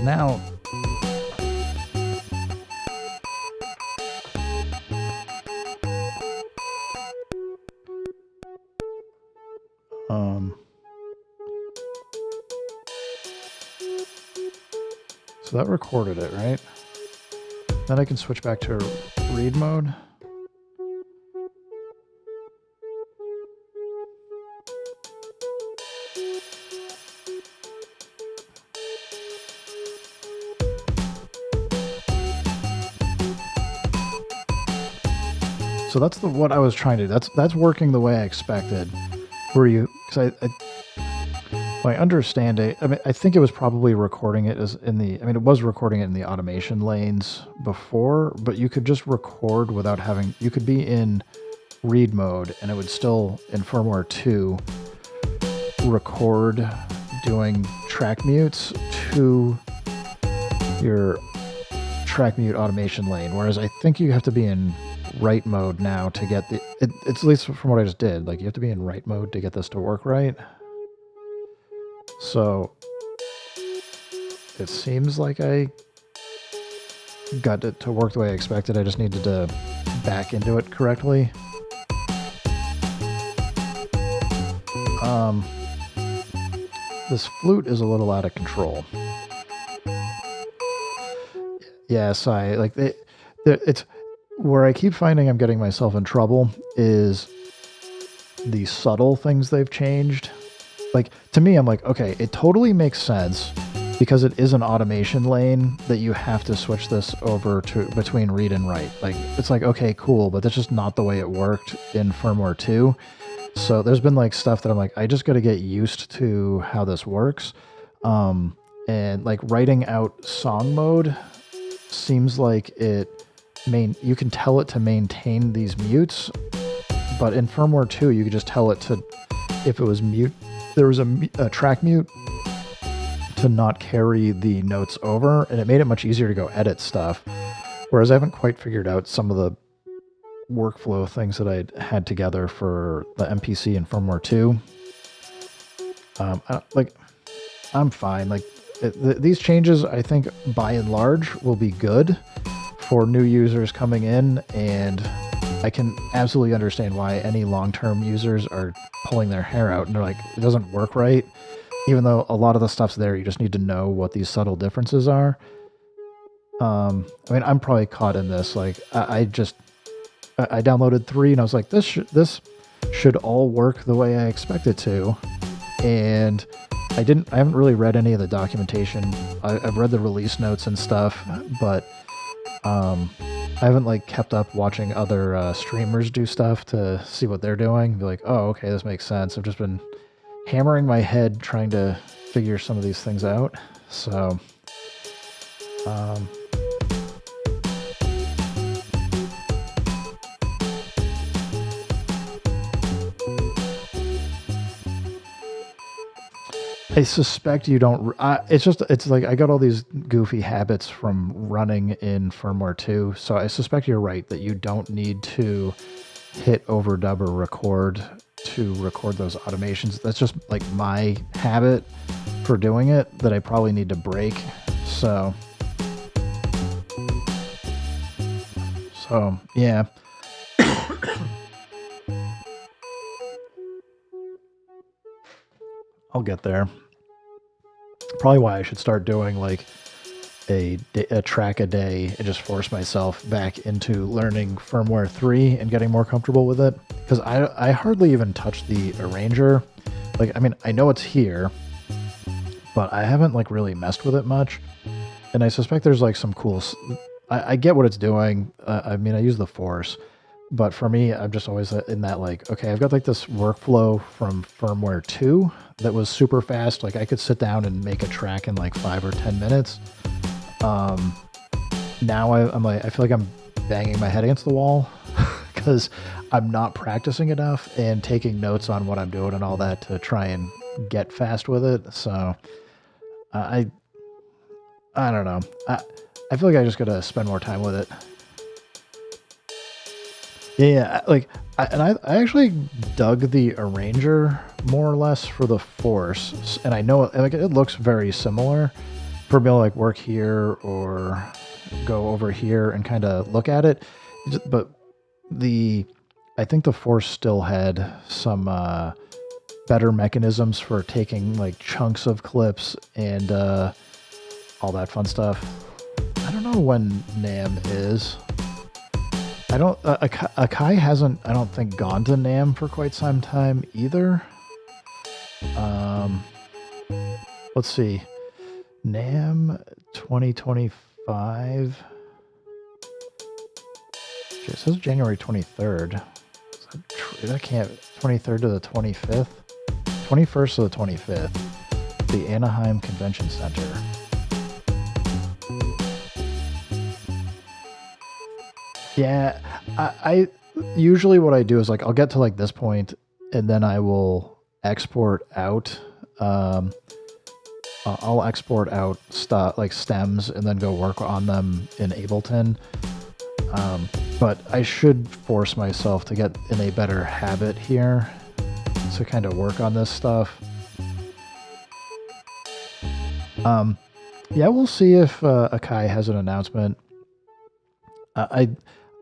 Now, so that recorded it, right? Then I can switch back to read mode. So that's what I was trying to do. That's working the way I expected. Where you, because my understanding, I mean, I think it was probably recording it as in the, I mean, it was recording it in the automation lanes before, but you could just record without having, you could be in read mode and it would still, in firmware 2, record doing track mutes to your track mute automation lane. Whereas I think you have to be in write mode now to get the, it's at least from what I just did, like you have to be in write mode to get this to work right. So it seems like I got it to work the way I expected. I just needed to back into it correctly. This flute is a little out of control. Yes, it's where I keep finding I'm getting myself in trouble is the subtle things they've changed. Like, to me, I'm like, okay, it totally makes sense because it is an automation lane that you have to switch this over to between read and write. Like, it's like, okay, cool, but that's just not the way it worked in firmware 2. So there's been like stuff that I'm like, I just got to get used to how this works. And like writing out song mode seems like you can tell it to maintain these mutes, but in firmware 2, you could just tell it to, if it was mute, there was a track mute to not carry the notes over, and it made it much easier to go edit stuff. Whereas I haven't quite figured out some of the workflow things that I had together for the MPC in firmware 2. I'm fine. Like these changes, I think by and large will be good for new users coming in, and I can absolutely understand why any long-term users are pulling their hair out and they're like, it doesn't work right. Even though a lot of the stuff's there, you just need to know what these subtle differences are. I mean, I'm probably caught in this. Like, I downloaded 3 and I was like, this should all work the way I expect it to. And I haven't really read any of the documentation. I've read the release notes and stuff, but I haven't like kept up watching other streamers do stuff to see what they're doing. Be like, oh, okay, this makes sense. I've just been hammering my head trying to figure some of these things out. So, I suspect you don't, it's like I got all these goofy habits from running in firmware 2, so I suspect you're right that you don't need to hit overdub or record to record those automations. That's just like my habit for doing it that I probably need to break. So yeah. I'll get there. Probably why I should start doing like a track a day and just force myself back into learning firmware 3 and getting more comfortable with it. Because I hardly even touch the arranger. Like, I mean, I know it's here, but I haven't like really messed with it much. And I suspect there's like some cool, I get what it's doing. I mean, I use the force, but for me, I'm just always in that like, okay, I've got like this workflow from firmware 2 that was super fast. Like I could sit down and make a track in like 5 or 10 minutes. Now I'm like, I feel like I'm banging my head against the wall because I'm not practicing enough and taking notes on what I'm doing and all that to try and get fast with it. So I don't know. I feel like I just gotta spend more time with it. Yeah, like, I actually dug the arranger more or less for the force, and I know like it looks very similar for me to like work here or go over here and kind of look at it. But I think the force still had some better mechanisms for taking like chunks of clips and all that fun stuff. I don't know when NAMM is. I don't. Akai hasn't, I don't think, gone to NAMM for quite some time either. Let's see. NAMM 2025. It says January 23rd. That can't. 23rd to the 25th. 21st to the 25th. The Anaheim Convention Center. Yeah, I usually what I do is like I'll get to like this point and then I will export out. I'll export out stuff like stems and then go work on them in Ableton. But I should force myself to get in a better habit here to kind of work on this stuff. Yeah, we'll see if Akai has an announcement.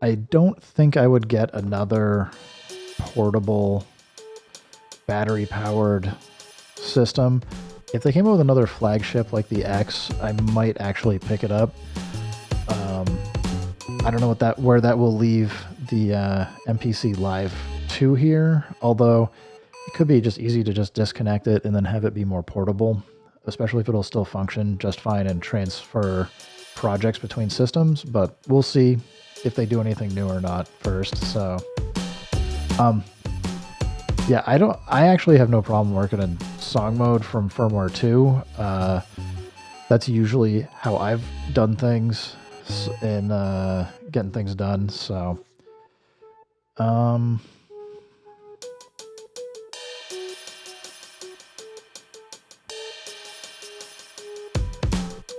I don't think I would get another portable battery-powered system. If they came up with another flagship like the X, I might actually pick it up. I don't know where that will leave the MPC Live 2 here, although it could be just easy to just disconnect it and then have it be more portable, especially if it'll still function just fine and transfer projects between systems, but we'll see if they do anything new or not first. So yeah, I actually have no problem working in song mode from firmware 2. That's usually how I've done things in getting things done. So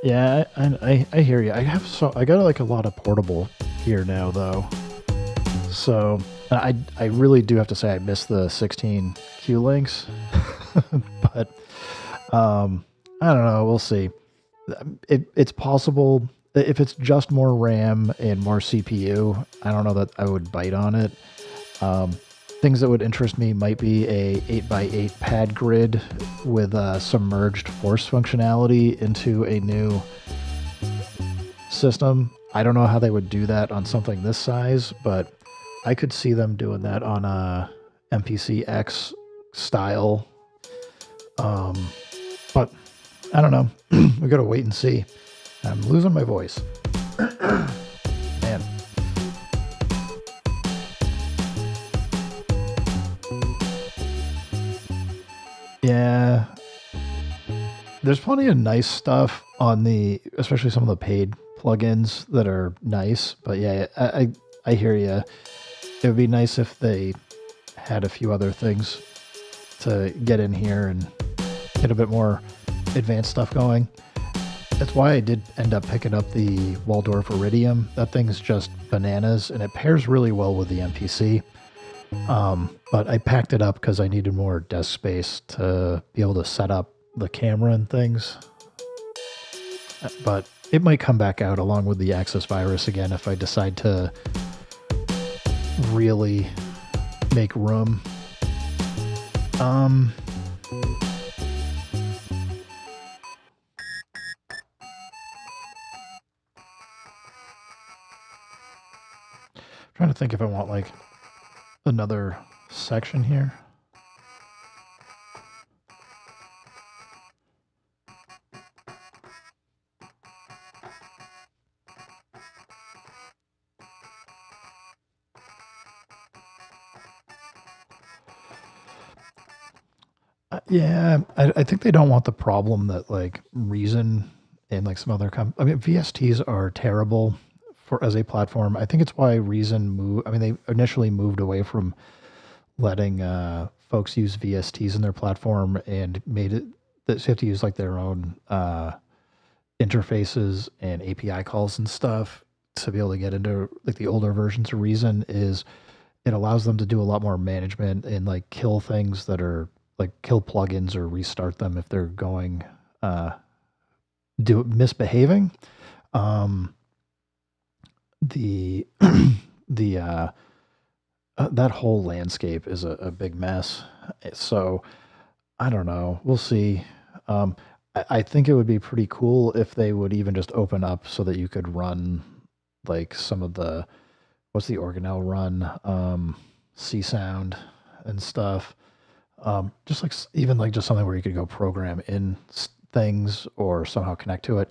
yeah, I hear you. I got like a lot of portable here now though. So I really do have to say I miss the 16 Q links, but I don't know. We'll see. It's possible if it's just more RAM and more CPU. I don't know that I would bite on it. Things that would interest me might be a 8x8 pad grid with submerged force functionality into a new system. I don't know how they would do that on something this size, but I could see them doing that on a MPC X style. But I don't know. We gotta wait and see. I'm losing my voice. Man. Yeah. There's plenty of nice stuff on especially some of the paid plugins that are nice. But yeah, I hear you. It would be nice if they had a few other things to get in here and get a bit more advanced stuff going. That's why I did end up picking up the Waldorf Iridium. That thing's just bananas, and it pairs really well with the MPC. But I packed it up because I needed more desk space to be able to set up the camera and things. But it might come back out along with the Access Virus again if I decide to really make room. Trying to think if I want like another section here. Yeah, I think they don't want the problem that like Reason and like some other I mean, VSTs are terrible as a platform. I think it's why Reason moved. I mean, they initially moved away from letting folks use VSTs in their platform and made it that they have to use like their own interfaces and API calls and stuff to be able to get into like the older versions of Reason. Is it allows them to do a lot more management and like kill things that are like kill plugins or restart them if they're going misbehaving. The that whole landscape is a big mess. So I don't know. We'll see. I think it would be pretty cool if they would even just open up so that you could run like some of the what's the organelle run, C sound and stuff. Just like even like just something where you could go program in things or somehow connect to it.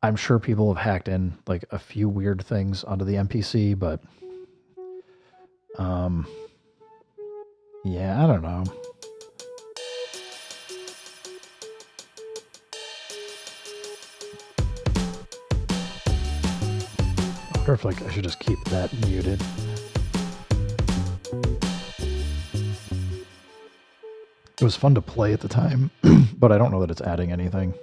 I'm sure people have hacked in like a few weird things onto the MPC, but yeah, I don't know. I wonder if like I should just keep that muted. It was fun to play at the time, but I don't know that it's adding anything.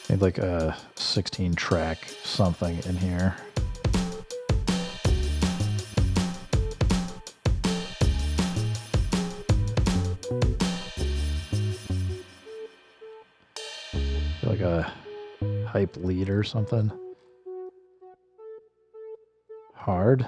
Need like a 16 track something in here. Like a hype lead or something. Hard.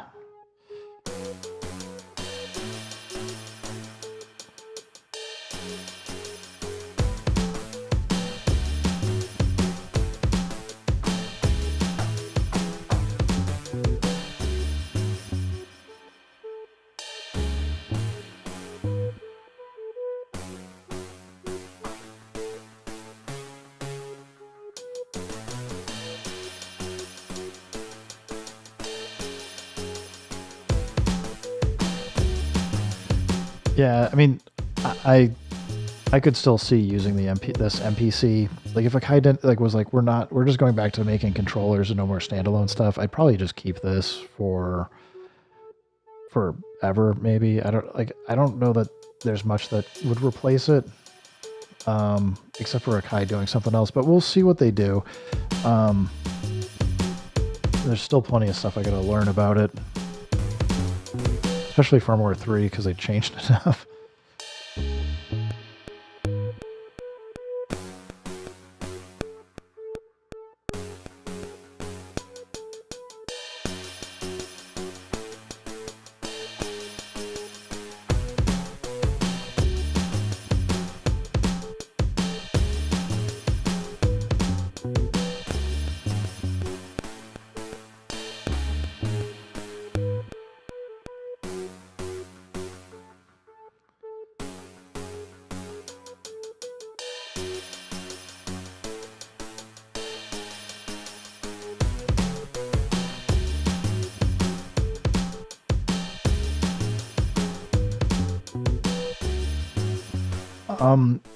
Yeah, I mean, I could still see using the this MPC. Like if a guy didn't was like we're just going back to making controllers and no more standalone stuff. I'd probably just keep this for forever. Maybe I don't know that there's much that would replace it, except for Akai doing something else. But we'll see what they do. There's still plenty of stuff I got to learn about it. Especially firmware 3 because they changed enough.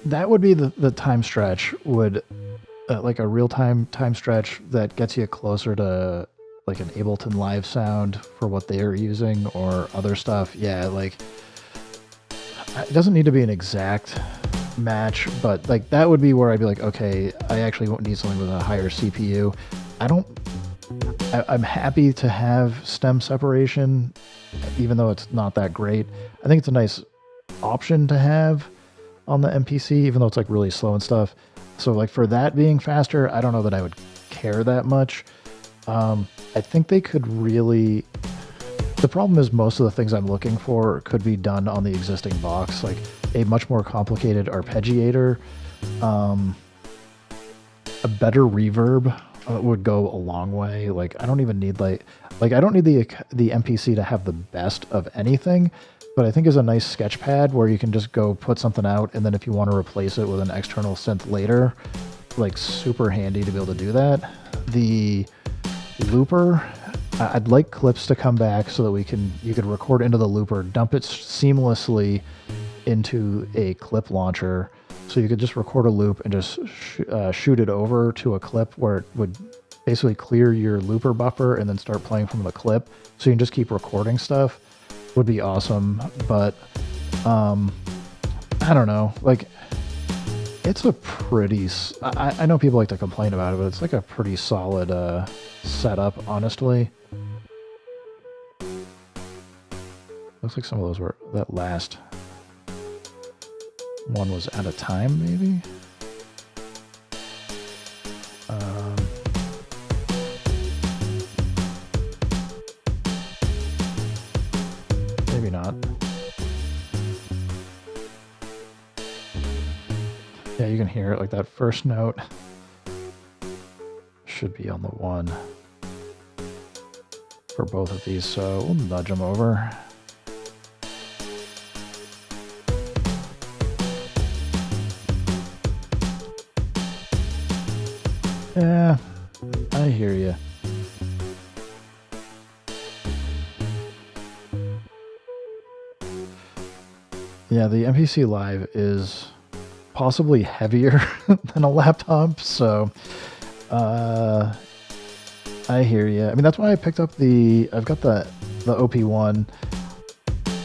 That would be the time stretch would, like a real-time time stretch that gets you closer to like an Ableton Live sound for what they're using or other stuff. Yeah, like it doesn't need to be an exact match, but like that would be where I'd be like, okay, I actually won't need something with a higher CPU. I'm happy to have stem separation, even though it's not that great. I think it's a nice option to have on the MPC, even though it's like really slow and stuff. So like for that being faster, I don't know that I would care that much. I think they could really, the problem is most of the things I'm looking for could be done on the existing box, like a much more complicated arpeggiator, a better reverb would go a long way. Like I don't even need like I don't need the MPC to have the best of anything, but I think is a nice sketch pad where you can just go put something out, and then if you want to replace it with an external synth later, like super handy to be able to do that. The looper, I'd like clips to come back so that you could record into the looper, dump it seamlessly into a clip launcher, so you could just record a loop and just shoot it over to a clip where it would basically clear your looper buffer and then start playing from the clip, so you can just keep recording stuff. Would be awesome. But I don't know, like it's a pretty, I know people like to complain about it, but it's like a pretty solid setup, honestly. Looks like some of those were, that last one was at a time, maybe. Maybe not. Yeah, you can hear it, like that first note should be on the 1 for both of these, so we'll nudge them over. Yeah, I hear you. Yeah, the MPC Live is possibly heavier than a laptop, so I hear you. I mean, that's why I picked up I've got the OP-1.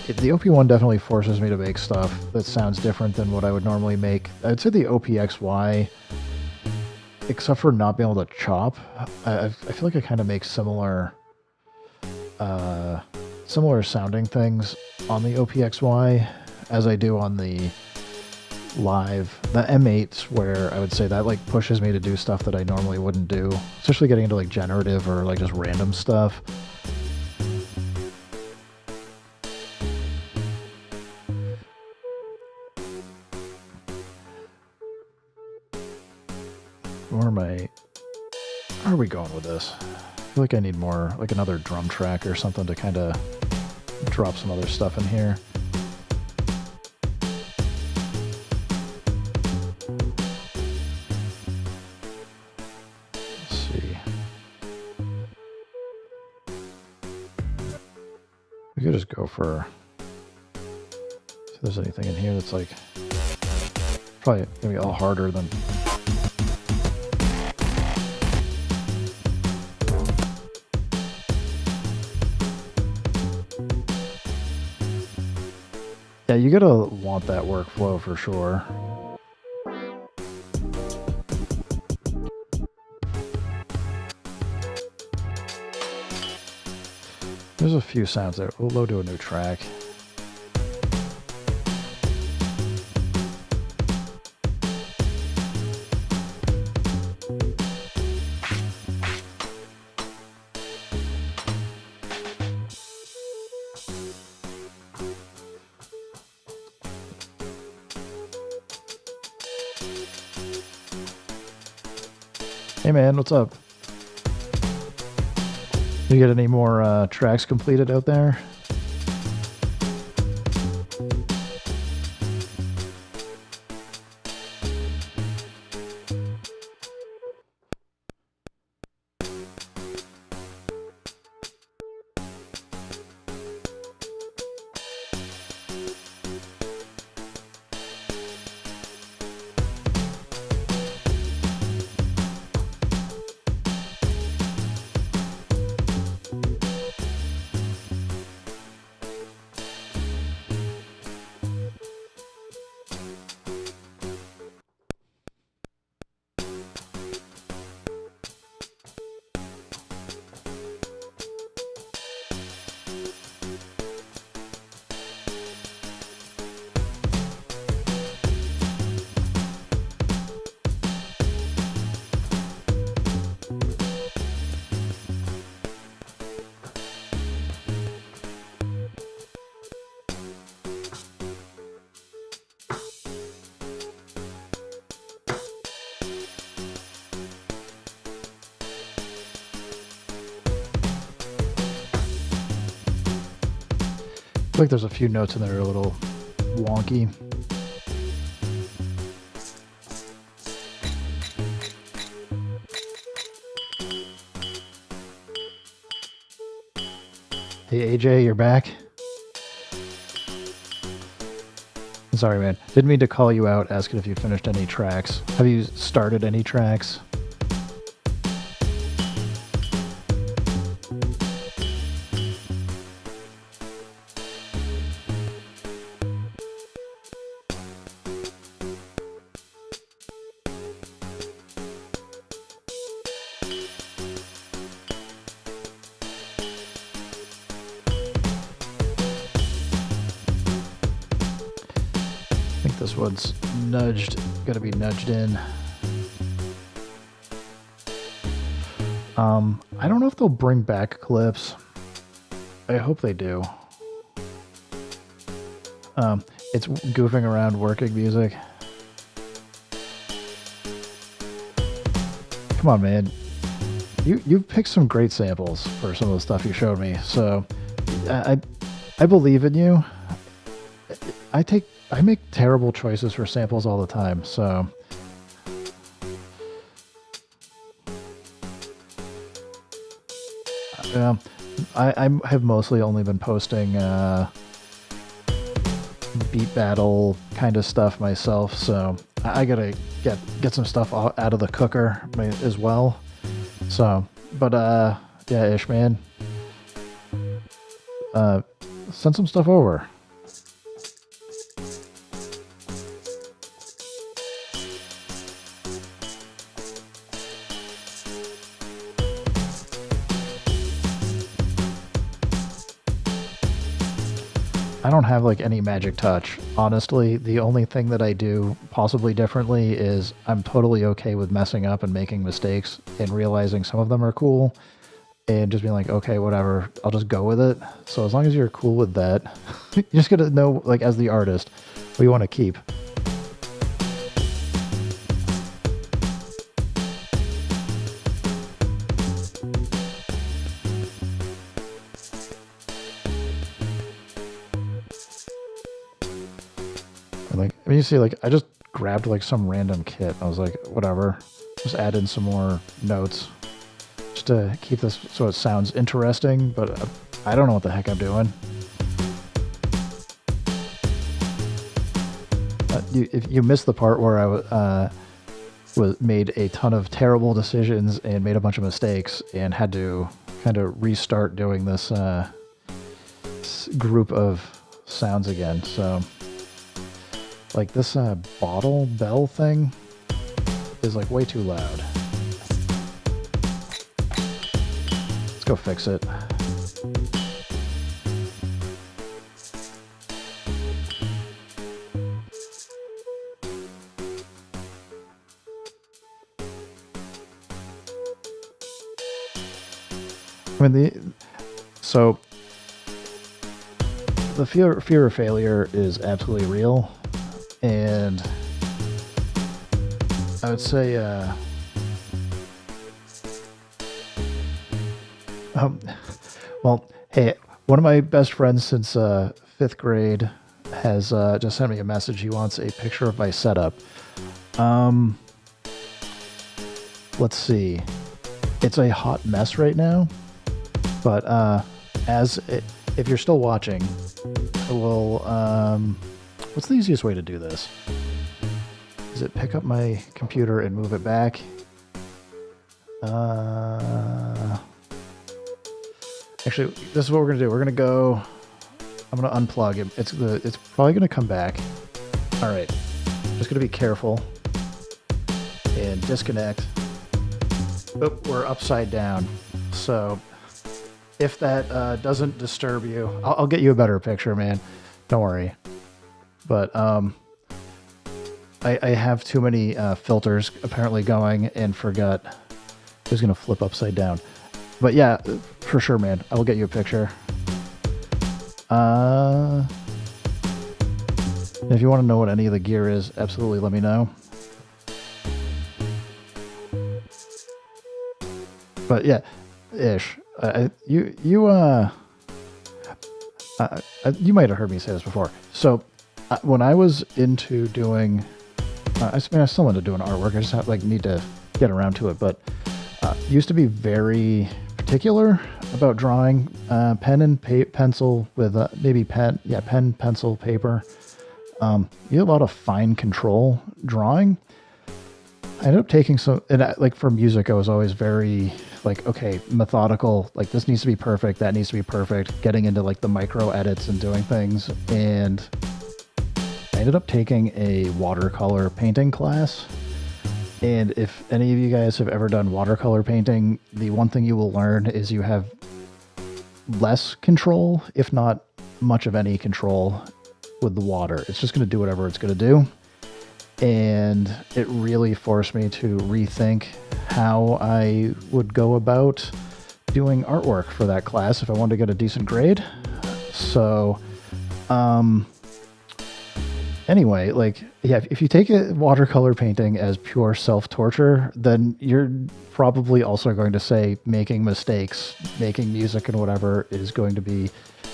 The OP-1 definitely forces me to make stuff that sounds different than what I would normally make. I'd say the OP-XY, except for not being able to chop, I feel like I kind of make similar sounding things on the OP-XY as I do on the Live. The M8's where I would say that like pushes me to do stuff that I normally wouldn't do, especially getting into like generative or like just random stuff. Where are we going with this? I feel like I need more, like another drum track or something to kind of drop some other stuff in here. Let's see. We could just go for, if there's anything in here that's like, probably gonna be all harder than. Yeah, you gotta want that workflow for sure. There's a few sounds there. We'll load to a new track. Hey man, what's up? You get any more tracks completed out there? I feel like there's a few notes in there that are a little wonky. Hey AJ, you're back? Sorry man, didn't mean to call you out asking if you finished any tracks. Have you started any tracks? This one's gotta be nudged in. I don't know if they'll bring back clips. I hope they do. It's goofing around working music. Come on, man. you picked some great samples for some of the stuff you showed me, so I believe in you. I make terrible choices for samples all the time, so I have mostly only been posting beat battle kind of stuff myself, so I gotta get some stuff out of the cooker as well. So, but yeah, Ish, man, send some stuff over. I don't have like any magic touch. Honestly, the only thing that I do possibly differently is I'm totally okay with messing up and making mistakes and realizing some of them are cool and just being like, okay, whatever, I'll just go with it. So as long as you're cool with that, you just gotta know, like, as the artist, what you want to keep. Like, I mean, you see, like, I just grabbed like some random kit. I was like, whatever, just add in some more notes just to keep this so it sounds interesting, but I don't know what the heck I'm doing. If you missed the part where I made a ton of terrible decisions and made a bunch of mistakes and had to kind of restart doing this group of sounds again, so... Like this bottle bell thing is like way too loud. Let's go fix it. I mean, the fear of failure is absolutely real. And I would say, well, hey, one of my best friends since 5th grade has just sent me a message. He wants a picture of my setup. Let's see. It's a hot mess right now, but if you're still watching, I will... What's the easiest way to do this? Is it pick up my computer and move it back? Actually, this is what we're gonna do. We're gonna go. I'm gonna unplug it. It's probably gonna come back. All right. Just gonna be careful and disconnect. Oh, we're upside down. So if that doesn't disturb you, I'll get you a better picture, man. Don't worry. But I have too many filters apparently going and forgot it was going to flip upside down. But yeah, for sure, man. I will get you a picture. If you want to know what any of the gear is, absolutely let me know. But yeah, Ish, you might have heard me say this before. So when I was into doing, I still into doing artwork. I just need to get around to it. But used to be very particular about drawing, pen and pencil with maybe pen, pencil, paper. You get a lot of fine control drawing. I ended up taking some, and like for music, I was always very okay, methodical. Like this needs to be perfect, that needs to be perfect. Getting into like the micro edits and doing things, and I ended up taking a watercolor painting class. And if any of you guys have ever done watercolor painting, the one thing you will learn is you have less control, if not much of any control, with the water. It's just going to do whatever it's going to do. And it really forced me to rethink how I would go about doing artwork for that class if I wanted to get a decent grade. So, Anyway, like, yeah, if you take it watercolor painting as pure self-torture, then you're probably also going to say making mistakes, making music and whatever is going to be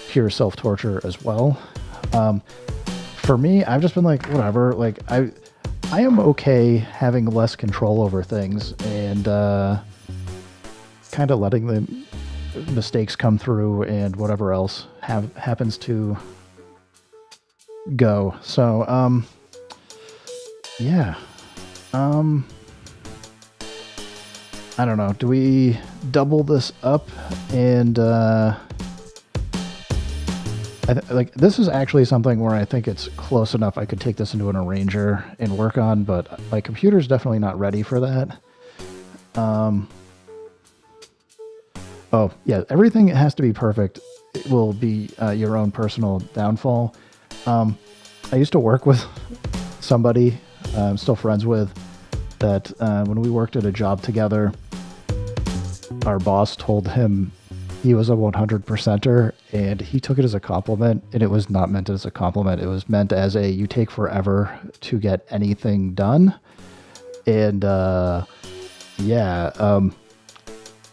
pure self-torture as well. For me, I've just been like, whatever, like, I am okay having less control over things and kind of letting the mistakes come through and whatever else happens to go. So, yeah. I don't know. Do we double this up and like this is actually something where I think it's close enough I could take this into an arranger and work on, but my computer's definitely not ready for that. Oh yeah, everything has to be perfect. It will be your own personal downfall. I used to work with somebody I'm still friends with that when we worked at a job together, our boss told him he was a 100%er and he took it as a compliment, and it was not meant as a compliment. It was meant as a, you take forever to get anything done. And yeah,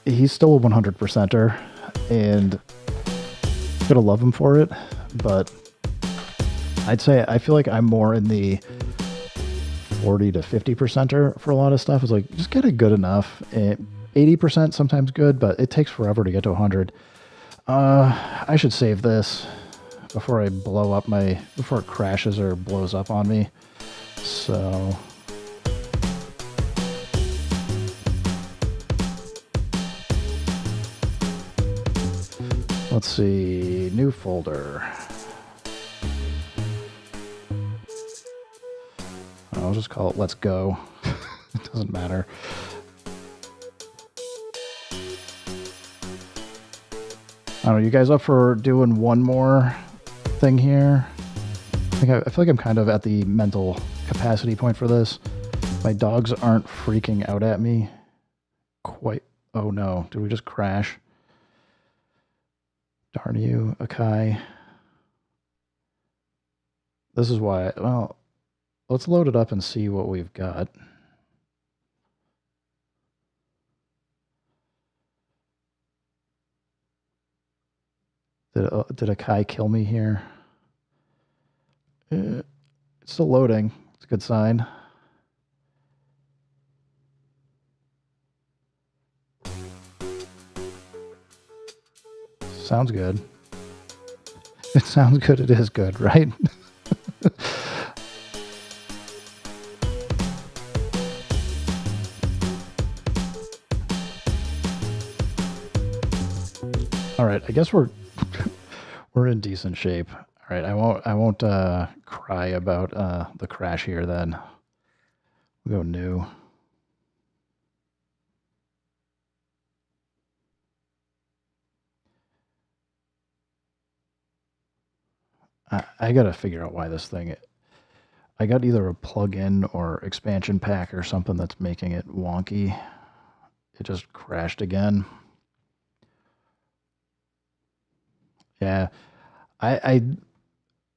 he's still a 100%er and I'm gonna love him for it, but I'd say I feel like I'm more in the 40 to 50%er for a lot of stuff. It's like, just get it good enough. 80% sometimes good, but it takes forever to get to 100. I should save this before I blow up before it crashes or blows up on me. So let's see, new folder. I'll just call it Let's Go. It doesn't matter. I don't know, you guys up for doing one more thing here? I feel like I'm kind of at the mental capacity point for this. My dogs aren't freaking out at me quite. Oh no, did we just crash? Darn you, Akai. This is why, well, let's load it up and see what we've got. Did Akai kill me here? It's still loading. It's a good sign. Sounds good. It sounds good. It is good, right? All right, I guess we're in decent shape. All right, I won't cry about the crash here then. We'll go new. I gotta figure out why this thing. I got either a plug-in or expansion pack or something that's making it wonky. It just crashed again. Yeah, it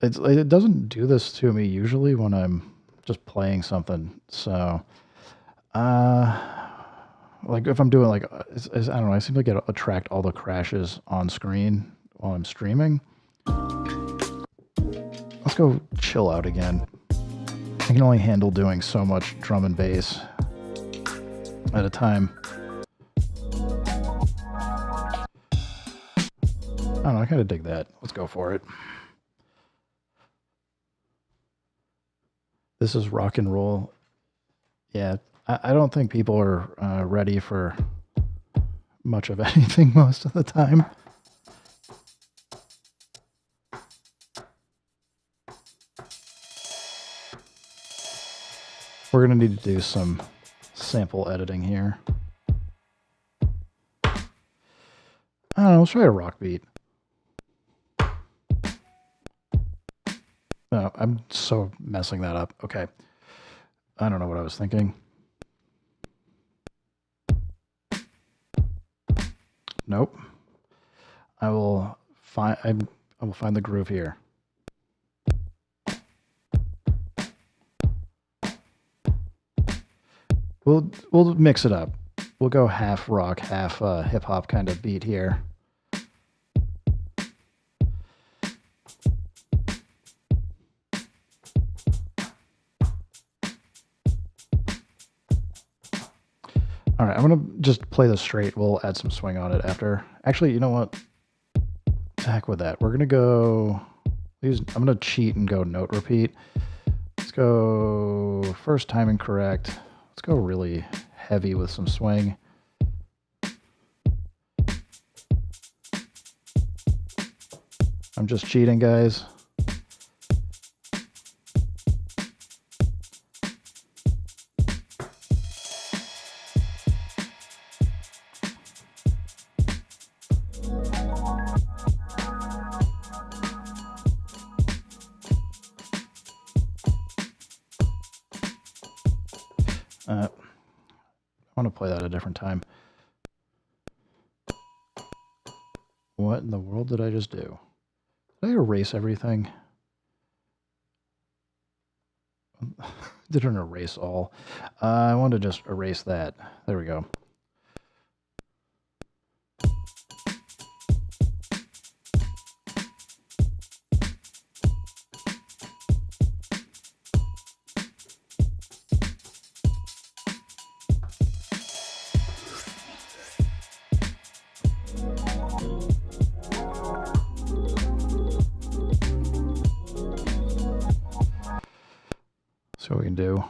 doesn't do this to me usually when I'm just playing something. So, like if I'm doing like, I don't know, I seem to attract all the crashes on screen while I'm streaming. Let's go chill out again. I can only handle doing so much drum and bass at a time. I don't know, I kind of dig that. Let's go for it. This is rock and roll. Yeah, I don't think people are ready for much of anything most of the time. We're going to need to do some sample editing here. I don't know, let's try a rock beat. No, I'm so messing that up. Okay. I don't know what I was thinking. Nope. I will find the groove here. We'll mix it up. We'll go half rock, half hip hop kind of beat here. All right, I'm gonna just play this straight. We'll add some swing on it after. Actually, you know what? Heck with that. We're gonna go. I'm gonna cheat and go note repeat. Let's go first timing correct. Let's go really heavy with some swing. I'm just cheating, guys. I want to play that at a different time. What in the world did I just do? Did I erase everything? Didn't erase all. I want to just erase that. There we go. See what we can do.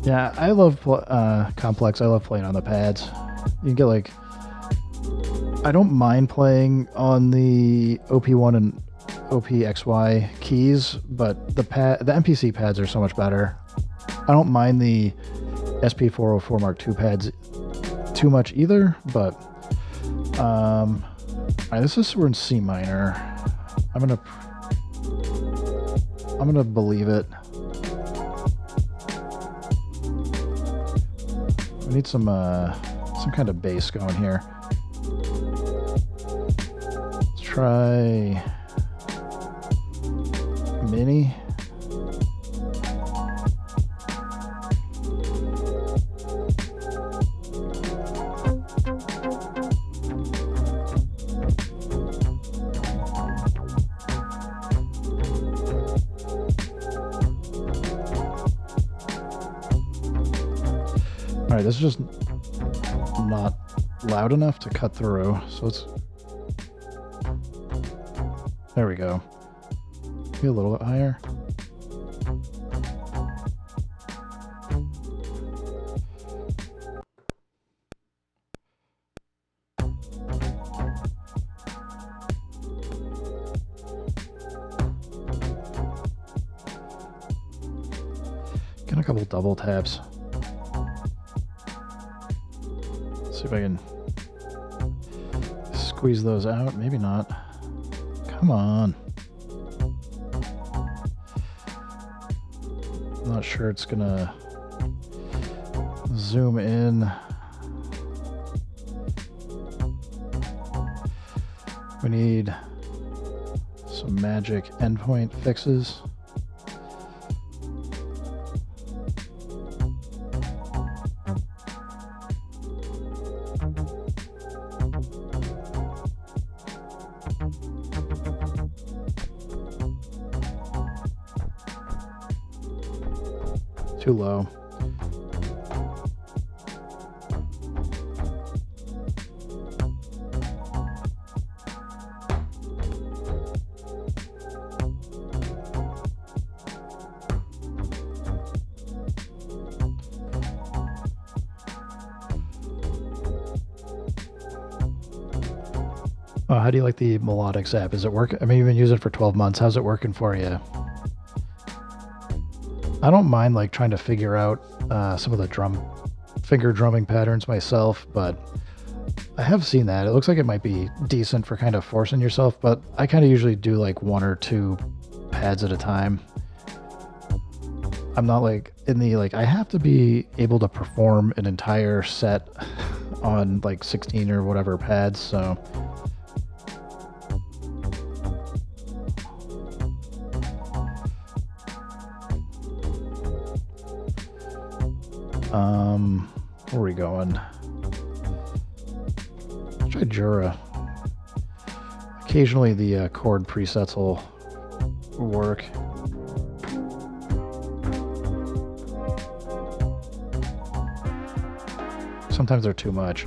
Yeah, I love Complex. I love playing on the pads. You can get like... I don't mind playing on the OP-1 and OP-XY keys, but the MPC pads are so much better. I don't mind the SP404 Mark II pads too much either, but all right, we're in C minor. I'm gonna believe it. We need some kind of bass going here. Let's try mini. All right, this is just not loud enough to cut through, so let's... There we go. Be a little bit higher. Get a couple double taps. See if I can squeeze those out. Maybe not. Come on. I'm not sure it's gonna zoom in. We need some magic endpoint fixes. Too low. Oh, how do you like the Melodics app? Is it work? I mean, you've been using it for 12 months. How's it working for you? I don't mind like trying to figure out some of the finger drumming patterns myself, but I have seen that. It looks like it might be decent for kind of forcing yourself, but I kind of usually do like 1 or 2 pads at a time. I'm not like in the like I have to be able to perform an entire set on like 16 or whatever pads, so where are we going? Let's try Jura. Occasionally the chord presets will work. Sometimes they're too much.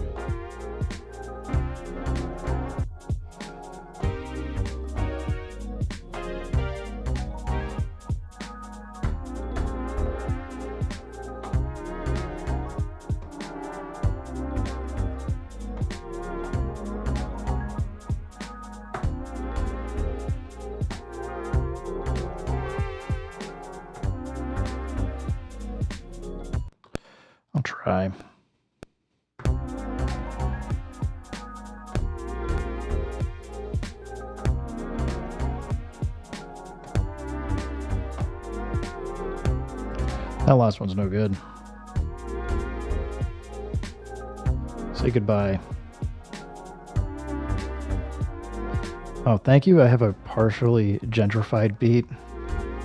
I'll try. That last one's no good. Say goodbye. Oh, thank you. I have a partially gentrified beat.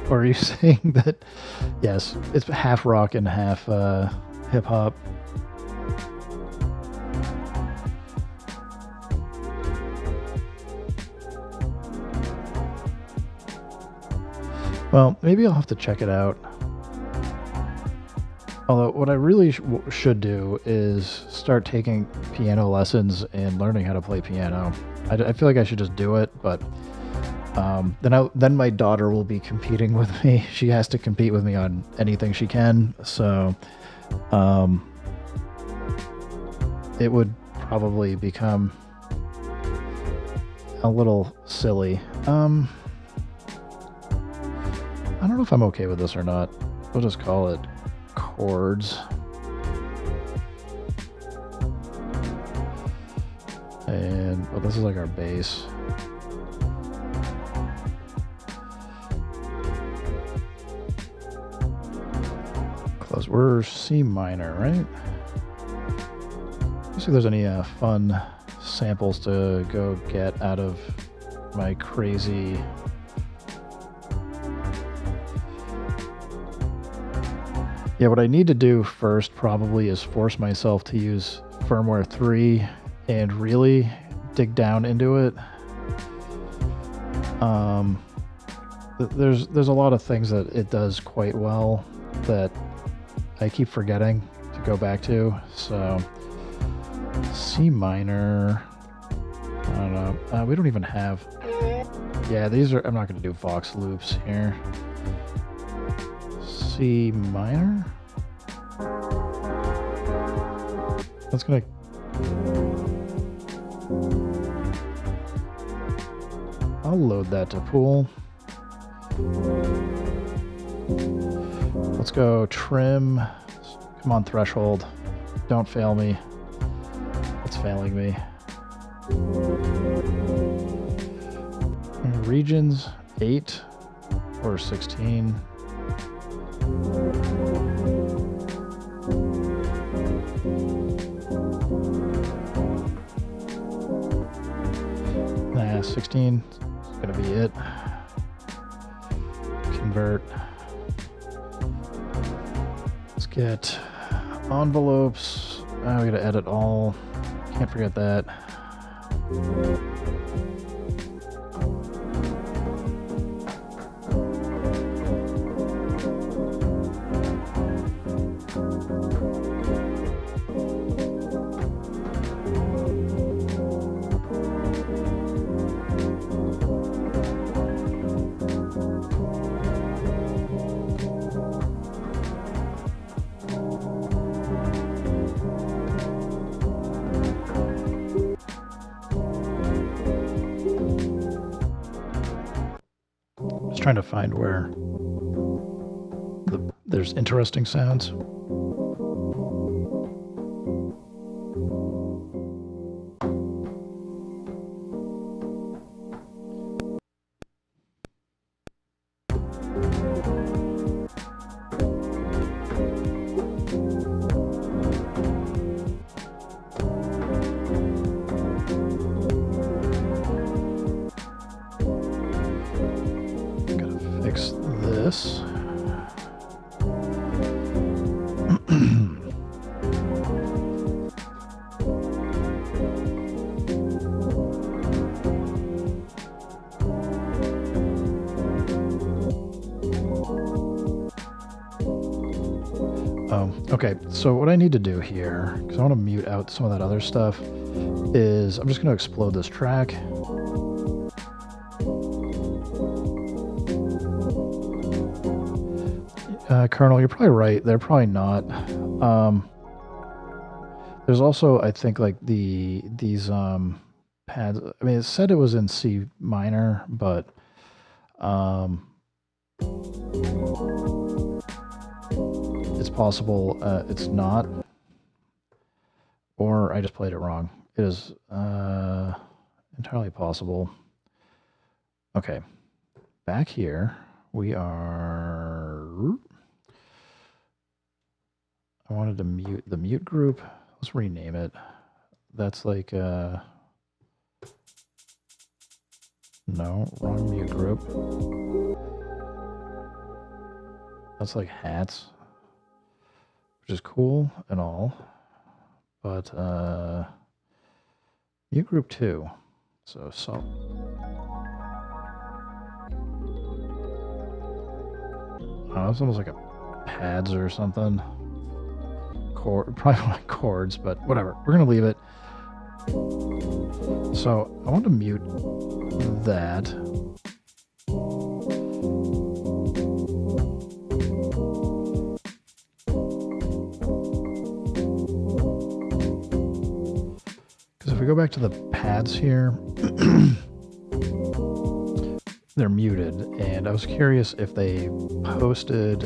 Or are you saying that? Yes, it's half rock and half hip hop. Well, maybe I'll have to check it out. Although what I really should do is start taking piano lessons and learning how to play piano. I feel like I should just do it, but then my daughter will be competing with me. She has to compete with me on anything she can, so it would probably become a little silly. I don't know if I'm okay with this or not. We'll just call it chords. And well, this is like our bass. Close. We're C minor, right? Let's see if there's any fun samples to go get out of my crazy. Yeah, what I need to do first probably is force myself to use firmware 3 and really dig down into it. There's a lot of things that it does quite well that I keep forgetting to go back to. So C minor, I don't know. We don't even have. Yeah, these are. I'm not going to do Vox loops here. C minor. That's gonna. I'll load that to pool. Let's go trim. Come on, threshold. Don't fail me. It's failing me. Regions 8 or 16. Nah, 16 is gonna be it. Convert. Let's get envelopes. We gotta edit all. Can't forget that. Trying to find where there's interesting sounds. this. Okay, so what I need to do here, because I want to mute out some of that other stuff, is I'm just going to explode this track. Colonel, you're probably right. They're probably not. There's also, I think, like these pads. I mean, it said it was in C minor, but it's possible it's not, or I just played it wrong. It is entirely possible. Okay, back here we are. I wanted to mute the mute group. Let's rename it. That's like no, wrong mute group. That's like hats, which is cool and all, but mute group 2. So oh, it's almost like a pads or something. Probably like chords, but whatever. We're gonna leave it. So I want to mute that. Because if we go back to the pads here, they're muted, and I was curious if they posted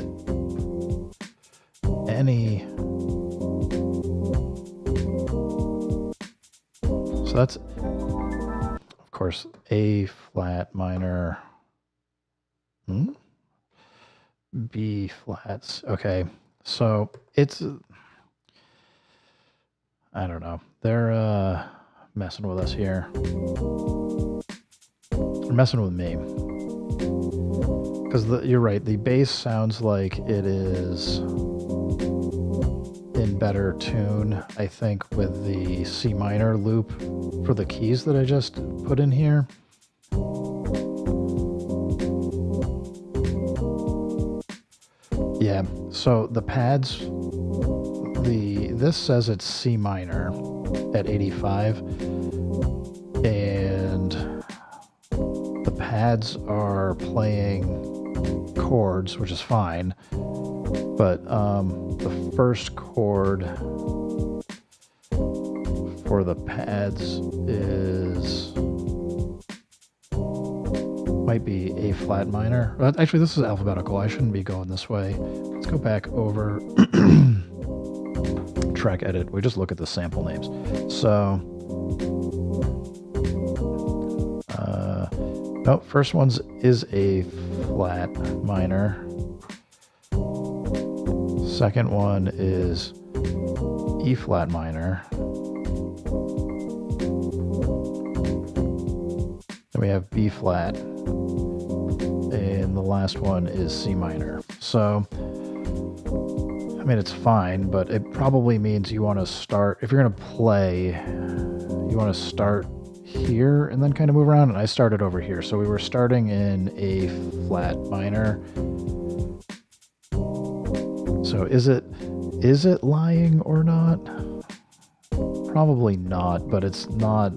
any. So that's, of course, A flat minor, B flats. Okay, so it's, I don't know. They're messing with us here. They're messing with me. Because you're right, the bass sounds like it is in better tune, I think, with the C minor loop for the keys that I just put in here. Yeah, so the pads, this says it's C minor at 85, and the pads are playing chords, which is fine, but the first chord for the pads might be A flat minor. Actually, this is alphabetical. I shouldn't be going this way. Let's go back over track edit. We just look at the sample names. So, no, first one's is A flat minor. Second one is E flat minor. Then we have B flat. And the last one is C minor. So, I mean, it's fine, but it probably means you want to start, if you're going to play, you want to start here and then kind of move around. And I started over here. So we were starting in A flat minor. So is it lying or not? Probably not, but it's not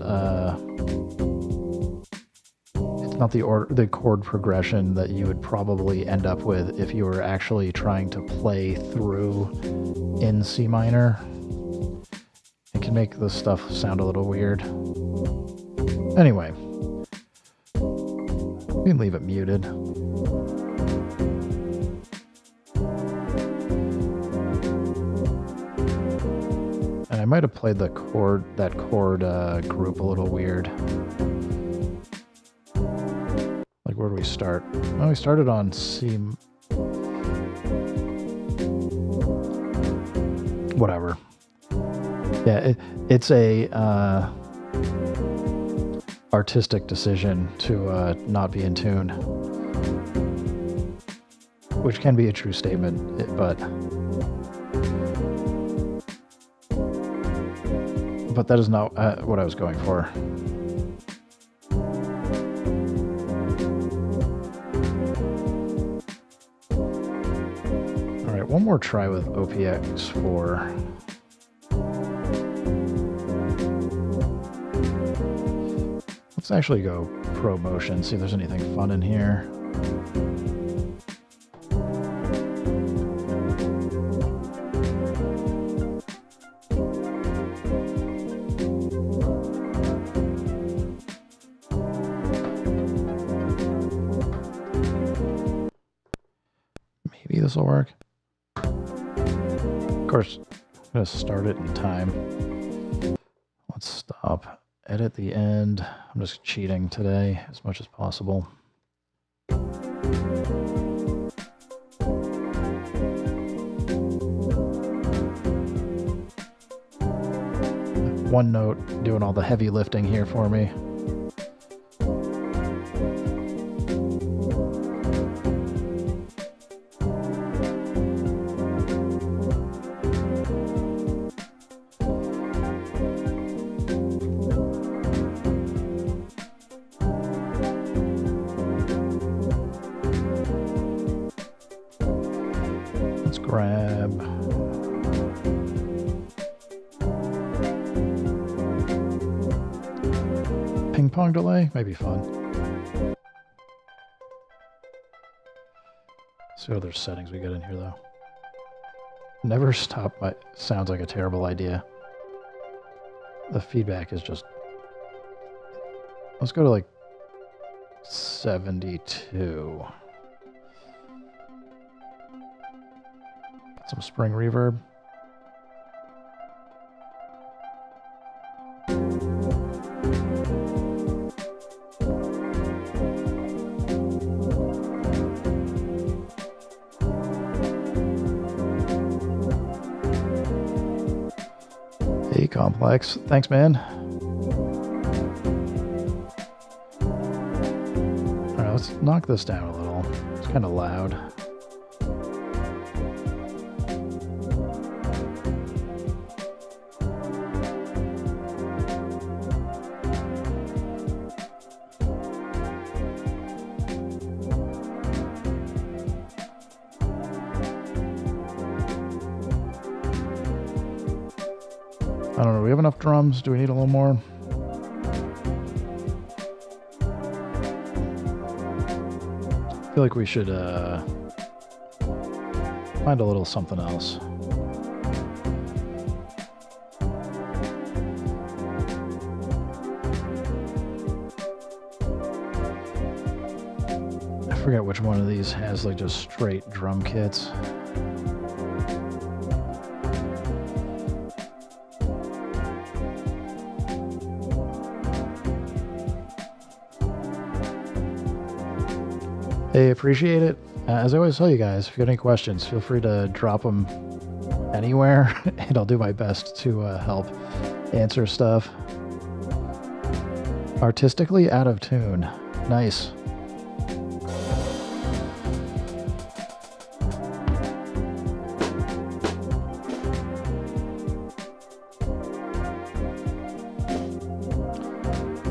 the chord progression that you would probably end up with if you were actually trying to play through in C minor. It can make this stuff sound a little weird. Anyway, we can leave it muted. And I might have played that chord group a little weird. Like, where do we start? Oh, we started on C. Whatever. Yeah, it's a artistic decision to not be in tune. which can be a true statement, but that is not what I was going for. All right, one more try with OP-X4. Let's actually go Pro Motion, see if there's anything fun in here. Maybe this will work. Of course, I'm going to start it in time. Let's stop. Edit the end. I'm just cheating today as much as possible. One note doing all the heavy lifting here for me. Let's grab ping pong delay, might be fun. See what other settings we get in here though. Never stop sounds like a terrible idea. The feedback is just, let's go to like 72. Some spring reverb. Hey, Complex. Thanks, man. All right, let's knock this down a little. It's kind of loud. I don't know, do we have enough drums? Do we need a little more? I feel like we should find a little something else. I forget which one of these has like just straight drum kits. Hey, appreciate it. As I always tell you guys, if you got any questions, feel free to drop them anywhere, and I'll do my best to help answer stuff. Artistically out of tune. Nice.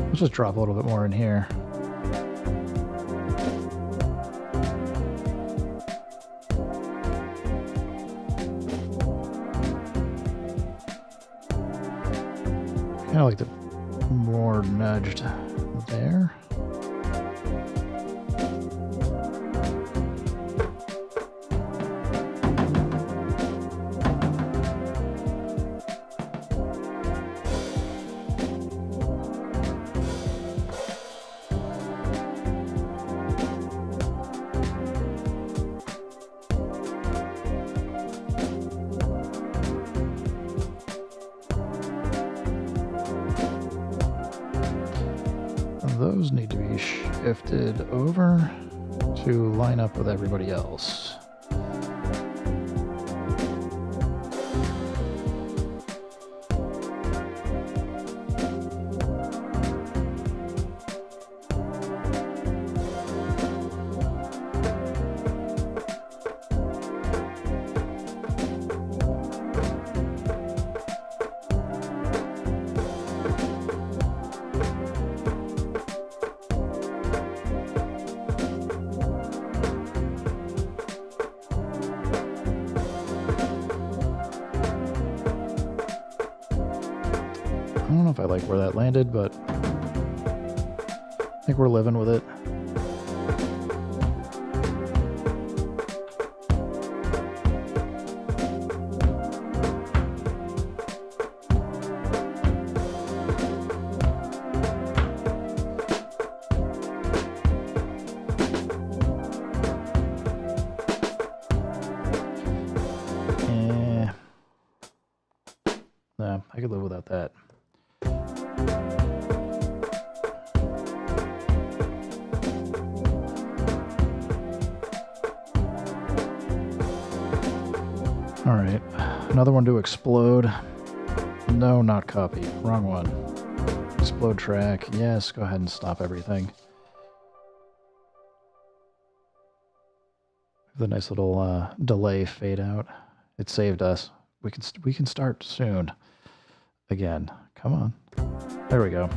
Let's just drop a little bit more in here. Kind of like the more nudged there. Those need to be shifted over to line up with everybody else. quite like where that landed, but I think we're living with it. No, I could live without that. All right, another one to explode. No, not copy. Wrong one. Explode track. Yes, go ahead and stop everything. The nice little delay fade out. It saved us. We can start soon. Again, come on. There we go.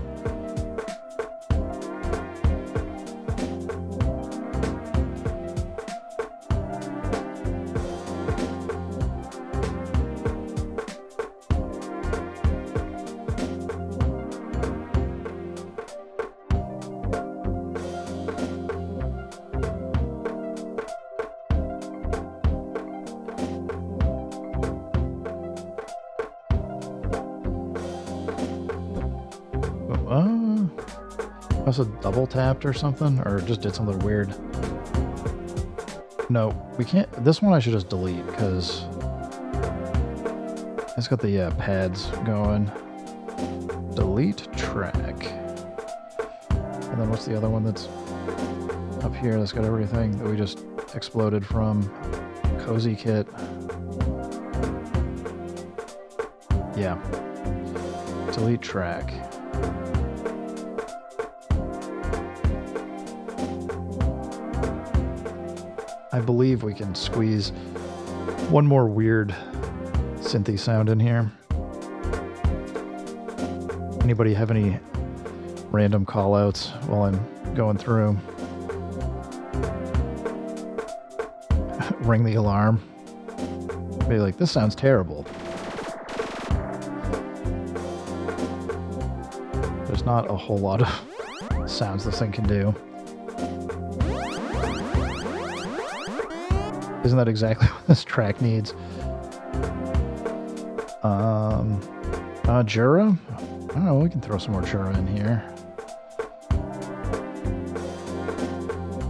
Also double tapped or something, or just did something weird. No, we can't. This one I should just delete because it's got the pads going. Delete track. And then what's the other one that's up here that's got everything that we just exploded from? Cozy kit. Yeah. Delete track. I believe we can squeeze one more weird synthy sound in here. Anybody have any random callouts while I'm going through? Ring the alarm. Be like, this sounds terrible. There's not a whole lot of sounds this thing can do. Isn't that exactly what this track needs? Jura? I don't know, we can throw some more Jura in here.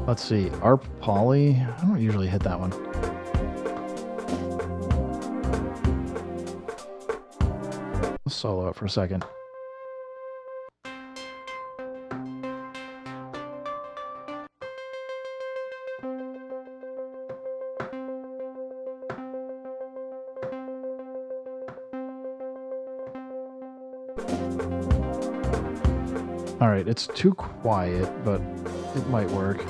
Let's see, ARP Poly. I don't usually hit that one. Let's solo it for a second. Alright, it's too quiet, but it might work.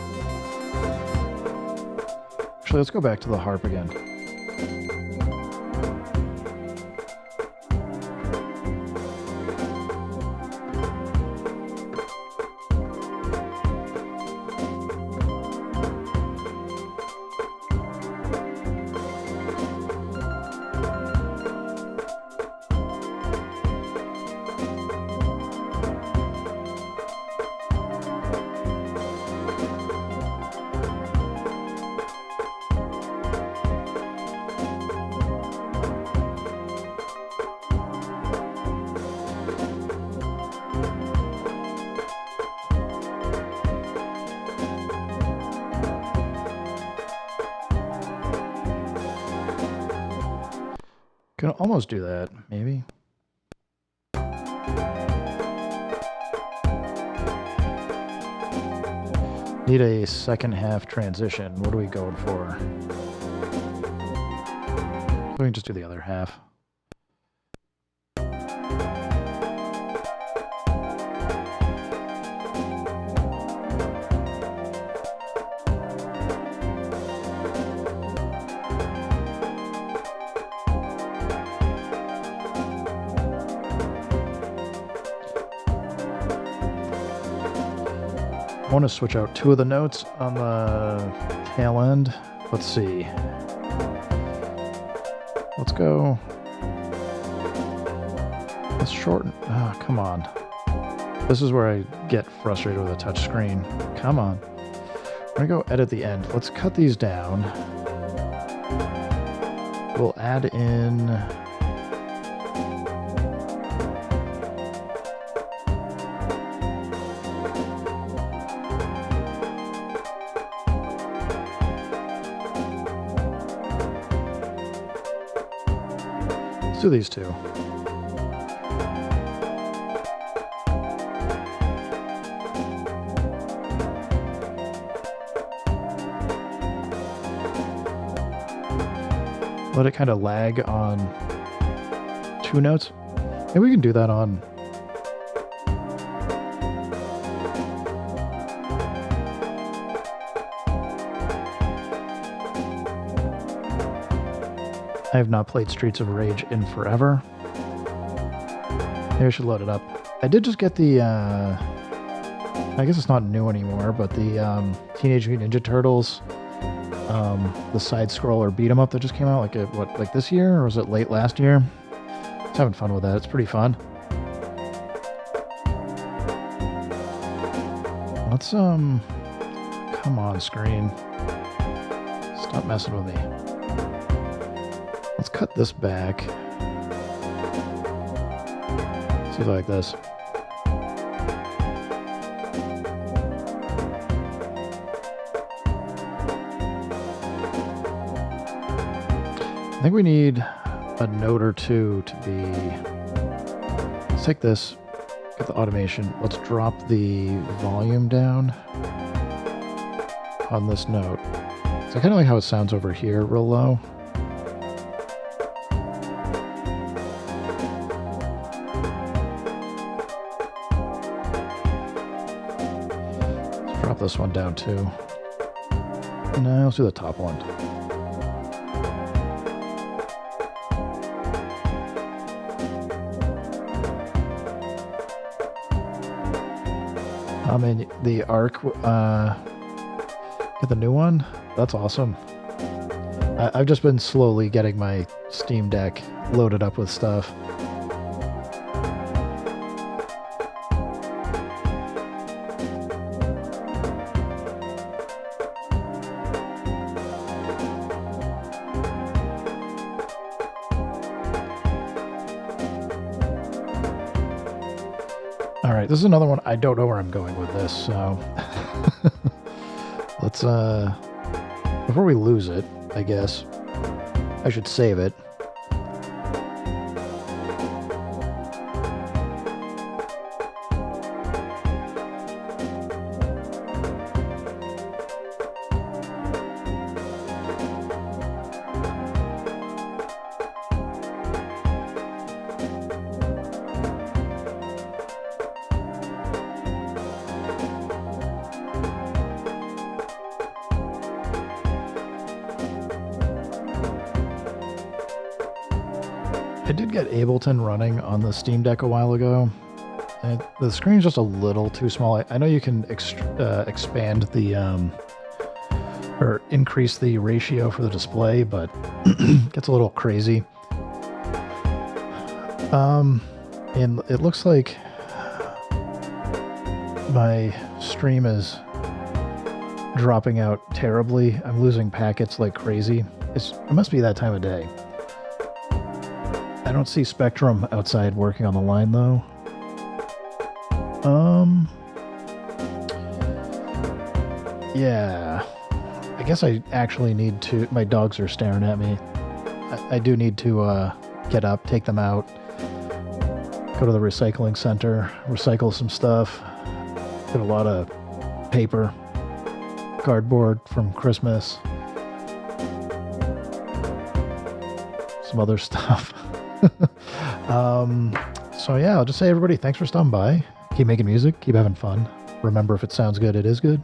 Actually, let's go back to the harp again. Can almost do that, maybe. Need a second half transition. What are we going for? We can just do the other half. I want to switch out two of the notes on the tail end. Let's see. Let's go. Let's shorten. Oh, come on. This is where I get frustrated with a touch screen. Come on. I'm gonna go edit the end. Let's cut these down. We'll add in... Let's do these two. Let it kind of lag on 2 notes. Maybe we can do that on... I have not played Streets of Rage in forever. Maybe I should load it up. I did just get the, I guess it's not new anymore, but the Teenage Mutant Ninja Turtles, the side-scroller beat-em-up that just came out, like this year, or was it late last year? I was having fun with that. It's pretty fun. Let's, come on, screen. Stop messing with me. Let's cut this back. See if I like this. I think we need a note or two to be... Let's take this, get the automation. Let's drop the volume down on this note. So I kind of like how it sounds over here, real low. Let's drop this one down too. No, let's do the top one. And the ARC, get the new one? That's awesome. I've just been slowly getting my Steam Deck loaded up with stuff. All right, this is another one. I don't know where I'm going with this, so let's, before we lose it, I guess, I should save it. I did get Ableton running on the Steam Deck a while ago. The screen's just a little too small. I know you can expand the, or increase the ratio for the display, but it gets a little crazy. And it looks like my stream is dropping out terribly. I'm losing packets like crazy. It must be that time of day. I don't see Spectrum outside working on the line, though. Yeah. I guess I actually need to... My dogs are staring at me. I do need to get up, take them out, go to the recycling center, recycle some stuff. Get a lot of paper, cardboard from Christmas, some other stuff. So yeah, I'll just say, everybody, thanks for stopping by. Keep making music, keep having fun. Remember, if it sounds good, it is good.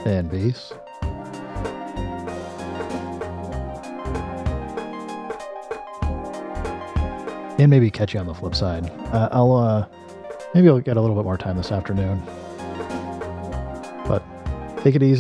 And peace. And maybe catch you on the flip side. Maybe I'll get a little bit more time this afternoon. But take it easy.